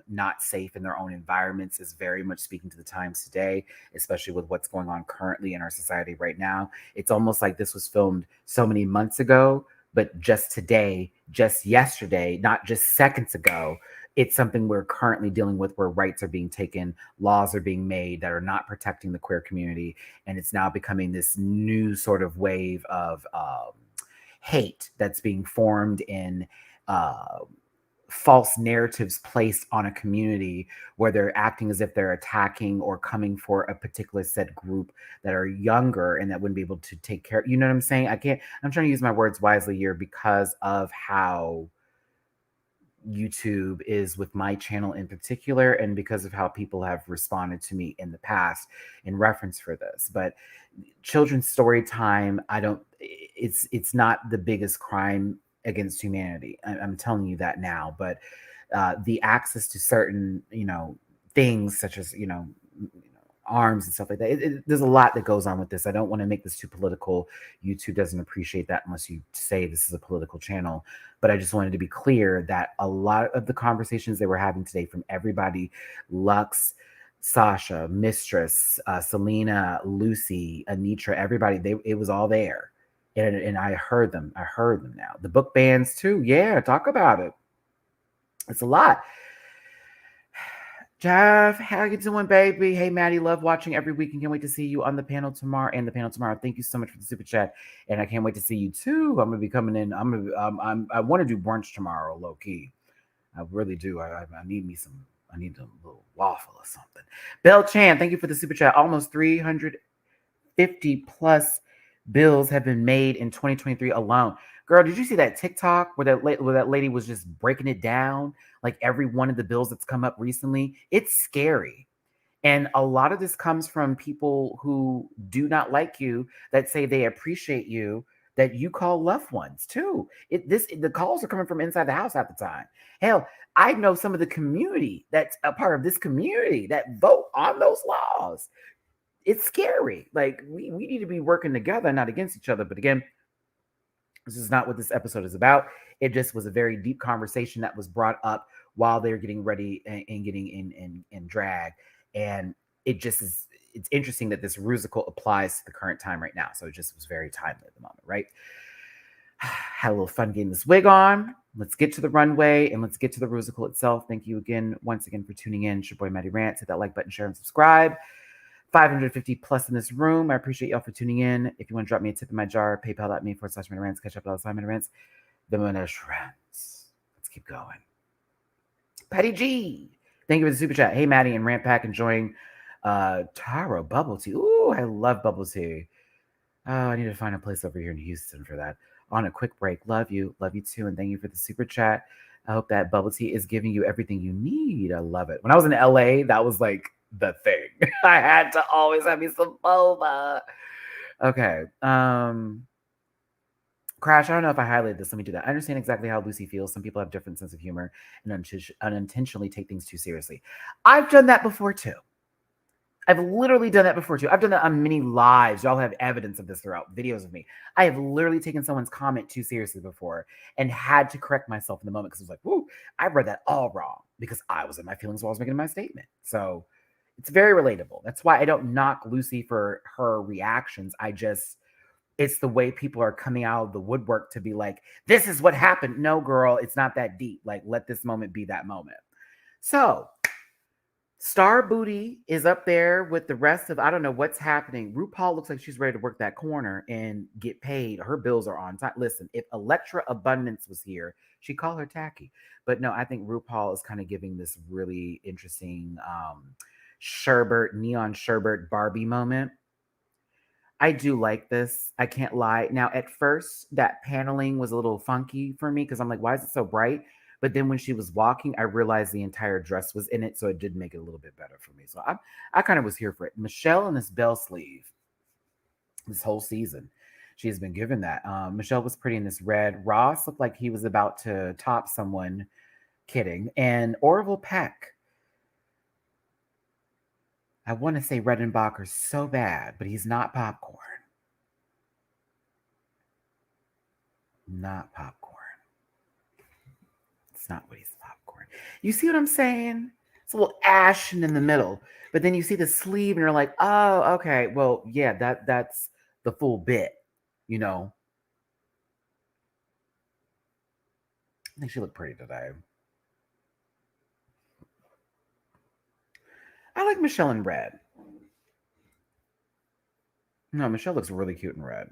not safe in their own environments is very much speaking to the times today, especially with what's going on currently in our society right now. It's almost like this was filmed so many months ago, but just today, just yesterday, not just seconds ago, it's something we're currently dealing with where rights are being taken, laws are being made that are not protecting the queer community. And it's now becoming this new sort of wave of hate that's being formed in false narratives placed on a community where they're acting as if they're attacking or coming for a particular set group that are younger and that wouldn't be able to take care. You know what I'm saying? I'm trying to use my words wisely here because of how YouTube is with my channel in particular, and because of how people have responded to me in the past in reference for this. But children's story time, I don't. It's not the biggest crime against humanity. I'm telling you that now. But the access to certain, things such as arms and stuff like that. There's a lot that goes on with this. I don't want to make this too political. YouTube doesn't appreciate that unless you say this is a political channel. But I just wanted to be clear that a lot of the conversations that we're having today from everybody, Lux, Sasha, Mistress, Selena, Lucy, Anitra, everybody, it was all there. And I heard them. I heard them now. The book bans too. Yeah, talk about it. It's a lot. Jeff, how you doing, baby? Hey, Matty, love watching every week and can't wait to see you on the panel tomorrow Thank you so much for the super chat, and I can't wait to see you too. I'm gonna be coming in. I want to do brunch tomorrow, low key. I really do. I need me some. I need a little waffle or something. Bell Chan, thank you for the super chat. Almost 350 plus bills have been made in 2023 alone. Girl, did you see that TikTok where that lady was just breaking it down? Like every one of the bills that's come up recently, it's scary. And a lot of this comes from people who do not like you, that say they appreciate you, that you call loved ones too. The calls are coming from inside the house at the time. Hell, I know some of the community that's a part of this community that vote on those laws. It's scary. Like we need to be working together, not against each other. But again, this is not what this episode is about. It just was a very deep conversation that was brought up while they're getting ready and getting in drag. And it's interesting that this Rusical applies to the current time right now. So it just was very timely at the moment, right? Had a little fun getting this wig on. Let's get to the runway and let's get to the Rusical itself. Thank you once again for tuning in. It's your boy Matty Rants. Hit that like button, share, and subscribe. 550 plus in this room. I appreciate y'all for tuning in. If you want to drop me a tip in my jar, paypal.me/MattyRants. Catch up with MattyRants. The MattyRants. Let's keep going. Patty G. Thank you for the super chat. Hey, Matty and Rant Pack enjoying Taro bubble tea. Ooh, I love bubble tea. Oh, I need to find a place over here in Houston for that. On a quick break. Love you. Love you too. And thank you for the super chat. I hope that bubble tea is giving you everything you need. I love it. When I was in LA, that was like the thing. I had to always have me some boba. Okay. Crash, I don't know if I highlighted this. Let me do that. I understand exactly how Lucy feels. Some people have different sense of humor and unintentionally take things too seriously. I've done that before too. I've literally done that before too. I've done that on many lives. Y'all have evidence of this throughout videos of me. I have literally taken someone's comment too seriously before and had to correct myself in the moment because it was like, whoo, I read that all wrong because I was in my feelings while I was making my statement. So it's very relatable. That's why I don't knock Lucy for her reactions. It's the way people are coming out of the woodwork to be like, this is what happened. No, girl, it's not that deep. Like, let this moment be that moment. So Star Booty is up there with the rest of, I don't know what's happening. RuPaul looks like she's ready to work that corner and get paid. Her bills are on time. Listen, if Electra Abundance was here, she'd call her tacky. But no, I think RuPaul is kind of giving this really interesting neon sherbet Barbie moment. I do like this. I can't lie. Now, at first, that paneling was a little funky for me because I'm like, why is it so bright? But then when she was walking, I realized the entire dress was in it, so it did make it a little bit better for me. So I kind of was here for it. Michelle in this bell sleeve, this whole season, she has been given that. Michelle was pretty in this red. Ross looked like he was about to top someone. Kidding. And Orville Peck. I want to say Redenbacher so bad, but he's not popcorn. Not popcorn. It's not what he's popcorn. You see what I'm saying? It's a little ashen in the middle, but then you see the sleeve and you're like, oh, okay. Well, yeah, that's the full bit, you know. I think she looked pretty today. I like Michelle in red. No, Michelle looks really cute in red.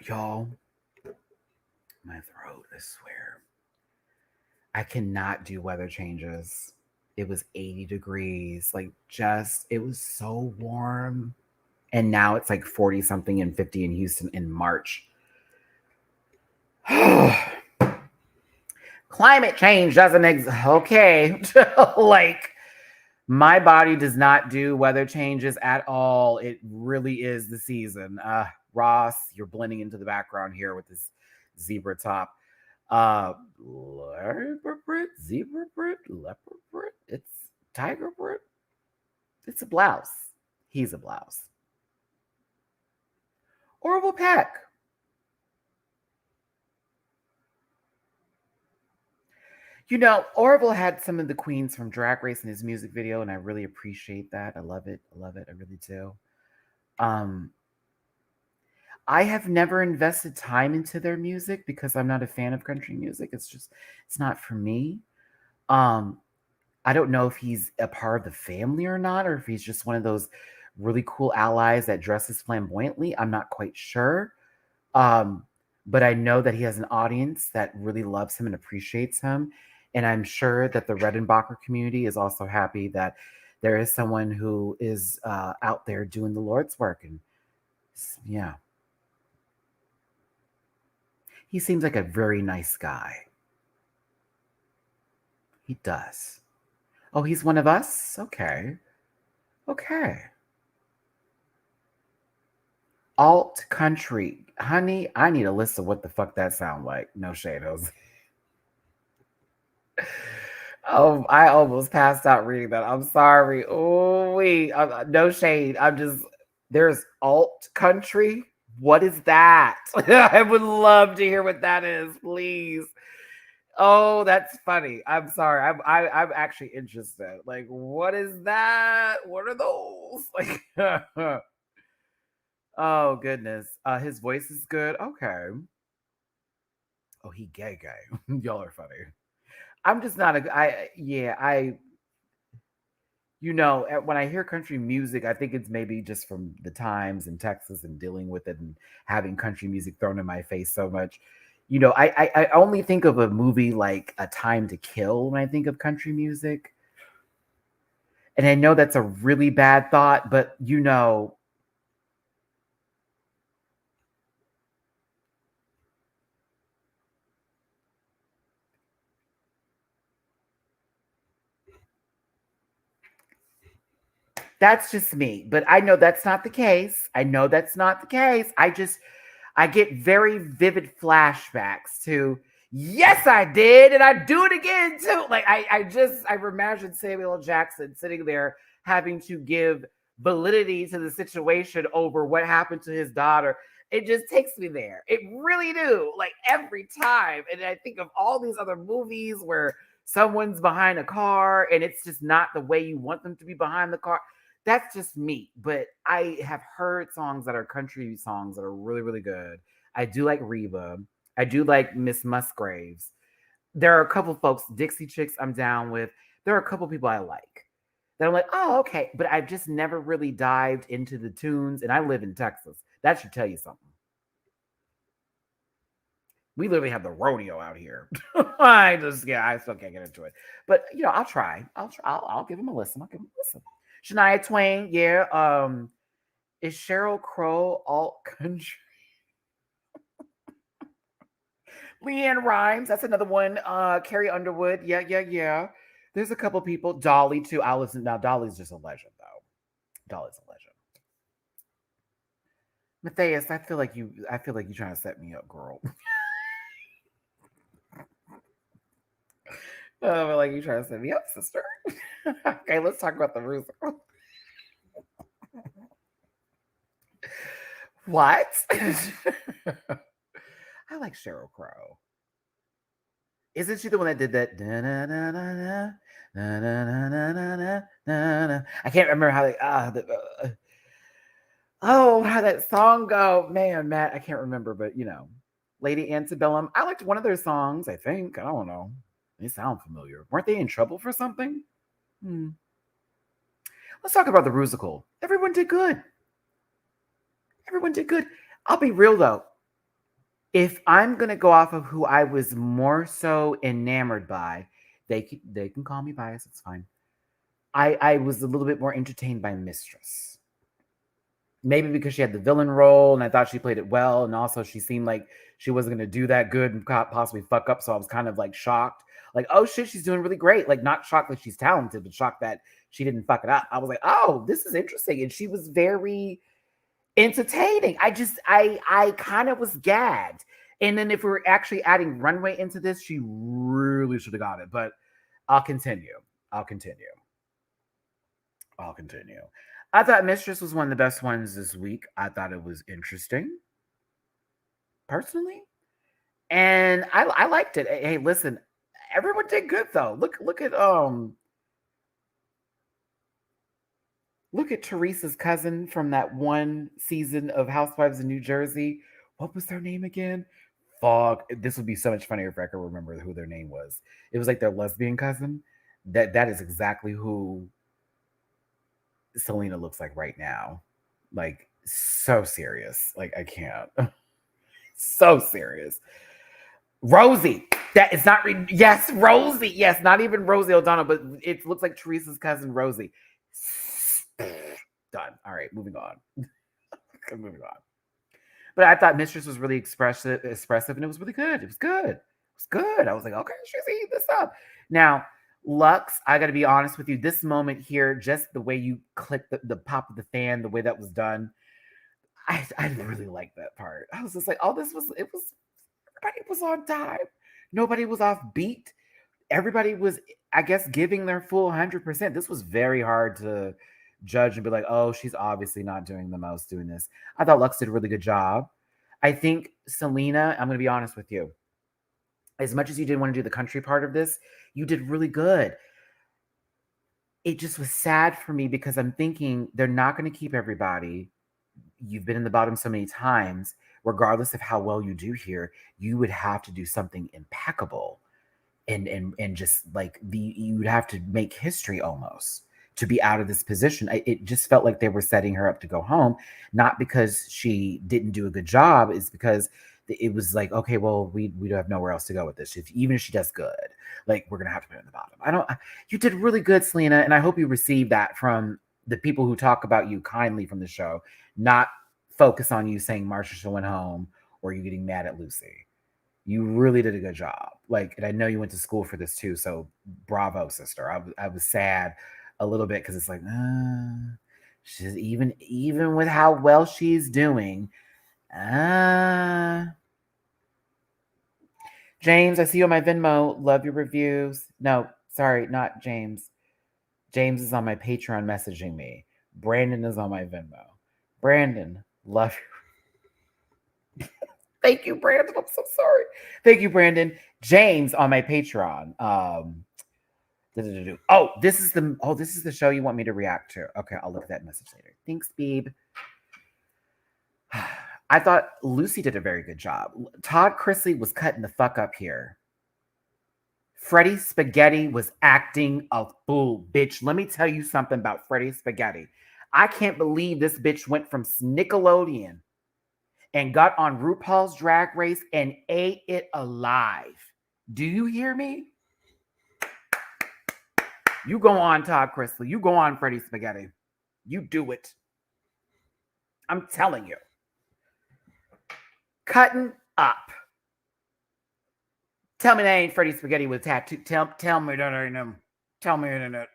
Y'all, my throat, I swear. I cannot do weather changes. It was 80 degrees. Like, just, it was so warm. And now it's like 40 something and 50 in Houston in March. Climate change doesn't okay. Like, my body does not do weather changes at all. It really is the season. Ross, you're blending into the background here with this zebra top. Leopard print, zebra print, leopard print. It's tiger print. It's a blouse. He's a blouse. Orville Peck. You know, Orville had some of the queens from Drag Race in his music video, and I really appreciate that. I love it. I love it. I really do. I have never invested time into their music because I'm not a fan of country music. It's not for me. I don't know if he's a part of the family or not, or if he's just one of those really cool allies that dresses flamboyantly. I'm not quite sure. But I know that he has an audience that really loves him and appreciates him. And I'm sure that the Redenbacher community is also happy that there is someone who is out there doing the Lord's work. And yeah. He seems like a very nice guy. He does. Oh, he's one of us? Okay. Okay. Alt country. Honey, I need a list of what the fuck that sound like. No shade, Jose. Oh, I almost passed out reading that. I'm sorry. Oh, wait. No shade. There's alt country. What is that? I would love to hear what that is, please. Oh, that's funny. I'm sorry. I'm actually interested. Like, what is that? What are those? Like, oh goodness. His voice is good. Okay. Oh, he gay. Y'all are funny. I'm just not when I hear country music, I think it's maybe just from the times in Texas and dealing with it and having country music thrown in my face so much. You know, I only think of a movie like A Time to Kill when I think of country music. And I know that's a really bad thought, but you know, that's just me. But I know that's not the case. I get very vivid flashbacks to, yes, I did, and I do it again too. Like I imagine Samuel L. Jackson sitting there having to give validity to the situation over what happened to his daughter. It just takes me there. It really do. Like every time. And I think of all these other movies where someone's behind a car and it's just not the way you want them to be behind the car. That's just me. But I have heard songs that are country songs that are really, really good. I do like Reba. I do like Miss Musgraves. There are a couple folks, Dixie Chicks, I'm down with. There are a couple people I like that I'm like, oh, okay. But I've just never really dived into the tunes. And I live in Texas. That should tell you something. We literally have the rodeo out here. I still can't get into it. But you know, I'll try. I'll give him a listen. Shania Twain, yeah. Is Sheryl Crow alt country? Leanne Rhymes, that's another one. Carrie Underwood, yeah. There's a couple people. Dolly too. I'll listen now. Dolly's just a legend, though. Dolly's a legend. Matthias, I feel like you're trying to set me up, girl. I feel like you're trying to set me up, sister. Okay, let's talk about the Rusical. What? I like Sheryl Crow. Isn't she the one that did that? I can't remember how how that song go. Man, Matt, I can't remember, but you know, Lady Antebellum. I liked one of their songs, I think. I don't know. They sound familiar. Weren't they in trouble for something? Let's talk about the Rusical. Everyone did good. I'll be real though. If I'm gonna go off of who I was more so enamored by, they can call me biased. It's fine. I was a little bit more entertained by Mistress. Maybe because she had the villain role and I thought she played it well, and also she seemed like she wasn't gonna do that good and possibly fuck up. So I was kind of like shocked, like, oh shit, she's doing really great. Like, not shocked that she's talented, but shocked that she didn't fuck it up. I was like, oh, this is interesting, and she was very entertaining. I kind of was gagged. And then if we were actually adding Runway into this, she really should have got it. But I'll continue. I'll continue. I'll continue. I thought Mistress was one of the best ones this week. I thought it was interesting, personally. And I liked it. Hey, listen, everyone did good though. Look at Teresa's cousin from that one season of Housewives in New Jersey. What was their name again? Fuck. This would be so much funnier if I could remember who their name was. It was like their lesbian cousin. That is exactly who Selena looks like right now. Like, so serious. Like, I can't. So serious. Rosie. That is not yes, Rosie. Yes, not even Rosie O'Donnell, but it looks like Teresa's cousin Rosie. Done. All right, moving on. Moving on. But I thought Mistress was really expressive, and it was really good. It was good. It was good. I was like, okay, she's eating this up. Now, Lux, I got to be honest with you. This moment here, just the way you clicked the pop of the fan, the way that was done, I really like that part. I was just like, oh, everybody was on time. Nobody was off beat. Everybody was, I guess, giving their full 100%. This was very hard to judge and be like, oh, she's obviously not doing the most doing this. I thought Lux did a really good job. I think Selena, I'm going to be honest with you. As much as you didn't want to do the country part of this, you did really good. It just was sad for me because I'm thinking they're not going to keep everybody. You've been in the bottom so many times. Regardless of how well you do here, you would have to do something impeccable. And just like you would have to make history almost to be out of this position. It just felt like they were setting her up to go home, not because she didn't do a good job. It's because it was like, okay, well, we have nowhere else to go with this. Even if she does good, like, we're gonna have to put her in the bottom. You did really good, Selena, and I hope you received that from the people who talk about you kindly from the show, not focus on you saying Marsha should went home or you getting mad at Lucy. You really did a good job. Like, and I know you went to school for this too, so bravo, sister. I was sad a little bit because it's like, she's even with how well she's doing. James, I see you on my Venmo. Love your reviews. No, sorry, not James. James is on my Patreon messaging me. Brandon is on my Venmo. Brandon, love you. Thank you, Brandon. I'm so sorry. Thank you, Brandon. James on my Patreon. This is the show you want me to react to. Okay, I'll look at that message later. Thanks, Beeb. I thought Lucy did a very good job. Todd Chrisley was cutting the fuck up here. Freddie Spaghetti was acting a fool, bitch. Let me tell you something about Freddie Spaghetti. I can't believe this bitch went from Nickelodeon and got on RuPaul's Drag Race and ate it alive. Do you hear me? You go on, Todd Chrisley. You go on, Freddie Spaghetti. You do it. I'm telling you. Cutting up. Tell me that ain't Freddie Spaghetti with a tattoo. Tell me that ain't him. Tell me that ain't it.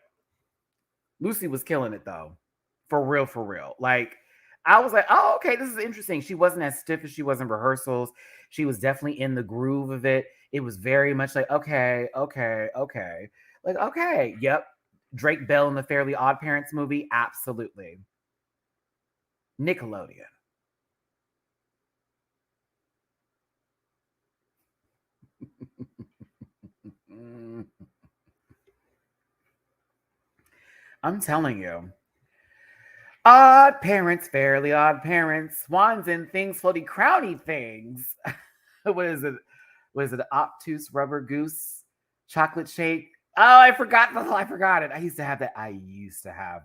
Lucy was killing it though. For real, for real. Like, I was like, oh, okay, this is interesting. She wasn't as stiff as she was in rehearsals. She was definitely in the groove of it. It was very much like, okay. Like, okay, yep. Drake Bell in the Fairly Odd Parents movie? Absolutely. Nickelodeon. I'm telling you. Odd Parents, Fairly Odd Parents, Swans and Things, Floaty Crowny Things. What is it? Was it Obtuse Rubber Goose Chocolate Shake? Oh, I forgot it. I used to have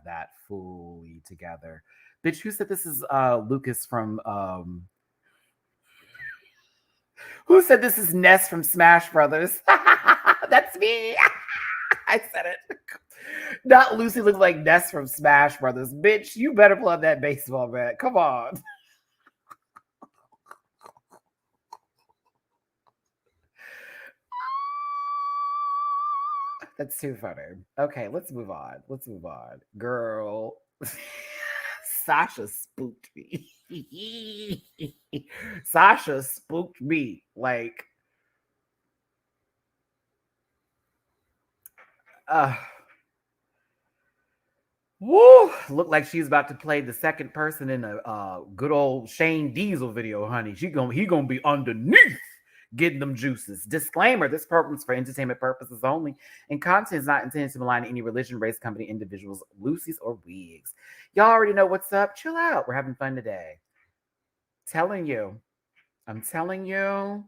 that fully together. Bitch, who said this is Lucas from Who said this is Ness from Smash Brothers? That's me. I said it. Not Lucy looks like Ness from Smash Brothers. Bitch, you better pull out that baseball bat. Come on. That's too funny. Okay, let's move on. Let's move on. Girl. Sasha spooked me. Sasha spooked me. Like, woo! Looked like she's about to play the second person in a good old Shane Diesel video, honey. He gonna be underneath getting them juices. Disclaimer: this program is for entertainment purposes only, and content is not intended to malign any religion, race, company, individuals, Lucy's, or wigs. Y'all already know what's up. Chill out. We're having fun today. I'm telling you.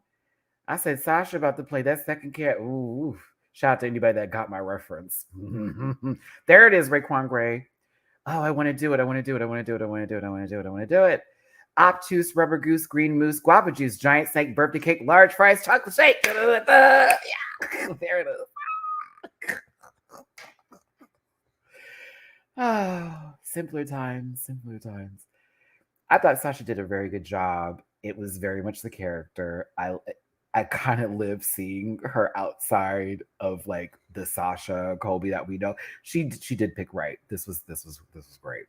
I said Sasha about to play that second cat. Ooh. Shout out to anybody that got my reference. There it is, Raekwon Gray. Oh, I want to do it. Obtuse, rubber goose, green moose, guava juice, giant snake, birthday cake, large fries, chocolate shake. Yeah. There it is. Oh, simpler times. I thought Sasha did a very good job. It was very much the character. I kind of live seeing her outside of like the Sasha Colby that we know. She did pick right. This was great.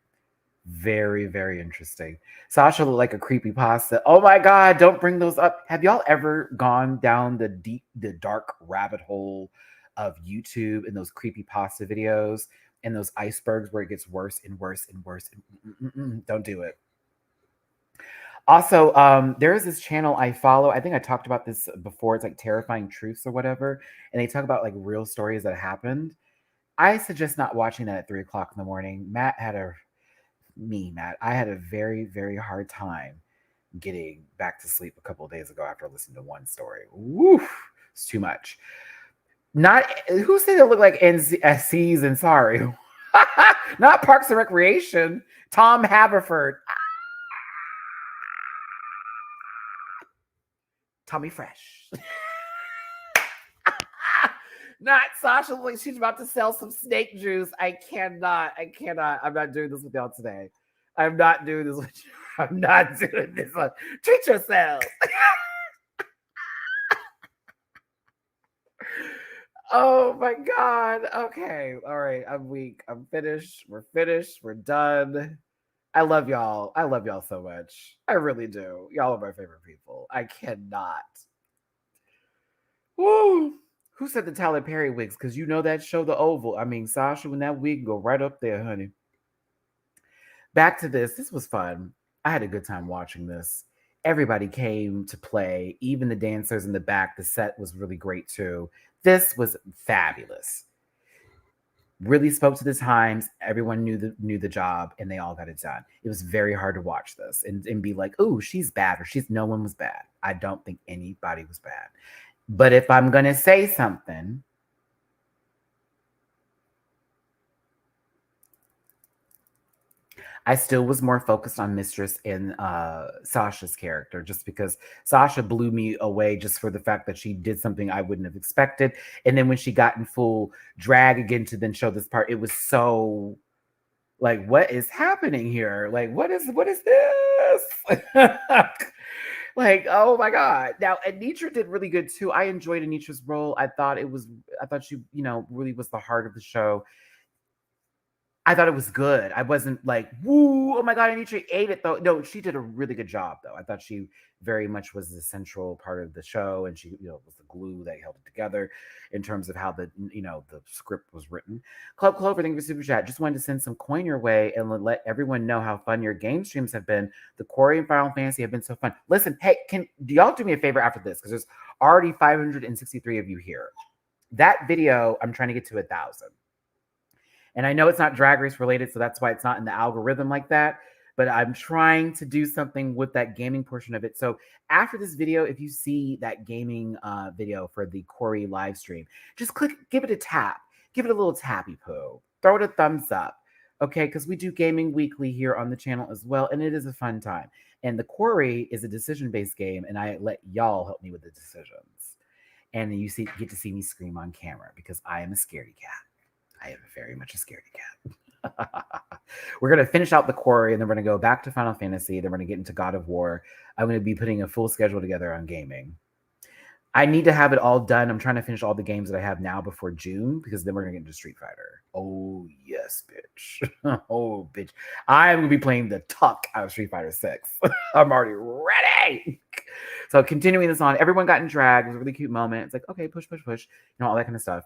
Very, very interesting. Sasha looked like a creepy pasta. Oh my God, don't bring those up. Have y'all ever gone down the dark rabbit hole of YouTube and those creepy pasta videos and those icebergs where it gets worse and worse and worse? Don't do it. Also, there is this channel I follow. I think I talked about this before. It's like Terrifying Truths or whatever. And they talk about like real stories that happened. I suggest not watching that at 3:00 in the morning. Matt, I had a very, very hard time getting back to sleep a couple of days ago after listening to one story. Woof, it's too much. Not who said it looked like NC's and sorry. Not Parks and Recreation. Tom Haverford. Tommy Fresh. Not Sasha, like she's about to sell some snake juice. I cannot. I'm not doing this with y'all today. I'm not doing this with you. I'm not doing this one. Treat yourself. Oh my God. Okay. All right. I'm weak. I'm finished. We're finished. We're done. I love y'all. I love y'all so much. I really do. Y'all are my favorite people. I cannot. Woo. Who said the Tyler Perry wigs? Because you know that show, The Oval. I mean, Sasha, when that wig go right up there, honey. Back to this. This was fun. I had a good time watching this. Everybody came to play, even the dancers in the back. The set was really great too. This was fabulous. Really spoke to the times. Everyone knew the job, and they all got it done. It was very hard to watch this and be like, "Oh, she's bad," or no one was bad. I don't think anybody was bad. But if I'm gonna say something, I still was more focused on Mistress and Sasha's character, just because Sasha blew me away just for the fact that she did something I wouldn't have expected. And then when she got in full drag again to then show this part, it was so like, what is happening here? Like, what is this? Like, oh my God. Now, Anitra did really good too. I enjoyed Anitra's role. I thought she, really was the heart of the show. I thought it was good. I wasn't like, woo, oh my God, Anitra ate it though. No, she did a really good job though. I thought she very much was the central part of the show, and she, was the glue that held it together in terms of how the script was written. Club Clover, thank you for super chat. Just wanted to send some coin your way and let everyone know how fun your game streams have been. The Quarry and Final Fantasy have been so fun. Listen, hey, do y'all do me a favor after this? Because there's already 563 of you here. That video, I'm trying to get to 1,000. And I know it's not Drag Race related, so that's why it's not in the algorithm like that. But I'm trying to do something with that gaming portion of it. So after this video, if you see that gaming video for the Corey live stream, just give it a tap. Give it a little tappy poo. Throw it a thumbs up. Okay, because we do gaming weekly here on the channel as well, and it is a fun time. And the quarry is a decision-based game, and I let y'all help me with the decisions. And you get to see me scream on camera because I am a scaredy cat. I am very much a scaredy cat. We're going to finish out the quarry, and then we're going to go back to Final Fantasy. Then we're going to get into God of War. I'm going to be putting a full schedule together on gaming. I need to have it all done. I'm trying to finish all the games that I have now before June because then we're going to get into Street Fighter. Oh, yes, bitch. Oh, bitch. I'm going to be playing the tuck out of Street Fighter 6. I'm already ready. So continuing this on, everyone got in drag. It was a really cute moment. It's like, okay, push, push, push. You know, all that kind of stuff.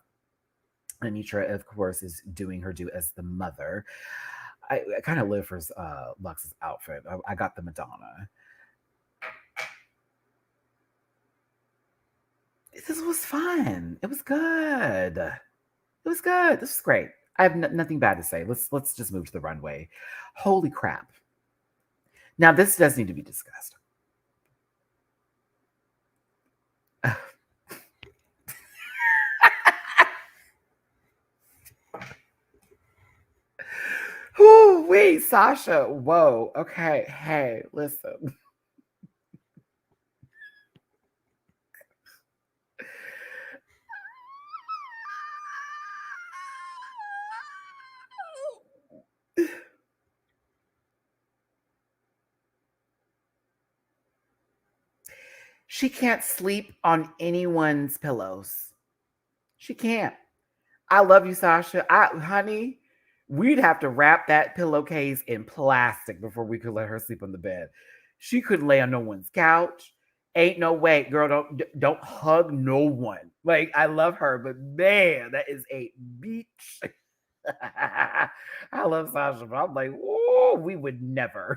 Anitra, of course, is doing her due as the mother. I kind of live for Lux's outfit. I got the Madonna. This was fun. It was good. It was good. This is great. I have nothing bad to say. Let's just move to the runway. Holy crap. Now this does need to be discussed. Ooh, wait, Sasha. Whoa. Okay. Hey, listen. She can't sleep on anyone's pillows. She can't. I love you, Sasha. Honey, we'd have to wrap that pillowcase in plastic before we could let her sleep on the bed. She couldn't lay on no one's couch. Ain't no way, girl. Don't hug no one. Like I love her, but man, that is a beach. I love Sasha, but I'm like, oh, we would never.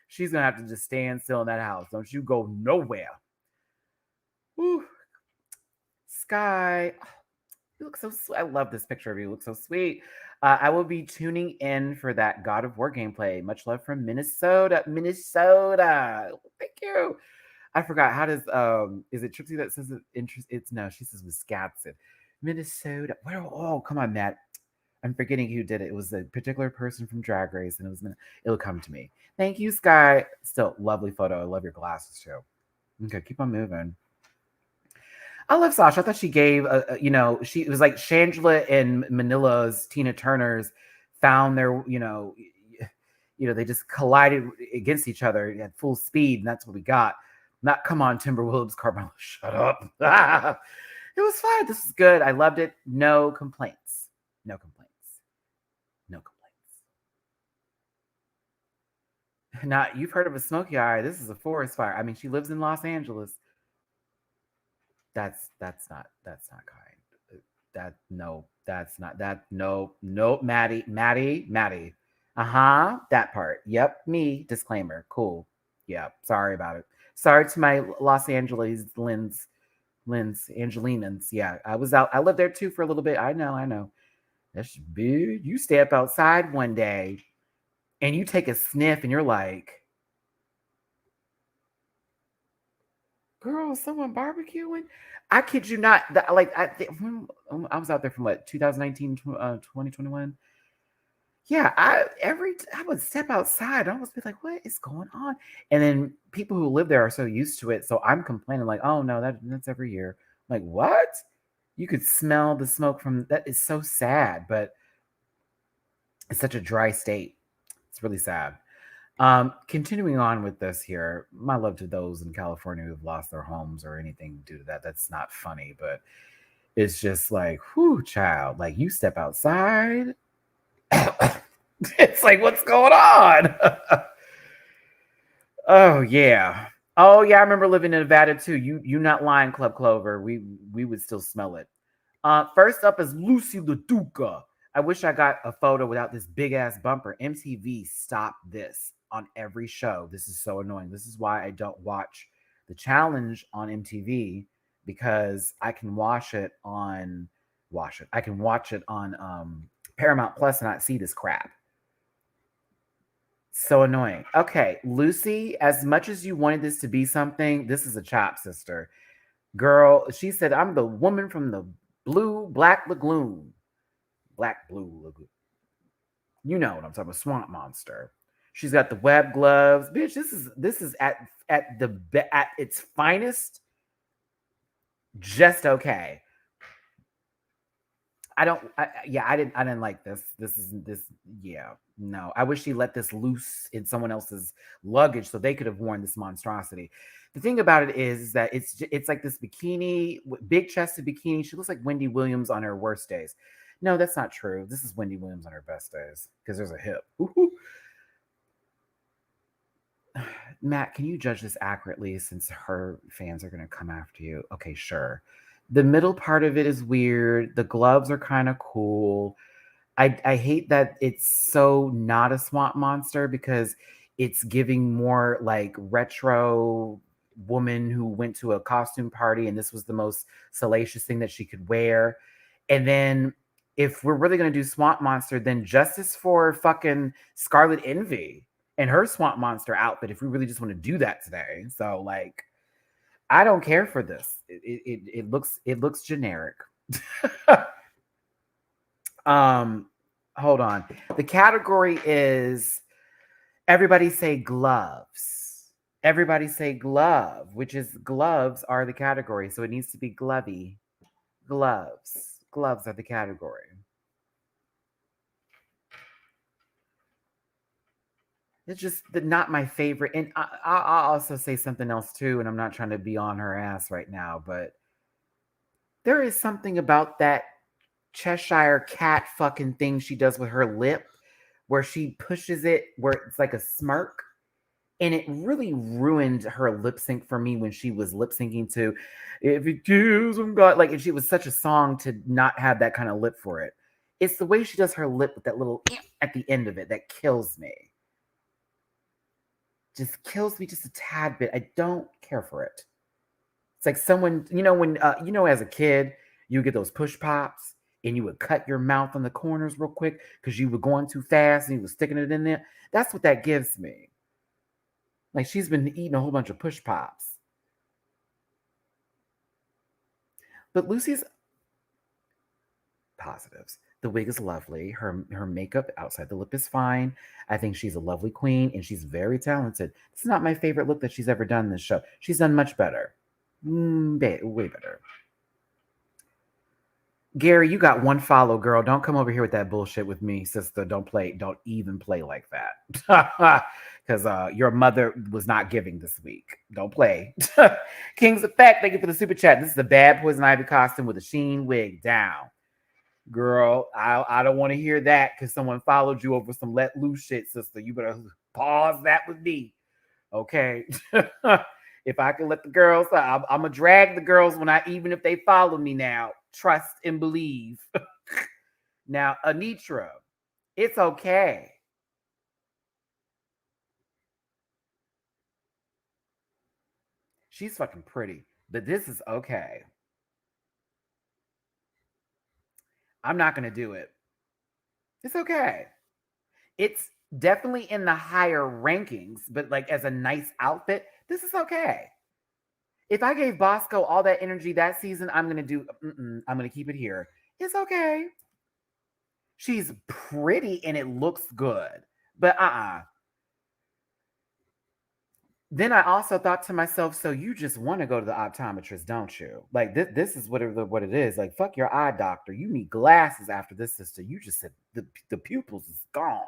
She's gonna have to just stand still in that house. Don't you go nowhere. Whew. Sky, you look so sweet. I love this picture of you. You look so sweet. I will be tuning in for that God of War gameplay. Much love from Minnesota. Minnesota. Thank you. I forgot. How does is it Trixie that says it interest? It's no, she says Wisconsin. Minnesota. Where oh come on, Matt. I'm forgetting who did it. It was a particular person from Drag Race, and it'll come to me. Thank you, Sky. Still lovely photo. I love your glasses too. Okay, keep on moving. I love Sasha. I thought she gave, it was like Shangela and Manila's Tina Turner's found their, they just collided against each other at full speed, and that's what we got. Not come on, Timber Williams, Carmelo, shut up. It was fun. This is good. I loved it. No complaints. No complaints. No complaints. Now, you've heard of a smoky eye. This is a forest fire. I mean, she lives in Los Angeles. That's not kind. No, Matty. That part. Yep, me. Disclaimer. Cool. Yeah, sorry about it. Sorry to my Los Angeles Angelinans. Yeah, I was out. I lived there too for a little bit. I know. That's big. You step outside one day and you take a sniff and you're like, girl, someone barbecuing? I kid you not. I was out there from what 2019, 2021. Yeah, I would step outside. I almost be like, what is going on? And then people who live there are so used to it. So I'm complaining, like, oh no, that's every year. I'm like, what? You could smell the smoke from that is so sad, but it's such a dry state. It's really sad. Continuing on with this here, my love to those in California who've lost their homes or anything due to that. That's not funny, but it's just like, whoo, child, like you step outside. It's like, what's going on? Oh yeah. Oh yeah, I remember living in Nevada too. You not lying, Club Clover. We would still smell it. First up is Lucy LaDuca. I wish I got a photo without this big ass bumper. MTV, stop this on every show. This is so annoying. This is why I don't watch the challenge on MTV because I can watch it on Paramount Plus and not see this crap. So annoying. Okay, Lucy, as much as you wanted this to be something, this is a chop, sister. Girl, she said, I'm the woman from the Black Lagoon. Black Blue Lagoon. You know what I'm talking about, swamp monster. She's got the web gloves. Bitch, this is at its finest, just okay. I didn't like this. Yeah, no. I wish she let this loose in someone else's luggage so they could have worn this monstrosity. The thing about it is that it's like this bikini, big chested bikini. She looks like Wendy Williams on her worst days. No, that's not true. This is Wendy Williams on her best days because there's a hip. Ooh. Matt, can you judge this accurately since her fans are going to come after you? Okay, sure. The middle part of it is weird. The gloves are kind of cool. I hate that it's so not a swamp monster because it's giving more like retro woman who went to a costume party and this was the most salacious thing that she could wear. And then if we're really going to do swamp monster, then justice for fucking Scarlet Envy and her swamp monster outfit if we really just want to do that today. So like I don't care for this. It looks generic. Hold on. The category is everybody say gloves. Everybody say glove, which is gloves are the category. So it needs to be glovey. Gloves. Gloves are the category. It's just not my favorite. And I'll also say something else too. And I'm not trying to be on her ass right now, but there is something about that Cheshire cat fucking thing she does with her lip where she pushes it where it's like a smirk. And it really ruined her lip sync for me when she was lip syncing to If It Kills From God. Like, and she was such a song to not have that kind of lip for it. It's the way she does her lip with that little at the end of it that kills me. Just kills me just a tad bit. I don't care for it. It's like someone, when, as a kid, you get those push pops and you would cut your mouth on the corners real quick because you were going too fast and you were sticking it in there. That's what that gives me. Like she's been eating a whole bunch of push pops. But Lucy's positives. The wig is lovely. Her makeup outside the lip is fine. I think she's a lovely queen and she's very talented. It's not my favorite look that she's ever done in this show. She's done much better. Way better. Gary, you got one follow, girl. Don't come over here with that bullshit with me, sister. Don't even play like that. Because your mother was not giving this week. Don't play. King's Effect, thank you for the super chat. This is the bad Poison Ivy costume with a sheen wig down. Girl, I don't want to hear that because someone followed you over some let loose shit, sister. You better pause that with me. Okay. If I can let the girls, I'm gonna drag the girls even if they follow me now. Trust and believe. Now, Anitra, it's okay. She's fucking pretty, but this is okay. I'm not gonna do it. It's okay. It's definitely in the higher rankings, but like as a nice outfit, this is okay. If I gave Bosco all that energy that season, I'm gonna keep it here. It's okay. She's pretty and it looks good, but Then I also thought to myself, so you just want to go to the optometrist, don't you? Like this is what it is. Like fuck your eye doctor. You need glasses after this, sister. You just said the pupils is gone.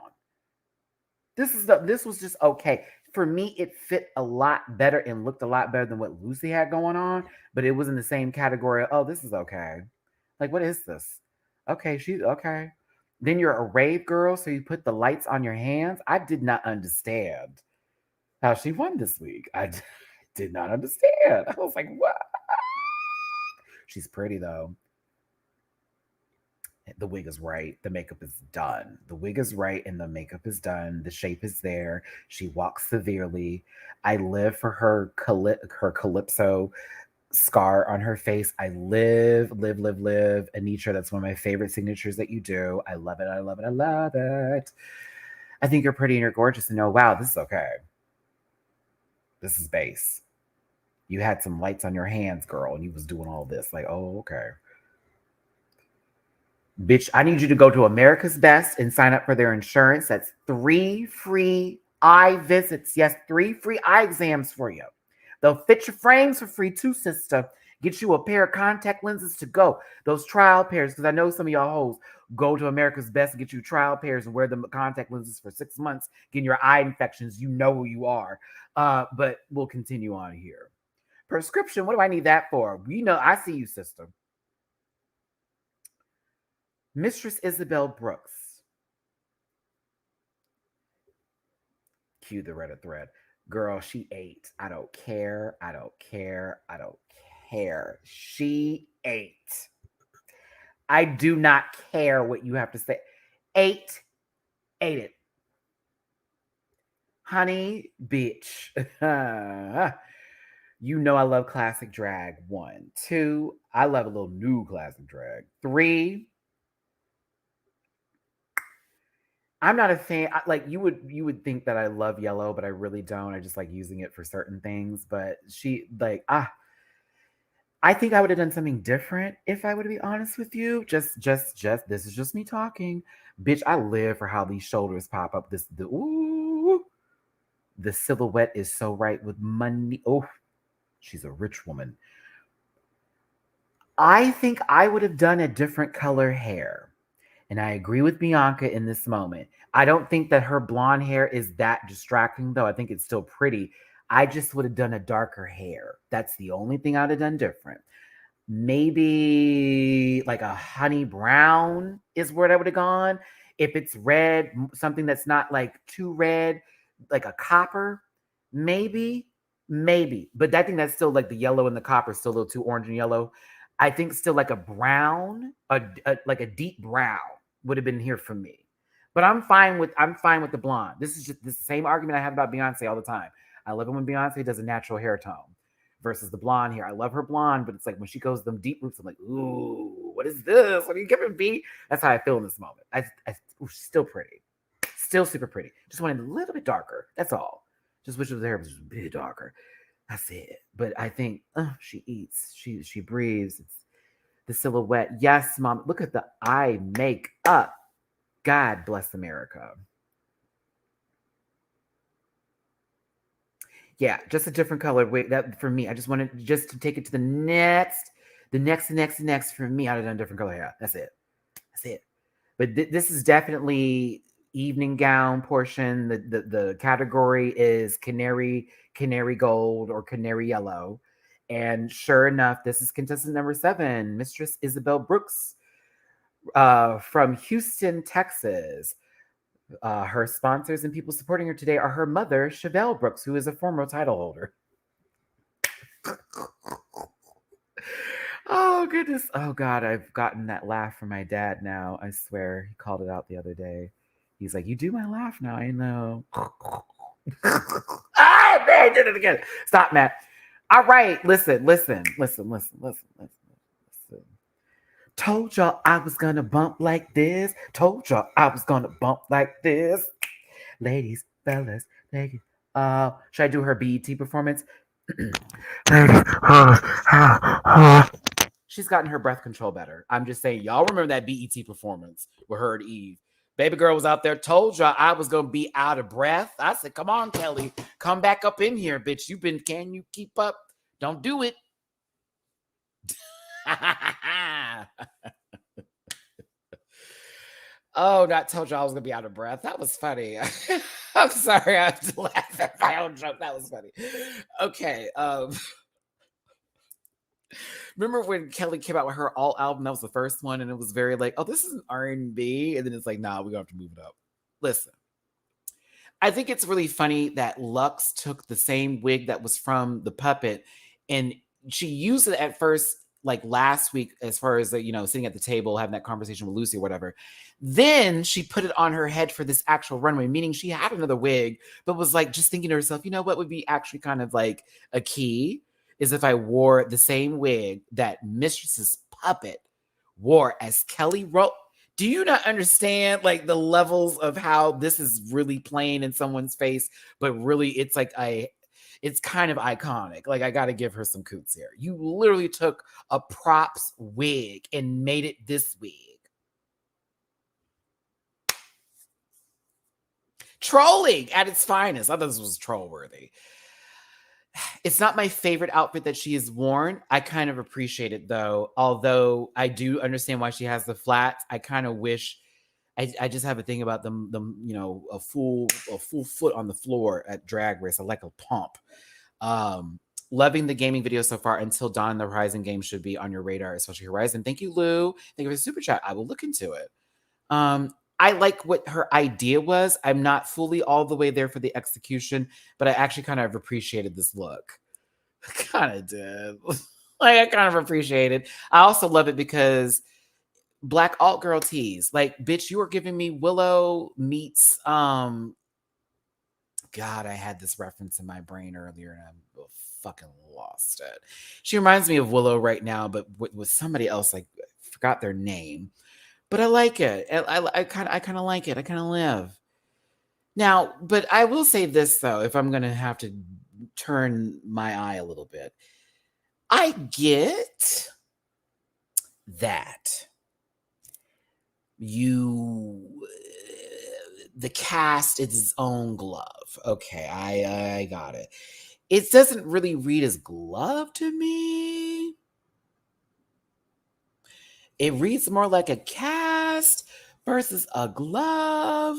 This was just okay. For me, it fit a lot better and looked a lot better than what Lucy had going on, but it was in the same category of, oh, this is okay. Like, what is this? Okay, she's okay. Then you're a rave girl, so you put the lights on your hands. I did not understand how she won this week. I did not understand. I was like, what? She's pretty though. The wig is right. The makeup is done. The wig is right and the makeup is done. The shape is there. She walks severely. I live for her calypso scar on her face. I live. Anitra, that's one of my favorite signatures that you do. I love it. I love it. I love it. I think you're pretty and you're gorgeous. And oh, wow, this is okay. This is base. You had some lights on your hands, girl, and you was doing all this. Like, oh, okay. Bitch, I need you to go to America's Best and sign up for their insurance. That's 3 free eye visits. Yes, 3 free eye exams for you. They'll fit your frames for free too, sister. Get you a pair of contact lenses to go. Those trial pairs, because I know some of y'all hoes go to America's Best and get you trial pairs and wear the contact lenses for 6 months, getting your eye infections. You know who you are. But we'll continue on here. Prescription, what do I need that for? You know, I see you, sister. Mistress Isabel Brooks. Cue the Reddit thread. Girl, she ate. I don't care. I don't care. I don't care. She ate. I do not care what you have to say. Ate it. Honey, bitch. You know I love classic drag. 1. 2, I love a little new classic drag. 3, I'm not a fan. Like you would think that I love yellow, but I really don't. I just like using it for certain things. But she like I think I would have done something different if I would be honest with you. Just this is just me talking. Bitch, I live for how these shoulders pop up. The silhouette is so right with money. Oh, she's a rich woman. I think I would have done a different color hair. And I agree with Bianca in this moment. I don't think that her blonde hair is that distracting, though. I think it's still pretty. I just would have done a darker hair. That's the only thing I'd have done different. Maybe like a honey brown is where I would have gone. If it's red, something that's not like too red, like a copper, maybe. But I think that's still like the yellow and the copper, still a little too orange and yellow. I think still like a brown, like a deep brown would have been here for me. But I'm fine with the blonde. This is just the same argument I have about Beyonce all the time. I love it when Beyonce does a natural hair tone versus the blonde hair. I love her blonde, but it's like when she goes them deep roots, I'm like, ooh, what is this? What are you giving me? That's how I feel in this moment. Ooh, she's still pretty, still super pretty. Just wanted a little bit darker. That's all. Just wish her hair was a bit darker. That's it. But I think she eats, she breathes. It's the silhouette. Yes, mom. Look at the eye makeup. God bless America. Yeah, just a different color. Wait, that for me. I just wanted just to take it to the next for me. I'd have done a different color. Yeah, that's it. That's it. But this is definitely evening gown portion. The category is canary gold or canary yellow. And sure enough, this is contestant number 7, Mistress Isabel Brooks from Houston, Texas. Her sponsors and people supporting her today are her mother, Chevelle Brooks, who is a former title holder. Oh, goodness. Oh, God. I've gotten that laugh from my dad now. I swear. He called it out the other day. He's like, you do my laugh now. I know. Ah, man, I did it again. Stop, Matt. All right. Listen. Told y'all I was going to bump like this. Told y'all I was going to bump like this. Ladies, fellas, thank you. Should I do her BET performance? She's gotten her breath control better. I'm just saying, y'all remember that BET performance with her and Eve. Baby girl was out there, told y'all I was gonna be out of breath. I said, come on, Kelly, come back up in here, bitch. Can you keep up? Don't do it. Oh, not told you I was gonna be out of breath. That was funny. I'm sorry, I have to laugh at my own joke. That was funny. Okay. Remember when Kelly came out with her alt album? That was the first one, and it was very like, oh, this is an R&B, and then it's like, nah, we're gonna have to move it up. Listen, I think it's really funny that Lux took the same wig that was from the puppet, and she used it at first, like last week, as far as sitting at the table having that conversation with Lucy or whatever. Then she put it on her head for this actual runway, meaning she had another wig, but was like just thinking to herself, you know what would be actually kind of like a key is if I wore the same wig that Mistress's puppet wore as Kelly wrote. Do you not understand like the levels of how this is really playing in someone's face, but really it's like it's kind of iconic. Like I got to give her some coots here. You literally took a props wig and made it this wig. Trolling at its finest. I thought this was troll worthy. It's not my favorite outfit that she has worn. I kind of appreciate it though. Although I do understand why she has the flats. I kind of wish I just have a thing about them, a full foot on the floor at Drag Race. I like a pump. Loving the gaming video so far. Until Dawn, the Horizon game should be on your radar, especially Horizon. Thank you, Lou. Thank you for the super chat. I will look into it. I like what her idea was. I'm not fully all the way there for the execution, but I actually kind of appreciated this look. I kind of did. Like, I kind of appreciate it. I also love it because Black alt girl tees. Like, bitch, you are giving me Willow meets God, I had this reference in my brain earlier and I fucking lost it. She reminds me of Willow right now, but with somebody else, like, I forgot their name. But I like it. I kind of like it. I kind of live. Now, but I will say this though, if I'm gonna have to turn my eye a little bit, I get that the cast is its own glove. Okay, I got it. It doesn't really read as glove to me. It reads more like a cast versus a glove.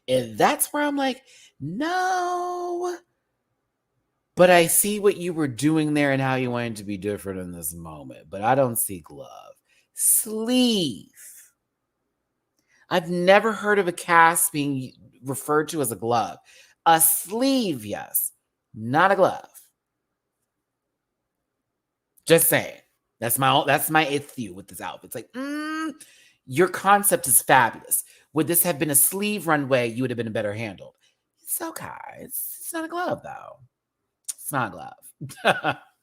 And that's where I'm like, no. But I see what you were doing there and how you wanted to be different in this moment. But I don't see glove. Sleeve. I've never heard of a cast being referred to as a glove. A sleeve, yes. Not a glove. Just saying. That's my issue with this outfit. It's like, your concept is fabulous. Would this have been a sleeve runway, you would have been better handled. It's okay. It's not a glove, though. It's not a glove.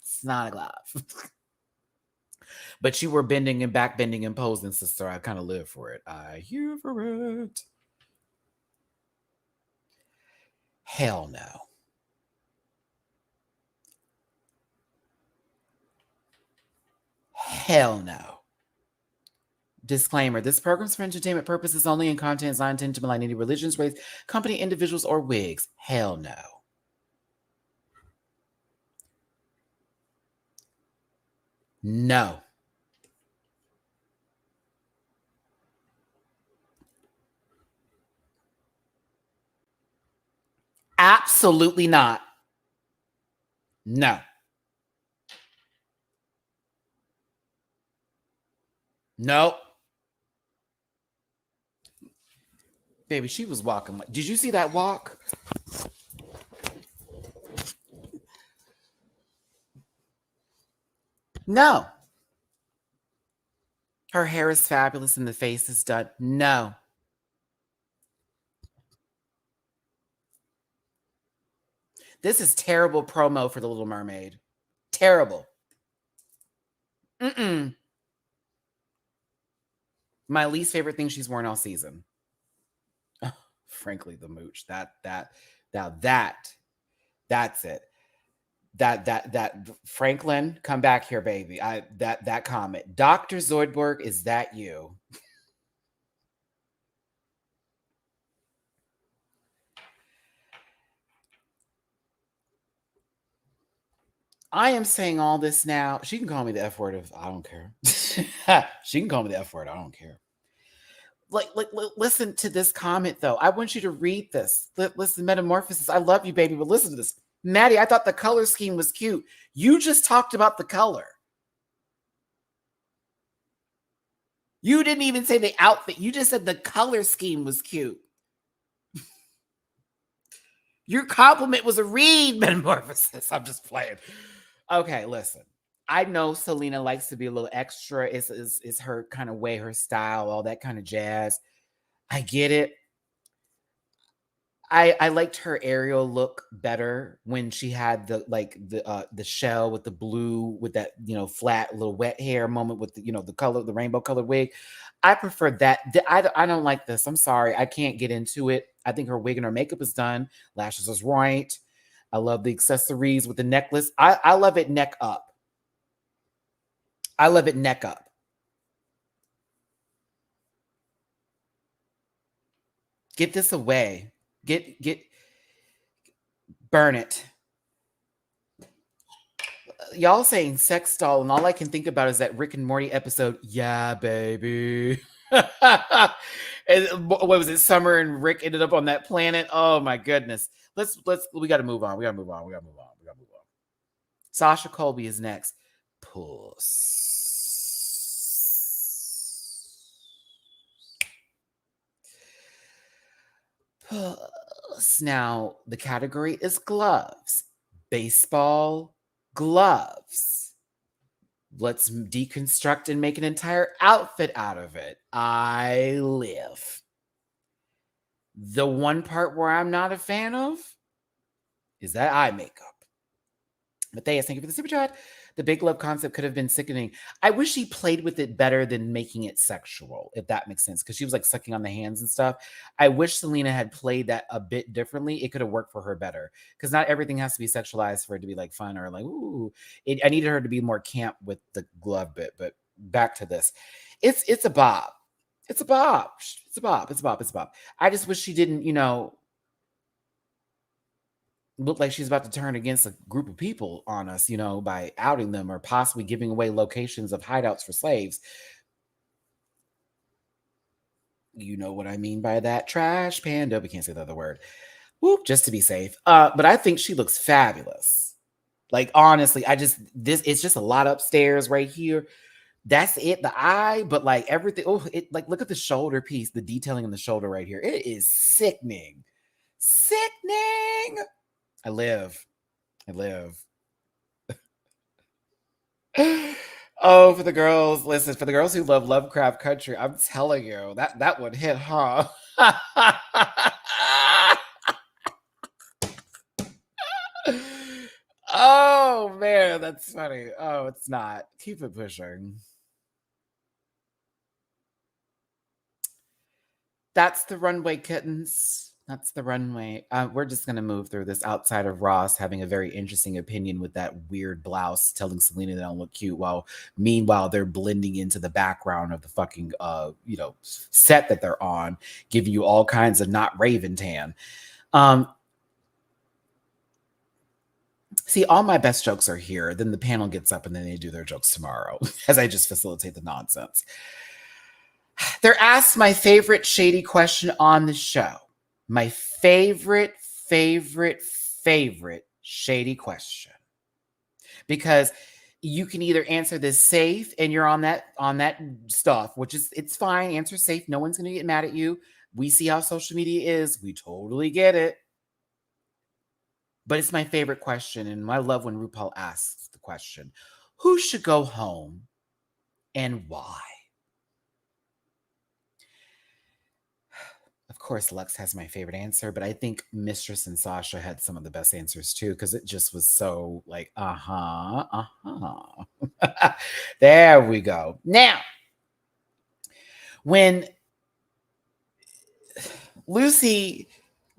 It's not a glove. But you were bending and back bending and posing, sister. I kind of live for it. I here for it. Hell no. Hell no. Disclaimer, this program is for entertainment purposes only and content is not intended to malign any religions, race, company, individuals, or wigs. Hell no. No. Absolutely not. No. Nope. Baby, she was walking. Did you see that walk? No. Her hair is fabulous and the face is done. No. This is terrible promo for The Little Mermaid. Terrible. Mm-mm. My least favorite thing she's worn all season. Frankly, the mooch. That's it. That Franklin, come back here, baby. That comment. Dr. Zoidberg, is that you? I am saying all this now. She can call me the F word if I don't care. She can call me the F word. I don't care. Like, listen to this comment though. I want you to read this. Listen, Metamorphosis. I love you, baby, but listen to this. Matty, I thought the color scheme was cute. You just talked about the color. You didn't even say the outfit. You just said the color scheme was cute. Your compliment was a read, Metamorphosis. I'm just playing. Okay, listen. I know Selena likes to be a little extra. It's her kind of way, her style, all that kind of jazz. I get it. I liked her Ariel look better when she had the shell with the blue with that flat little wet hair moment with the color, the rainbow colored wig. I prefer that. I don't like this. I'm sorry, I can't get into it. I think her wig and her makeup is done. Lashes is right. I love the accessories with the necklace. I love it neck up. I love it neck up. Get this away. Get burn it. Y'all saying sex doll, and all I can think about is that Rick and Morty episode. Yeah, baby. And what was it? Summer and Rick ended up on that planet. Oh my goodness. We got to move on. We got to move on. Sasha Colby is next. Puss. Now, the category is gloves. Baseball gloves. Let's deconstruct and make an entire outfit out of it. I live. The one part where I'm not a fan of is that eye makeup. Matthias, thank you for the super chat. The big love concept could have been sickening. I wish he played with it better than making it sexual, if that makes sense, because she was like sucking on the hands and stuff. I wish Selena had played that a bit differently. It could have worked for her better, because not everything has to be sexualized for it to be like fun or like, ooh. I needed her to be more camp with the glove bit, but back to this. It's a bop. It's a bop. It's a bop. It's a bop. It's a bop. I just wish she didn't, look like she's about to turn against a group of people on us, by outing them or possibly giving away locations of hideouts for slaves. You know what I mean by that. Trash panda. We can't say the other word. Whoop, just to be safe. But I think she looks fabulous. Like, honestly, it's just a lot upstairs right here. That's it, the eye, but like everything. Oh, look at the shoulder piece, the detailing on the shoulder right here. It is sickening. Sickening. I live. Oh, for the girls, listen, for the girls who love Lovecraft Country, I'm telling you, that would hit, huh? Oh, man, that's funny. Oh, it's not. Keep it pushing. That's the runway, kittens. That's the runway. We're just going to move through this outside of Ross having a very interesting opinion with that weird blouse, telling Selena they don't look cute, while meanwhile they're blending into the background of the fucking set that they're on, giving you all kinds of not Raven tan. See, all my best jokes are here. Then the panel gets up and then they do their jokes tomorrow as I just facilitate the nonsense. They're asked my favorite shady question on the show. My favorite shady question. Because you can either answer this safe and you're on that stuff, which is, it's fine. Answer safe. No one's going to get mad at you. We see how social media is. We totally get it. But it's my favorite question. And I love when RuPaul asks the question, who should go home and why? Of course, Lex has my favorite answer, but I think Mistress and Sasha had some of the best answers too, because it just was so like, There we go. Now, when Lucy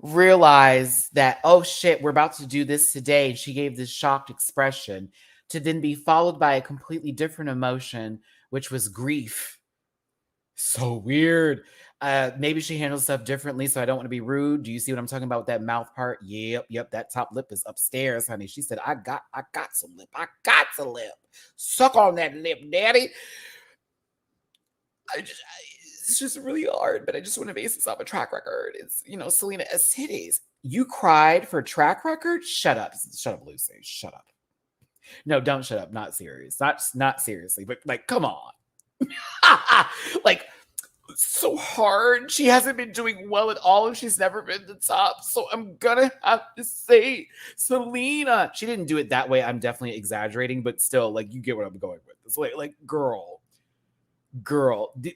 realized that, oh shit, we're about to do this today, and she gave this shocked expression to then be followed by a completely different emotion, which was grief. So weird. Maybe she handles stuff differently, so I don't want to be rude. Do you see what I'm talking about with that mouth part? Yep. That top lip is upstairs, honey. She said, I got some lip. I got some lip. Suck on that lip, daddy. It's just really hard, but I just want to base this off a track record. It's, Selena S. Titties. You cried for track record? Shut up, Lucy. Shut up. No, don't shut up. Not serious. Not seriously, but like, come on. Like, so hard. She hasn't been doing well at all, and she's never been the top. So I'm gonna have to say Selena. She didn't do it that way. I'm definitely exaggerating, but still, like, you get what I'm going with. It's like girl,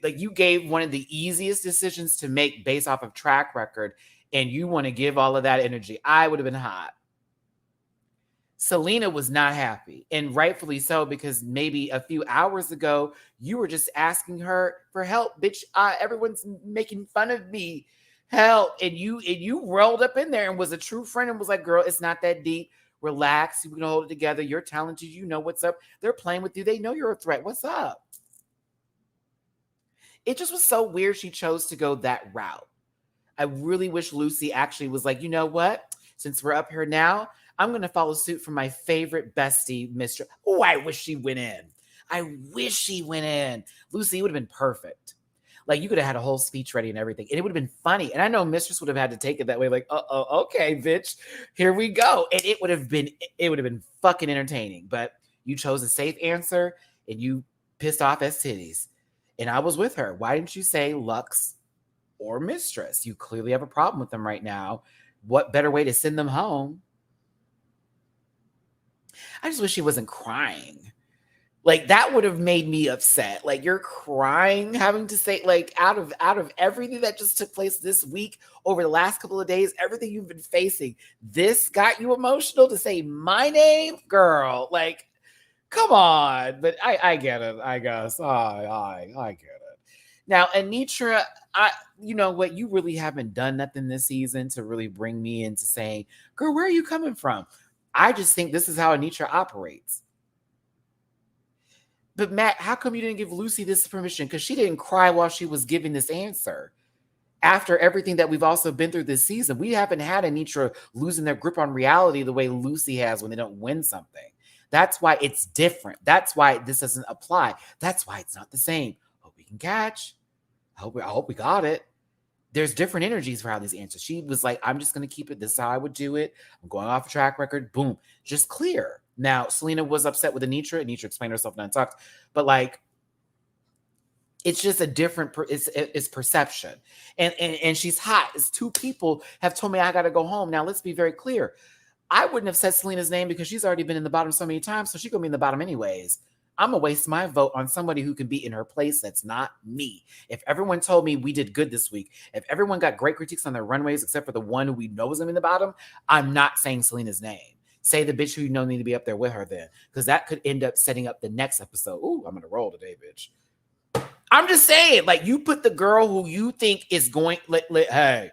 like, you gave one of the easiest decisions to make based off of track record, and you want to give all of that energy. I would have been hot. Selena was not happy, and rightfully so, because maybe a few hours ago, you were just asking her for help. Bitch, everyone's making fun of me. Help. And you rolled up in there and was a true friend and was like, girl, it's not that deep. Relax. We can hold it together. You're talented. You know what's up. They're playing with you. They know you're a threat. What's up? It just was so weird she chose to go that route. I really wish Lucy actually was like, you know what? Since we're up here now, I'm going to follow suit from my favorite bestie, Mistress. Oh, I wish she went in. I wish she went in. Lucy would have been perfect. Like you could have had a whole speech ready and everything. And it would have been funny. And I know Mistress would have had to take it that way. Like, okay, bitch, here we go. And it would have been fucking entertaining. But you chose a safe answer and you pissed off as titties. And I was with her. Why didn't you say Lux or Mistress? You clearly have a problem with them right now. What better way to send them home? I just wish she wasn't crying. Like that would have made me upset. Like you're crying, having to say, like, out of everything that just took place this week, over the last couple of days, everything you've been facing, this got you emotional to say my name, girl. Like, come on. But I get it. I guess I get it. Now, Anitra, you know what? You really haven't done nothing this season to really bring me into saying, girl, where are you coming from? I just think this is how Anitra operates. But Matt, how come you didn't give Lucy this permission? Because she didn't cry while she was giving this answer. After everything that we've also been through this season, we haven't had Anitra losing their grip on reality the way Lucy has when they don't win something. That's why it's different. That's why this doesn't apply. That's why it's not the same. Hope we can catch. I hope we got it. There's different energies for how these answers. She was like, I'm just going to keep it. This is how I would do it. I'm going off a track record. Boom. Just clear. Now, Selena was upset with Anitra. Anitra explained herself in Untucked. But like, it's just a different, it's perception. And she's hot. It's two people have told me I got to go home. Now, let's be very clear. I wouldn't have said Selena's name because she's already been in the bottom so many times. So she's going to be in the bottom anyways. I'm going to waste my vote on somebody who can be in her place that's not me. If everyone told me we did good this week, if everyone got great critiques on their runways except for the one who we know is in the bottom, I'm not saying Selena's name. Say the bitch who you know need to be up there with her then, because that could end up setting up the next episode. Ooh, I'm going to roll today, bitch. I'm just saying, like, you put the girl who you think is going, hey.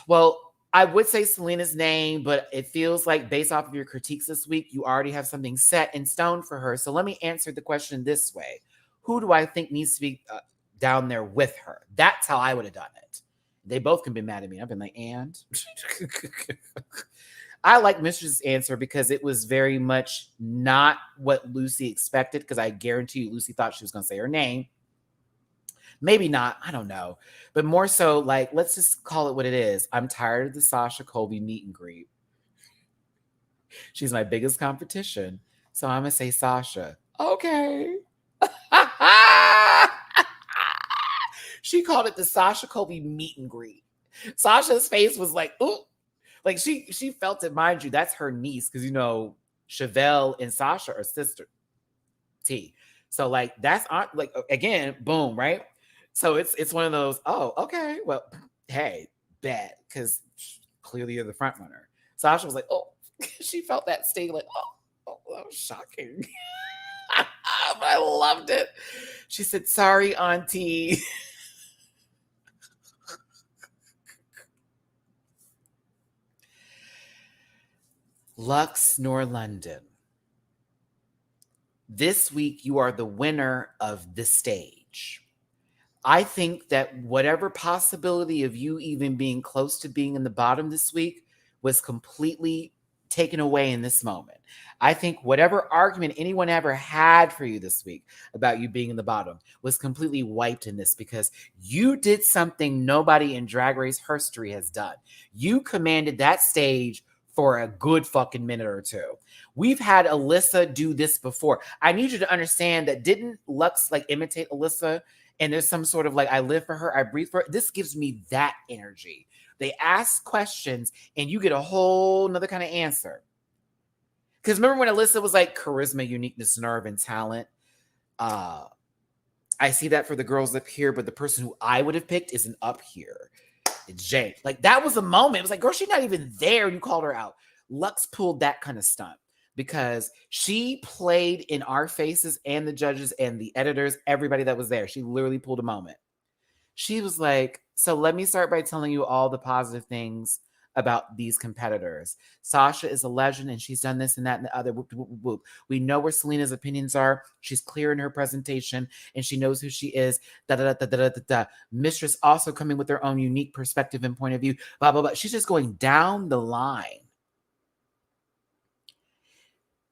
Well, I would say Selena's name, but it feels like based off of your critiques this week, you already have something set in stone for her. So let me answer the question this way. Who do I think needs to be down there with her? That's how I would have done it. They both can be mad at me. I've been like, and? I like Mistress's answer because it was very much not what Lucy expected, because I guarantee you Lucy thought she was going to say her name. Maybe not. I don't know. But more so, like, let's just call it what it is. I'm tired of the Sasha Colby meet and greet. She's my biggest competition. So I'm going to say Sasha. Okay. She called it the Sasha Colby meet and greet. Sasha's face was like, ooh. Like, she felt it. Mind you, that's her niece. Because, you know, Chevelle and Sasha are sister T. So, like, that's, like, again, boom, right? So it's one of those, oh, okay, well, hey, bet, because clearly you're the front runner. Sasha was like, oh, she felt that sting, like, oh, that was shocking. I loved it. She said, sorry, auntie. Lux nor London. This week, you are the winner of the stage. I think that whatever possibility of you even being close to being in the bottom this week was completely taken away in this moment. I think whatever argument anyone ever had for you this week about you being in the bottom was completely wiped in this, because you did something nobody in Drag Race history has done. You commanded that stage for a good fucking minute or two. We've had Alyssa do this before. I need you to understand that didn't Lux like imitate Alyssa? And there's some sort of like, I live for her, I breathe for her. This gives me that energy. They ask questions and you get a whole nother kind of answer. Because remember when Alyssa was like charisma, uniqueness, nerve, and talent? I see that for the girls up here, but the person who I would have picked isn't up here. It's Jay. Like, that was a moment. It was like, girl, she's not even there. You called her out. Lux pulled that kind of stunt, because she played in our faces and the judges and the editors, everybody that was there. She literally pulled a moment. She was like, so let me start by telling you all the positive things about these competitors. Sasha is a legend and she's done this and that and the other. Whoop, whoop, whoop, whoop. We know where Selena's opinions are. She's clear in her presentation and she knows who she is. Da, da, da, da, da, da, da. Mistress also coming with her own unique perspective and point of view. Blah, blah, blah. She's just going down the line.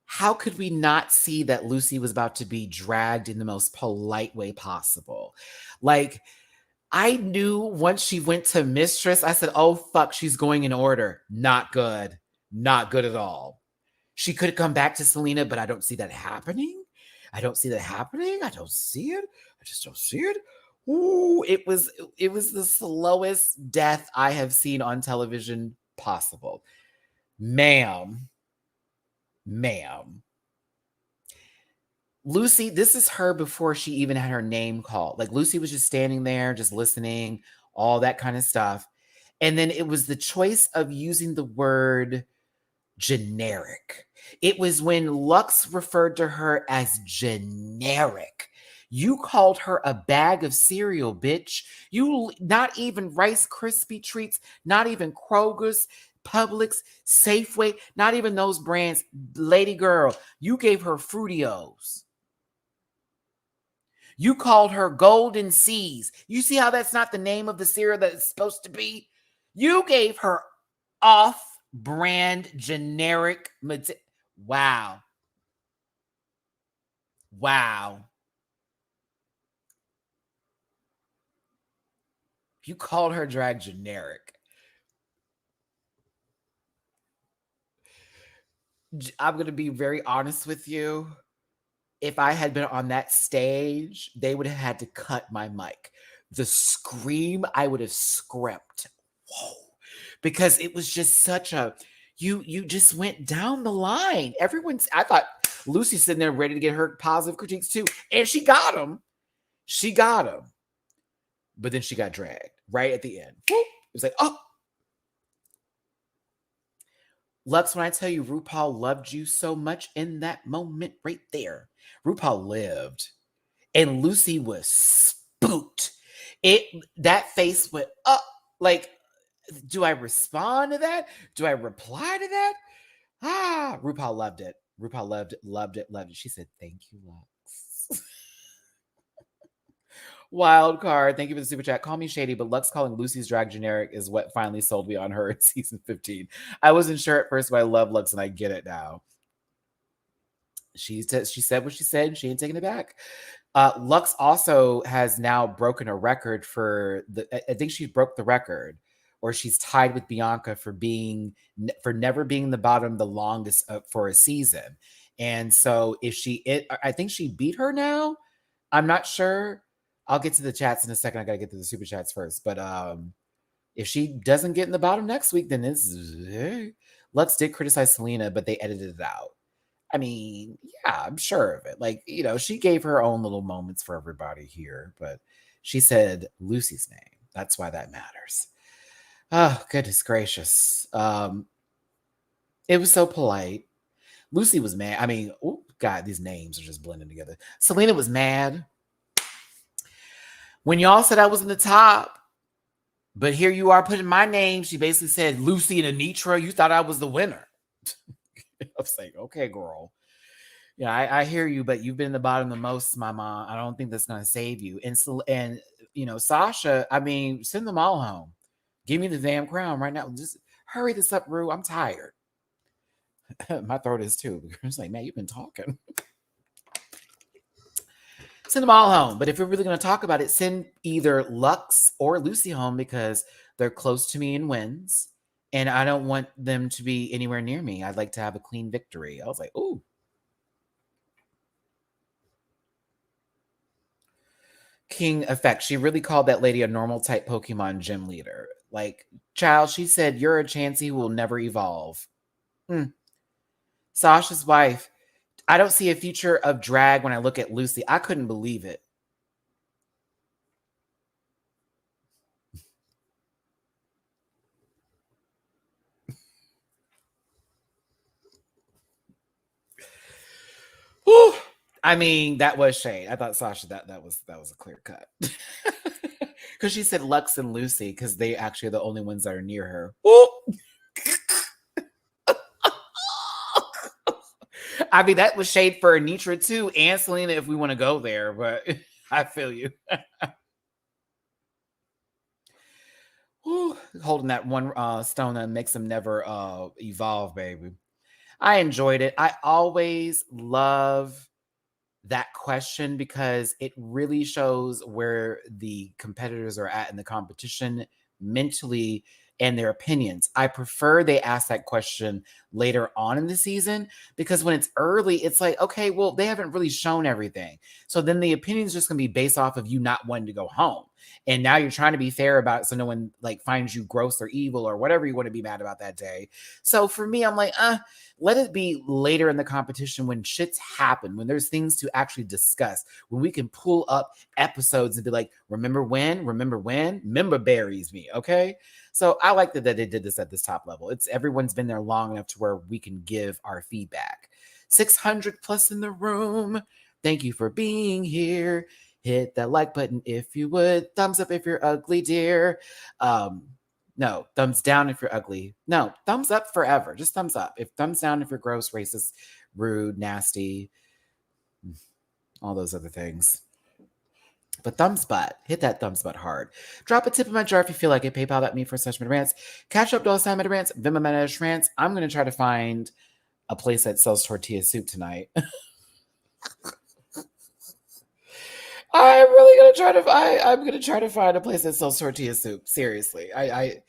How could we not see that Lucy was about to be dragged in the most polite way possible? Like, I knew once she went to Mistress, I said, oh, fuck, she's going in order. Not good. Not good at all. She could come back to Selena, but I don't see that happening. I don't see that happening. I don't see it. I just don't see it. Ooh, it was the slowest death I have seen on television possible. Ma'am. Lucy, this is her before she even had her name called. Like Lucy was just standing there, just listening, all that kind of stuff. And then it was the choice of using the word generic. It was when Lux referred to her as generic. You called her a bag of cereal, bitch. You not even Rice Krispie treats, not even Kroger's, Publix, Safeway, not even those brands. Lady girl, you gave her Fruitios. You called her Golden Seas. You see how that's not the name of the cereal that it's supposed to be? You gave her off-brand generic. Wow. You called her drag generic. I'm going to be very honest with you. If I had been on that stage, they would have had to cut my mic. The scream, I would have screamed. Whoa. Because it was just such a, you just went down the line. I thought Lucy's sitting there ready to get her positive critiques too. And she got them. But then she got dragged right at the end. Whoop. It was like, oh. Lux, when I tell you RuPaul loved you so much in that moment right there, RuPaul lived. And Lucy was spooked. That face went up. Like, do I respond to that? Do I reply to that? RuPaul loved it. RuPaul loved it. She said, thank you, Lux. Wild card. Thank you for the super chat. Call me shady, but Lux calling Lucy's drag generic is what finally sold me on her in season 15. I wasn't sure at first, but I love Lux and I get it now. She said what she said and she ain't taking it back. Lux also has now broken a record I think she broke the record, or she's tied with Bianca for never being the bottom the longest for a season. And so I think she beat her now. I'm not sure. I'll get to the chats in a second. I got to get to the super chats first. But if she doesn't get in the bottom next week, then Lux did criticize Selena, but they edited it out. I mean, yeah, I'm sure of it. Like, she gave her own little moments for everybody here, but she said Lucy's name. That's why that matters. Oh, goodness gracious. It was so polite. Lucy was mad. I mean, oh, God, these names are just blending together. Selena was mad. When y'all said I was in the top, but here you are putting my name, she basically said, Lucy and Anitra, you thought I was the winner. I was like, okay, girl. Yeah, I hear you, but you've been in the bottom the most, my mom. I don't think that's going to save you. And Sasha, I mean, send them all home. Give me the damn crown right now. Just hurry this up, Ru. I'm tired. My throat is too. It's like, man, you've been talking. Send them all home. But if we're really going to talk about it, send either Lux or Lucy home because they're close to me in wins. And I don't want them to be anywhere near me. I'd like to have a clean victory. I was like, ooh. King effect. She really called that lady a normal type Pokemon gym leader. Like, child, she said, you're a Chansey who will never evolve. Sasha's wife. I don't see a future of drag when I look at Lucy. I couldn't believe it. Whew. I mean, that was shade. I thought Sasha, that was a clear cut. Because she said Lux and Lucy, because they actually are the only ones that are near her. Whoop. I mean, that was shade for Anitra too, and Selena if we want to go there, but I feel you. Whew, holding that one stone that makes them never evolve, baby. I enjoyed it. I always love that question because it really shows where the competitors are at in the competition mentally and their opinions. I prefer they ask that question later on in the season because when it's early, it's like, okay, well, they haven't really shown everything. So then the opinion is just going to be based off of you not wanting to go home. And now you're trying to be fair about it so no one like finds you gross or evil or whatever you want to be mad about that day. So for me, I'm like, let it be later in the competition when shits happen, when there's things to actually discuss, when we can pull up episodes and be like, remember when, member buries me. Okay. So I like that they did this at this top level. It's everyone's been there long enough to where we can give our feedback. 600 plus in the room. Thank you for being here. Hit that like button if you would. Thumbs up if you're ugly, dear. No, thumbs down if you're ugly. No, thumbs up forever. Just thumbs up. If thumbs down if you're gross, racist, rude, nasty, all those other things. But thumbs butt. Hit that thumbs butt hard. Drop a tip in my jar if you feel like it. PayPal.me for such MattyRants. Cash up $, MattyRants. Venmo MattyRants. I'm going to try to find a place that sells tortilla soup tonight. I'm really gonna try to. I'm gonna try to find a place that sells tortilla soup. Seriously, I'm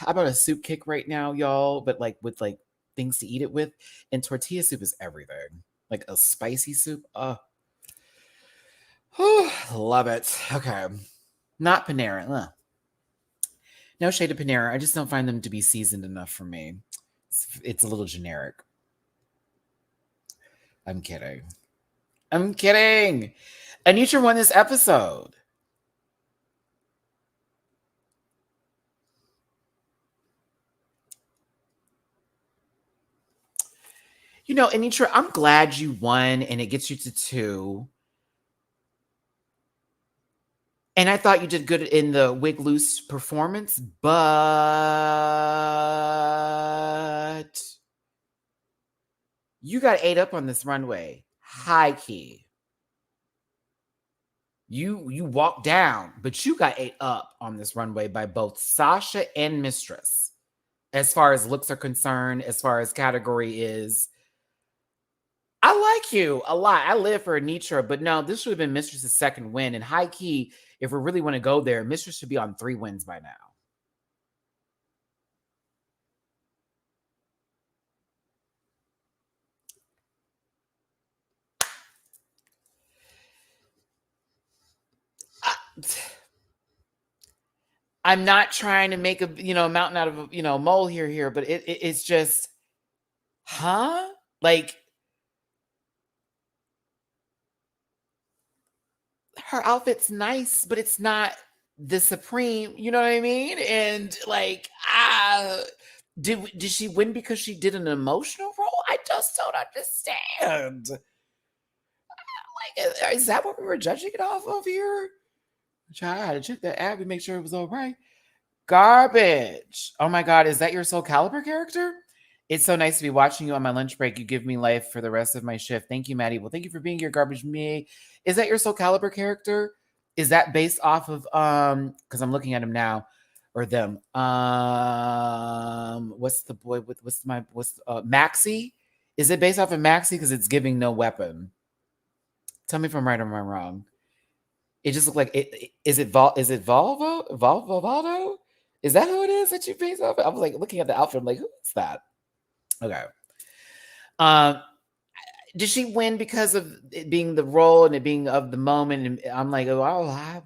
on a soup kick right now, y'all. But like with like things to eat it with, and tortilla soup is everything. Like a spicy soup. Love it. Okay, not Panera. No shade to Panera. I just don't find them to be seasoned enough for me. It's a little generic. I'm kidding. Anitra won this episode. You know, Anitra, I'm glad you won and it gets you to 2. And I thought you did good in the Wigloose performance, but you got ate up on this runway. High key. You walked down, but you got ate up on this runway by both Sasha and Mistress. As far as looks are concerned, as far as category is. I like you a lot. I live for Anitra, but no, this should have been Mistress's second win. And high key, if we really want to go there, Mistress should be on 3 wins by now. I'm not trying to make a mountain out of a mole here, but it's just, huh? Like her outfit's nice, but it's not the supreme. You know what I mean? And like, did she win because she did an emotional role? I just don't understand. Like, is that what we were judging it off of here? I had to check that ad and make sure it was all right. Garbage. Oh my God, is that your Soul Calibur character? It's so nice to be watching you on my lunch break. You give me life for the rest of my shift. Thank you, Matty. Well, thank you for being here, Garbage Me. Is that your Soul Calibur character? Is that based off of because I'm looking at him now, or them. What's the boy with what's Maxi? Is it based off of Maxi? Because it's giving no weapon. Tell me if I'm right or I'm wrong. It just looked like it. Is it Volvo? Volvo? Is that who it is that you based off? I was like looking at the outfit. I'm like, who is that? Okay. Did she win because of it being the role and it being of the moment? And I'm like, oh,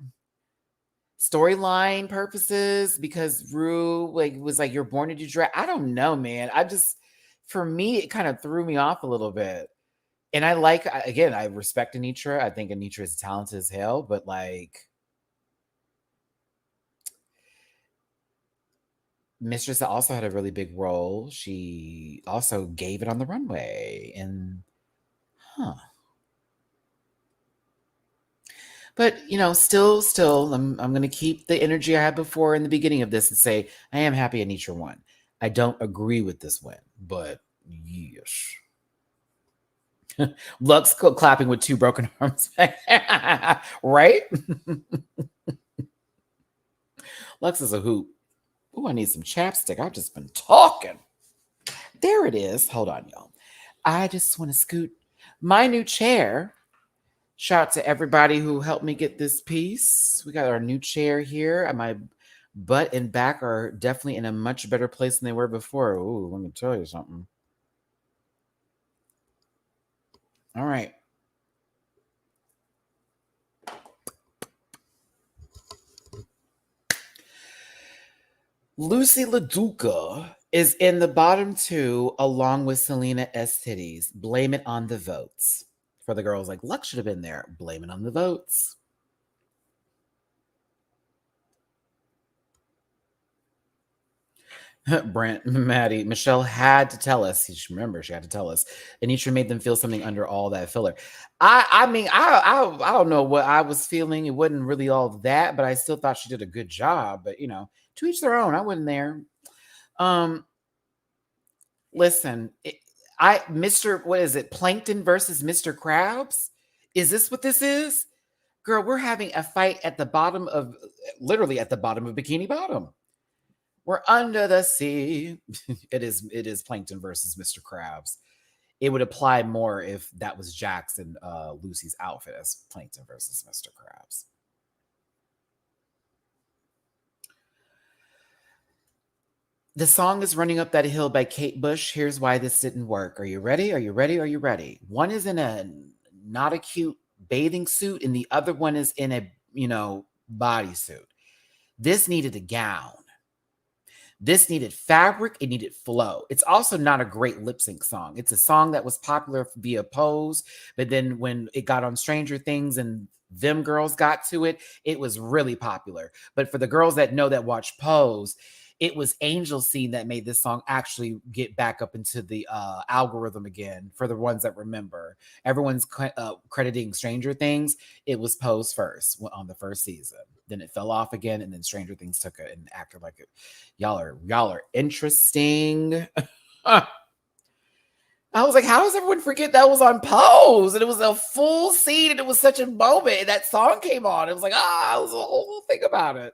storyline purposes because Rue was like, you're born to do drag. I don't know, man. For me, it kind of threw me off a little bit. And I respect Anitra. I think Anitra is talented as hell, but like Mistress also had a really big role. She also gave it on the runway and But still, I'm going to keep the energy I had before in the beginning of this and say I am happy Anitra won. I don't agree with this win, but yes. Lux clapping with 2 broken arms. Right? Lux is a hoop. Ooh, I need some chapstick. I've just been talking. There it is. Hold on, y'all. I just want to scoot my new chair. Shout out to everybody who helped me get this piece. We got our new chair here. My butt and back are definitely in a much better place than they were before. Ooh, let me tell you something. All right. Lucy LaDuca is in the bottom 2 along with Selena S. Titties. Blame it on the votes. For the girls like, Lux should have been there. Blame it on the votes. Brent, Maddie, Michelle had to tell us. Remember, she had to tell us. Anisha made them feel something under all that filler. I mean, I don't know what I was feeling. It wasn't really all that, but I still thought she did a good job. But to each their own. I wasn't there. Listen, Mr. What is it? Plankton versus Mr. Krabs? Is this what this is? Girl, we're having a fight at the bottom of, literally at the bottom of Bikini Bottom. We're under the sea. It is Plankton versus Mr. Krabs. It would apply more if that was Jax and Lucy's outfit as Plankton versus Mr. Krabs. The song is Running Up That Hill by Kate Bush. Here's why this didn't work. Are you ready? Are you ready? Are you ready? One is in a not a cute bathing suit, and the other one is in a, bodysuit. This needed a gown. This needed fabric. It needed flow. It's also not a great lip sync song. It's a song that was popular via Pose, but then when it got on Stranger Things and them girls got to it, it was really popular. But for the girls that watch Pose, it was Angel Scene that made this song actually get back up into the algorithm again. For the ones that remember, everyone's crediting Stranger Things. It was Pose first on the first season. Then it fell off again, and then Stranger Things took it and acted like it. Y'all are interesting. I was like, how does everyone forget that was on Pose? And it was a full scene, and it was such a moment. And that song came on. It was like, it was a whole thing about it.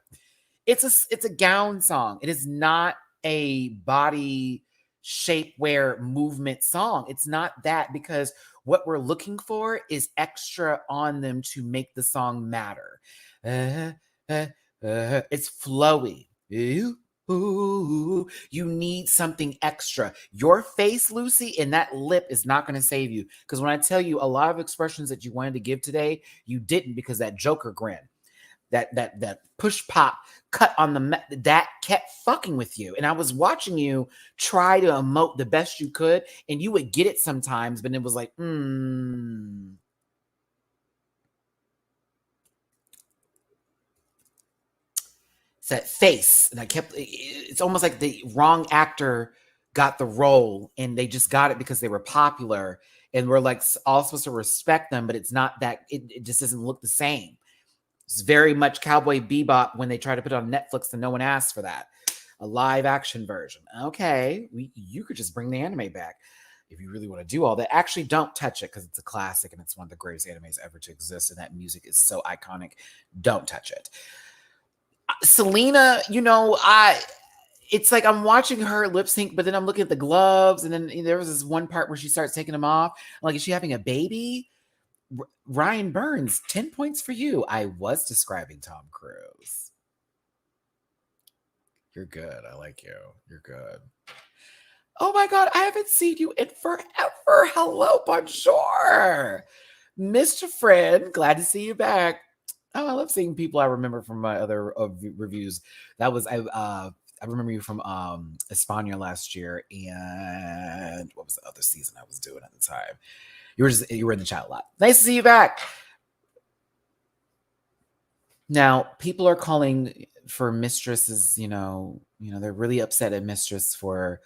It's a gown song. It is not a body shapewear movement song. It's not that, because what we're looking for is extra on them to make the song matter. It's flowy. Ooh, you need something extra. Your face, Lucy, and that lip is not going to save you. Because when I tell you a lot of expressions that you wanted to give today, you didn't, because that Joker grin. That push pop cut on that kept fucking with you. And I was watching you try to emote the best you could, and you would get it sometimes, but it was like, It's that face. And it's almost like the wrong actor got the role, and they just got it because they were popular, and we're like all supposed to respect them, but it's not that, it just doesn't look the same. It's very much Cowboy Bebop when they try to put it on Netflix and no one asked for that. A live action version. Okay, you could just bring the anime back if you really want to do all that. Actually, don't touch it, because it's a classic and it's one of the greatest animes ever to exist, and that music is so iconic. Don't touch it. Selena, it's like I'm watching her lip sync, but then I'm looking at the gloves, and then there was this one part where she starts taking them off. I'm like, is she having a baby? Ryan Burns, 10 points for you. I was describing Tom Cruise. You're good. I like you. You're good. Oh my God, I haven't seen you in forever. Hello, bonjour. Mr. Friend, glad to see you back. Oh, I love seeing people I remember from my other reviews. That was, I remember you from España last year, and what was the other season I was doing at the time? You were in the chat a lot. Nice to see you back. Now, people are calling for Mistresses, they're really upset at Mistress for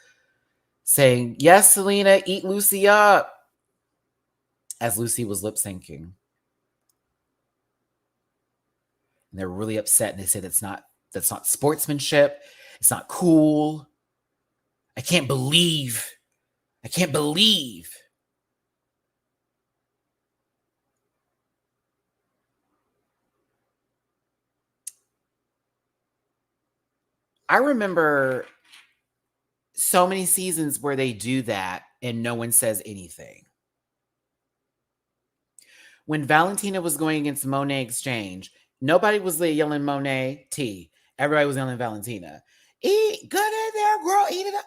saying, yes, Selena, eat Lucy up, as Lucy was lip syncing. And they're really upset, and they say that's not sportsmanship. It's not cool. I can't believe I remember so many seasons where they do that and no one says anything. When Valentina was going against Monet Exchange, nobody was yelling Monet T. Everybody was yelling Valentina. Eat good in there, girl. Eat it up.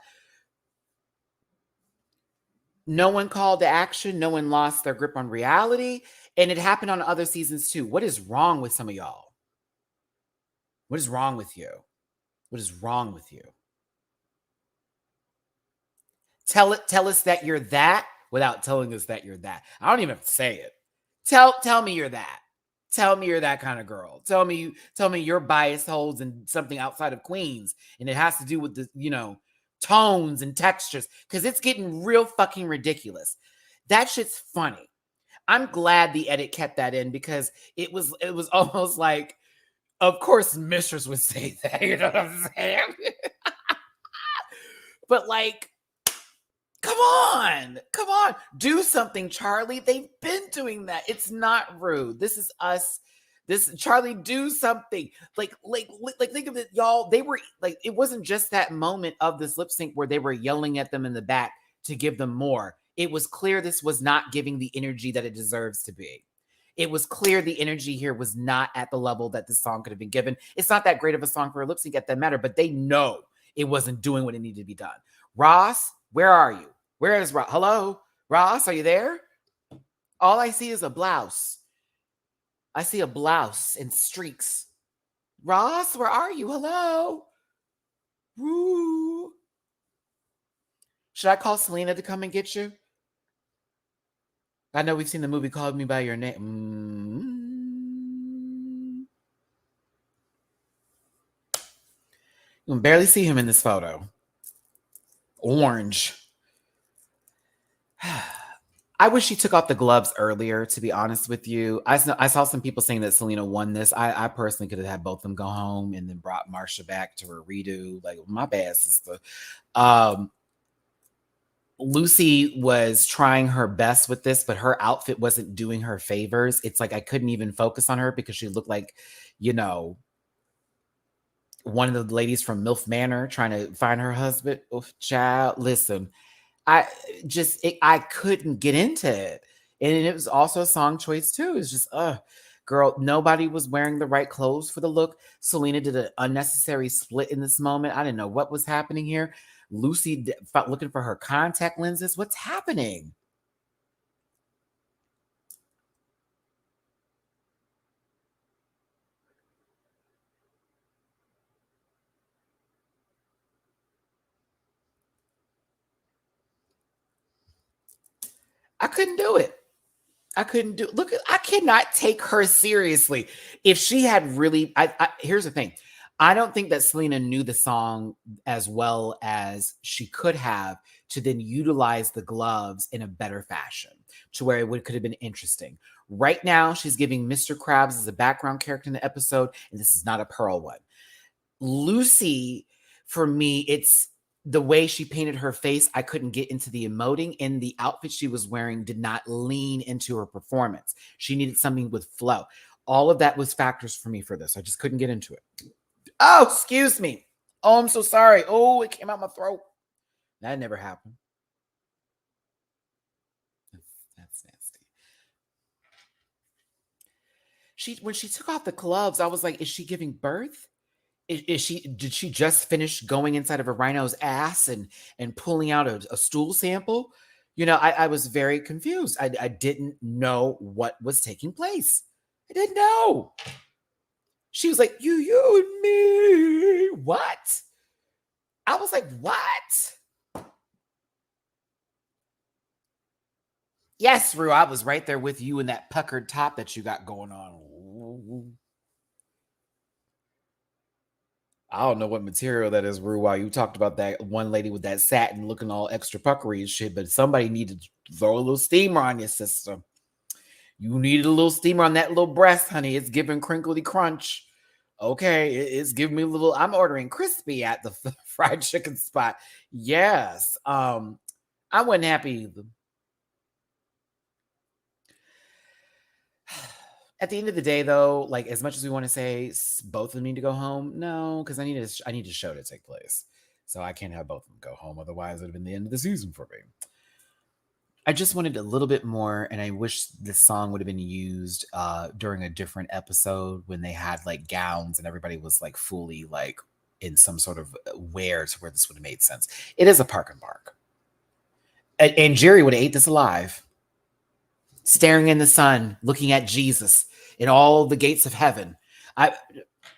No one called to action. No one lost their grip on reality. And it happened on other seasons too. What is wrong with some of y'all? What is wrong with you? What is wrong with you? Tell us that you're that without telling us that you're that. I don't even have to say it. Tell me you're that. Tell me you're that kind of girl. Tell me your bias holds in something outside of Queens, and it has to do with the tones and textures, because it's getting real fucking ridiculous. That shit's funny. I'm glad the edit kept that in, because it was almost like, of course, Mistress would say that. You know what I'm saying? But like, come on, do something, Charlie. They've been doing that. It's not rude. This is us. Charlie, do something. Like think of it, y'all. They were like, it wasn't just that moment of this lip sync where they were yelling at them in the back to give them more. It was clear this was not giving the energy that it deserves to be. It was clear the energy here was not at the level that the song could have been given. It's not that great of a song for a lip sync at that matter, but they know it wasn't doing what it needed to be done. Ross, where are you? Where is Ross? Hello? Ross, are you there? All I see is a blouse. I see a blouse and streaks. Ross, where are you? Hello? Woo. Should I call Selena to come and get you? I know we've seen the movie Call Me By Your Name. You can barely see him in this photo. Orange. I wish she took off the gloves earlier, to be honest with you. I saw some people saying that Selena won this. I personally could have had both of them go home and then brought Marsha back to her redo. Like, my bad, sister. Lucy was trying her best with this, but her outfit wasn't doing her favors. It's like I couldn't even focus on her because she looked like, one of the ladies from MILF Manor trying to find her husband. Oof, child, listen. I couldn't get into it. And it was also a song choice too. It's just, girl, nobody was wearing the right clothes for the look. Selena did an unnecessary split in this moment. I didn't know what was happening here. Lucy looking for her contact lenses. What's happening? I couldn't do it. I cannot take her seriously. If she had really, here's the thing. I don't think that Selena knew the song as well as she could have to then utilize the gloves in a better fashion to where it could have been interesting. Right now, she's giving Mr. Krabs as a background character in the episode, and this is not a Pearl one. Lucy, for me, it's the way she painted her face. I couldn't get into the emoting, and the outfit she was wearing did not lean into her performance. She needed something with flow. All of that was factors for me for this. I just couldn't get into it. Oh, excuse me. Oh, I'm so sorry. Oh, it came out my throat. That never happened. That's nasty. When she took off the gloves, I was like, is she giving birth? Did she just finish going inside of a rhino's ass and pulling out a stool sample? I was very confused. I didn't know what was taking place. I didn't know. She was like, you and me. What? I was like, what? Yes, Rue, I was right there with you in that puckered top that you got going on. I don't know what material that is, Rue, while you talked about that one lady with that satin looking all extra puckery and shit, but somebody needed to throw a little steamer on your system. You needed a little steamer on that little breast, honey. It's giving crinkly crunch. Okay, it's giving me a little. I'm ordering crispy at the fried chicken spot. Yes. I wasn't happy either. At the end of the day, though, like as much as we want to say both of them need to go home, no, because I need a show to take place, so I can't have both of them go home. Otherwise, it would have been the end of the season for me. I just wanted a little bit more, and I wish this song would have been used during a different episode when they had like gowns and everybody was like fully like in some sort of wear to where this would have made sense. It is a park and bark, and Jerry would have ate this alive, staring in the sun, looking at Jesus in all the gates of heaven. I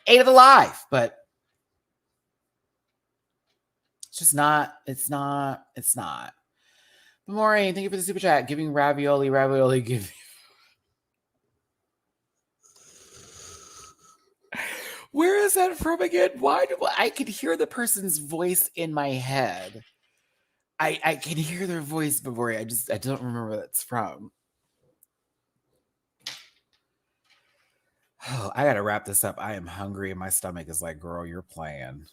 ate it alive, but it's just not. It's not. It's not. Maureen, thank you for the super chat. Giving ravioli, give. Where is that from again? Why do I could hear the person's voice in my head? I can hear their voice before I don't remember where that's from. Oh, I gotta wrap this up. I am hungry and my stomach is like, girl, you're playing.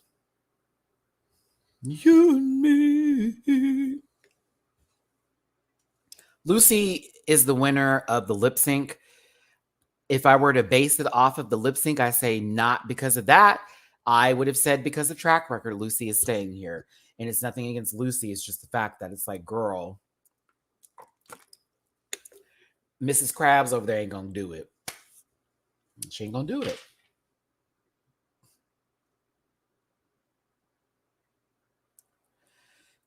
You and me. Lucy is the winner of the lip sync. If I were to base it off of the lip sync, I say not because of that. I would have said because of track record, Lucy is staying here. And it's nothing against Lucy. It's just the fact that it's like, girl, Mrs. Krabs over there ain't going to do it. She ain't going to do it.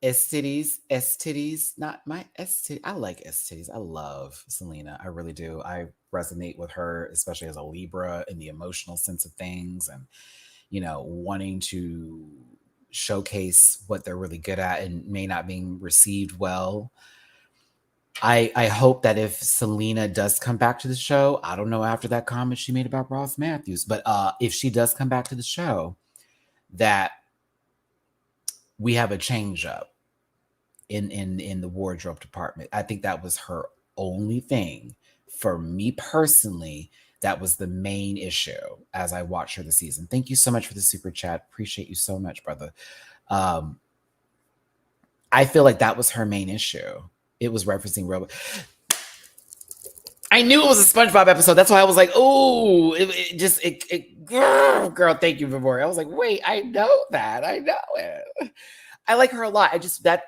S-titties, not my S-titties. I like S-titties. I love Selena. I really do. I resonate with her, especially as a Libra in the emotional sense of things and, you know, wanting to showcase what they're really good at and may not being received well. I hope that if Selena does come back to the show, I don't know after that comment she made about Ross Matthews, but if she does come back to the show, that we have a change up in the wardrobe department. I think that was her only thing. For me personally, that was the main issue as I watched her this season. Thank you so much for the super chat. Appreciate you so much, brother. I feel like that was her main issue. It was referencing Robot. I knew it was a SpongeBob episode. That's why I was like, oh, girl, thank you, Vivori. I was like, wait, I know that. I know it. I like her a lot.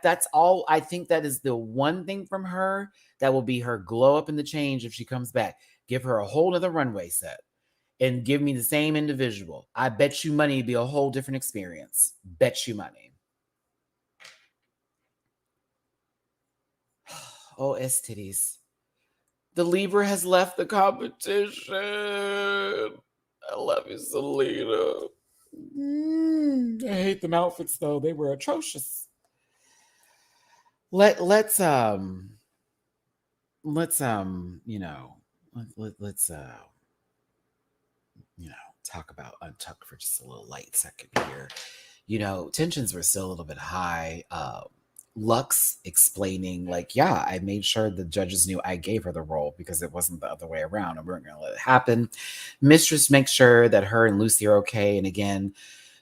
That's all. I think that is the one thing from her that will be her glow up in the change if she comes back. Give her a whole other runway set and give me the same individual. I bet you money it'd be a whole different experience. Bet you money. Oh, S-titties. The Libra has left the competition. I love you, Selena. I hate them outfits though. They were atrocious. Let's talk about Untucked for just a little light second here. You know, tensions were still a little bit high. Lux explaining, like, yeah, I made sure the judges knew I gave her the role because it wasn't the other way around and we weren't going to let it happen. Mistress makes sure that her and Lucy are okay. And again,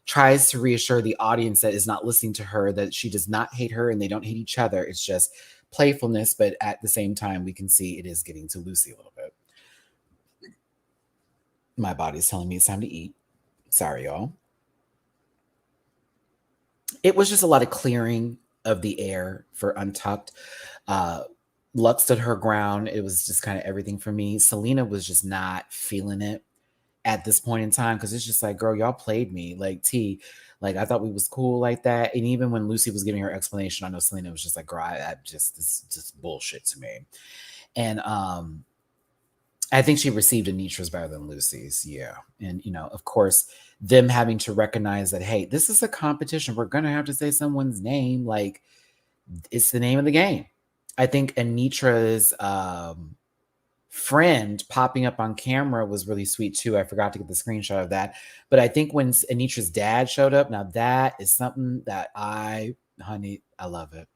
tries to reassure the audience that is not listening to her that she does not hate her and they don't hate each other. It's just playfulness. But at the same time, we can see it is getting to Lucy a little bit. My body's telling me it's time to eat. Sorry, y'all. It was just a lot of clearing of the air for Untucked. Lux stood her ground. It was just kind of everything for me. Selena was just not feeling it at this point in time because it's just like, girl, y'all played me. Like, T, like, I thought we was cool like that. And even when Lucy was giving her explanation, I know Selena was just like, girl, this is just bullshit to me. And I think she received Anitra's better than Lucy's. Yeah. And, you know, of course, them having to recognize that, hey, this is a competition. We're going to have to say someone's name. Like, it's the name of the game. I think Anitra's friend popping up on camera was really sweet too. I forgot to get the screenshot of that. But I think when Anitra's dad showed up, now that is something that I love it.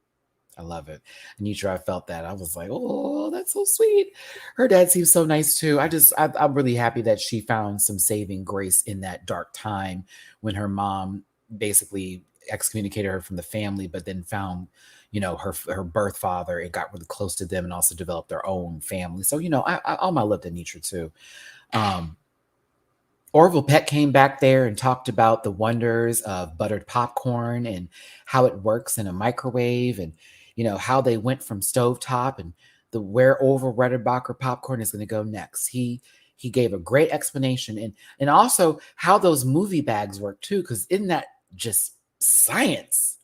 I love it. Anitra, I felt that. I was like, oh, that's so sweet. Her dad seems so nice too. I'm really happy that she found some saving grace in that dark time when her mom basically excommunicated her from the family, but then found, her birth father and got really close to them and also developed their own family. So, I all my love to Nitra too. Orville Peck came back there and talked about the wonders of buttered popcorn and how it works in a microwave, and how they went from stovetop and where Orville Redenbacher popcorn is going to go next. He gave a great explanation, and also how those movie bags work too, because isn't that just science?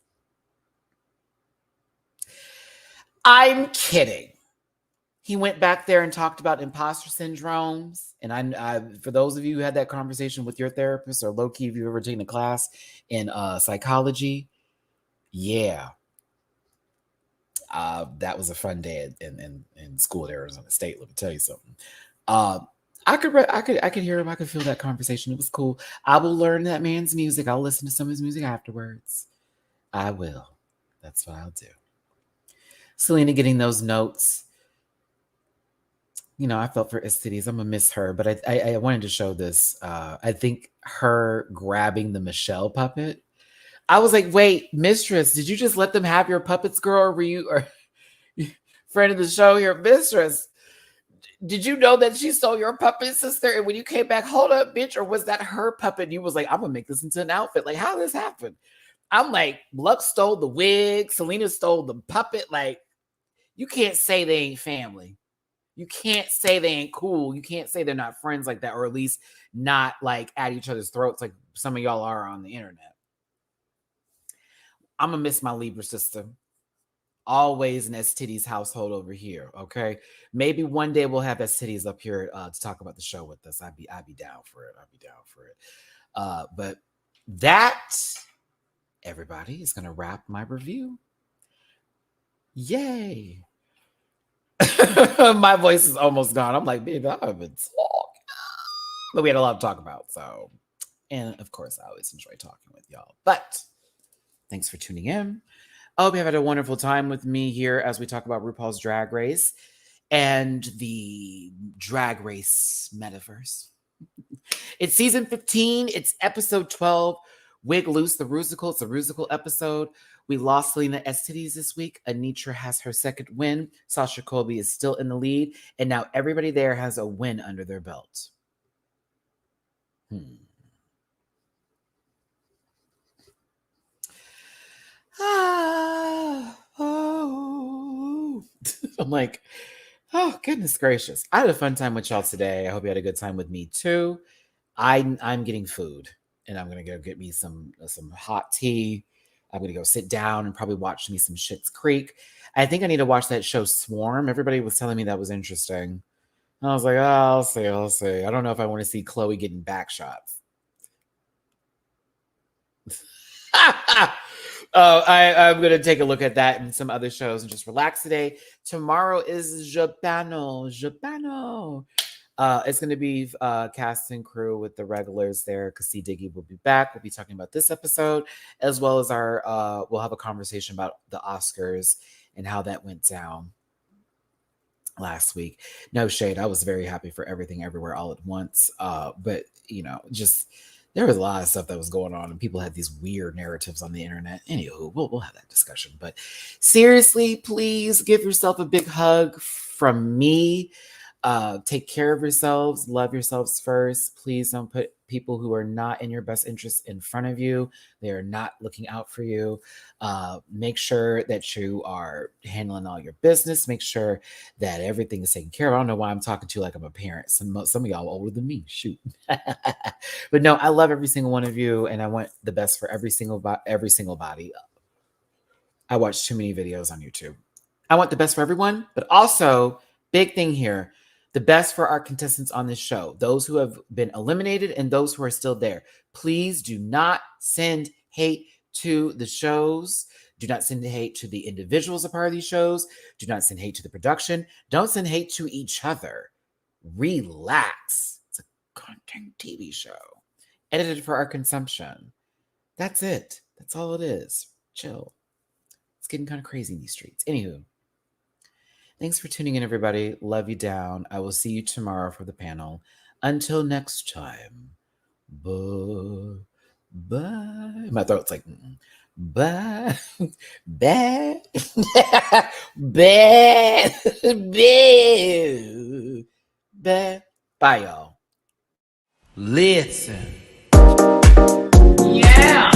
I'm kidding. He went back there and talked about imposter syndromes. And I for those of you who had that conversation with your therapist, or low key, if you've ever taken a class in psychology, yeah, that was a fun day in school at Arizona State. Let me tell you something. I could hear him. I could feel that conversation. It was cool. I will learn that man's music. I'll listen to some of his music afterwards. I will. That's what I'll do. Selena getting those notes. I felt for Estides. I'm gonna miss her, but I wanted to show this. I think her grabbing the Michelle puppet. I was like, wait, mistress, did you just let them have your puppets, girl? Or were you friend of the show here, mistress? Did you know that she stole your puppet, sister? And when you came back, hold up, bitch, or was that her puppet? And you was like, I'm gonna make this into an outfit. Like, how did this happen? I'm like, Lux stole the wig, Selena stole the puppet. Like, you can't say they ain't family. You can't say they ain't cool. You can't say they're not friends like that, or at least not like at each other's throats like some of y'all are on the internet. I'm gonna miss my Libra sister. Always an STD's household over here. Okay, maybe one day we'll have STD's up here to talk about the show with us. I'd be down for it. I'd be down for it. But that, everybody, is gonna wrap my review. Yay! My voice is almost gone. I'm like, baby, I've been talking. But we had a lot to talk about. So, and of course, I always enjoy talking with y'all. But thanks for tuning in. I hope you have had a wonderful time with me here as we talk about RuPaul's Drag Race and the Drag Race metaverse. It's season 15. It's episode 12. Wigloose, the Rusical. It's a Rusical episode. We lost Selena Estides this week. Anitra has her second win. Sasha Colby is still in the lead. And now everybody there has a win under their belt. I'm like, oh, goodness gracious. I had a fun time with y'all today. I hope you had a good time with me too. I'm getting food, and I'm going to go get me some hot tea. I'm going to go sit down and probably watch me some Schitt's Creek. I think I need to watch that show Swarm. Everybody was telling me that was interesting. And I was like, oh, I'll see. I don't know if I want to see Chloe getting back shots. I'm going to take a look at that and some other shows and just relax today. Tomorrow is Japano. It's going to be cast and crew with the regulars there. Kasi Diggy will be back. We'll be talking about this episode, as well as we'll have a conversation about the Oscars and how that went down last week. No shade. I was very happy for Everything Everywhere All at Once. But, just there was a lot of stuff that was going on, and people had these weird narratives on the internet. Anywho, we'll have that discussion. But seriously, please give yourself a big hug from me. Take care of yourselves. Love yourselves first. Please don't put people who are not in your best interest in front of you. They are not looking out for you. Make sure that you are handling all your business. Make sure that everything is taken care of. I don't know why I'm talking to you like I'm a parent. Some of y'all older than me. Shoot. But no, I love every single one of you, and I want the best for every single body. I watch too many videos on YouTube. I want the best for everyone, but also, big thing here, the best for our contestants on this show, those who have been eliminated and those who are still there. Please do not send hate to the shows. Do not send hate to the individuals a part of these shows. Do not send hate to the production. Don't send hate to each other. Relax. It's a content TV show edited for our consumption. That's it. That's all it is. Chill. It's getting kind of crazy in these streets. Anywho. Thanks for tuning in, everybody. Love you down. I will see you tomorrow for the panel. Until next time. Bye. My throat's like, Bye. Bye. Bye. Bye. Bye. Bye, y'all. Listen. Yeah.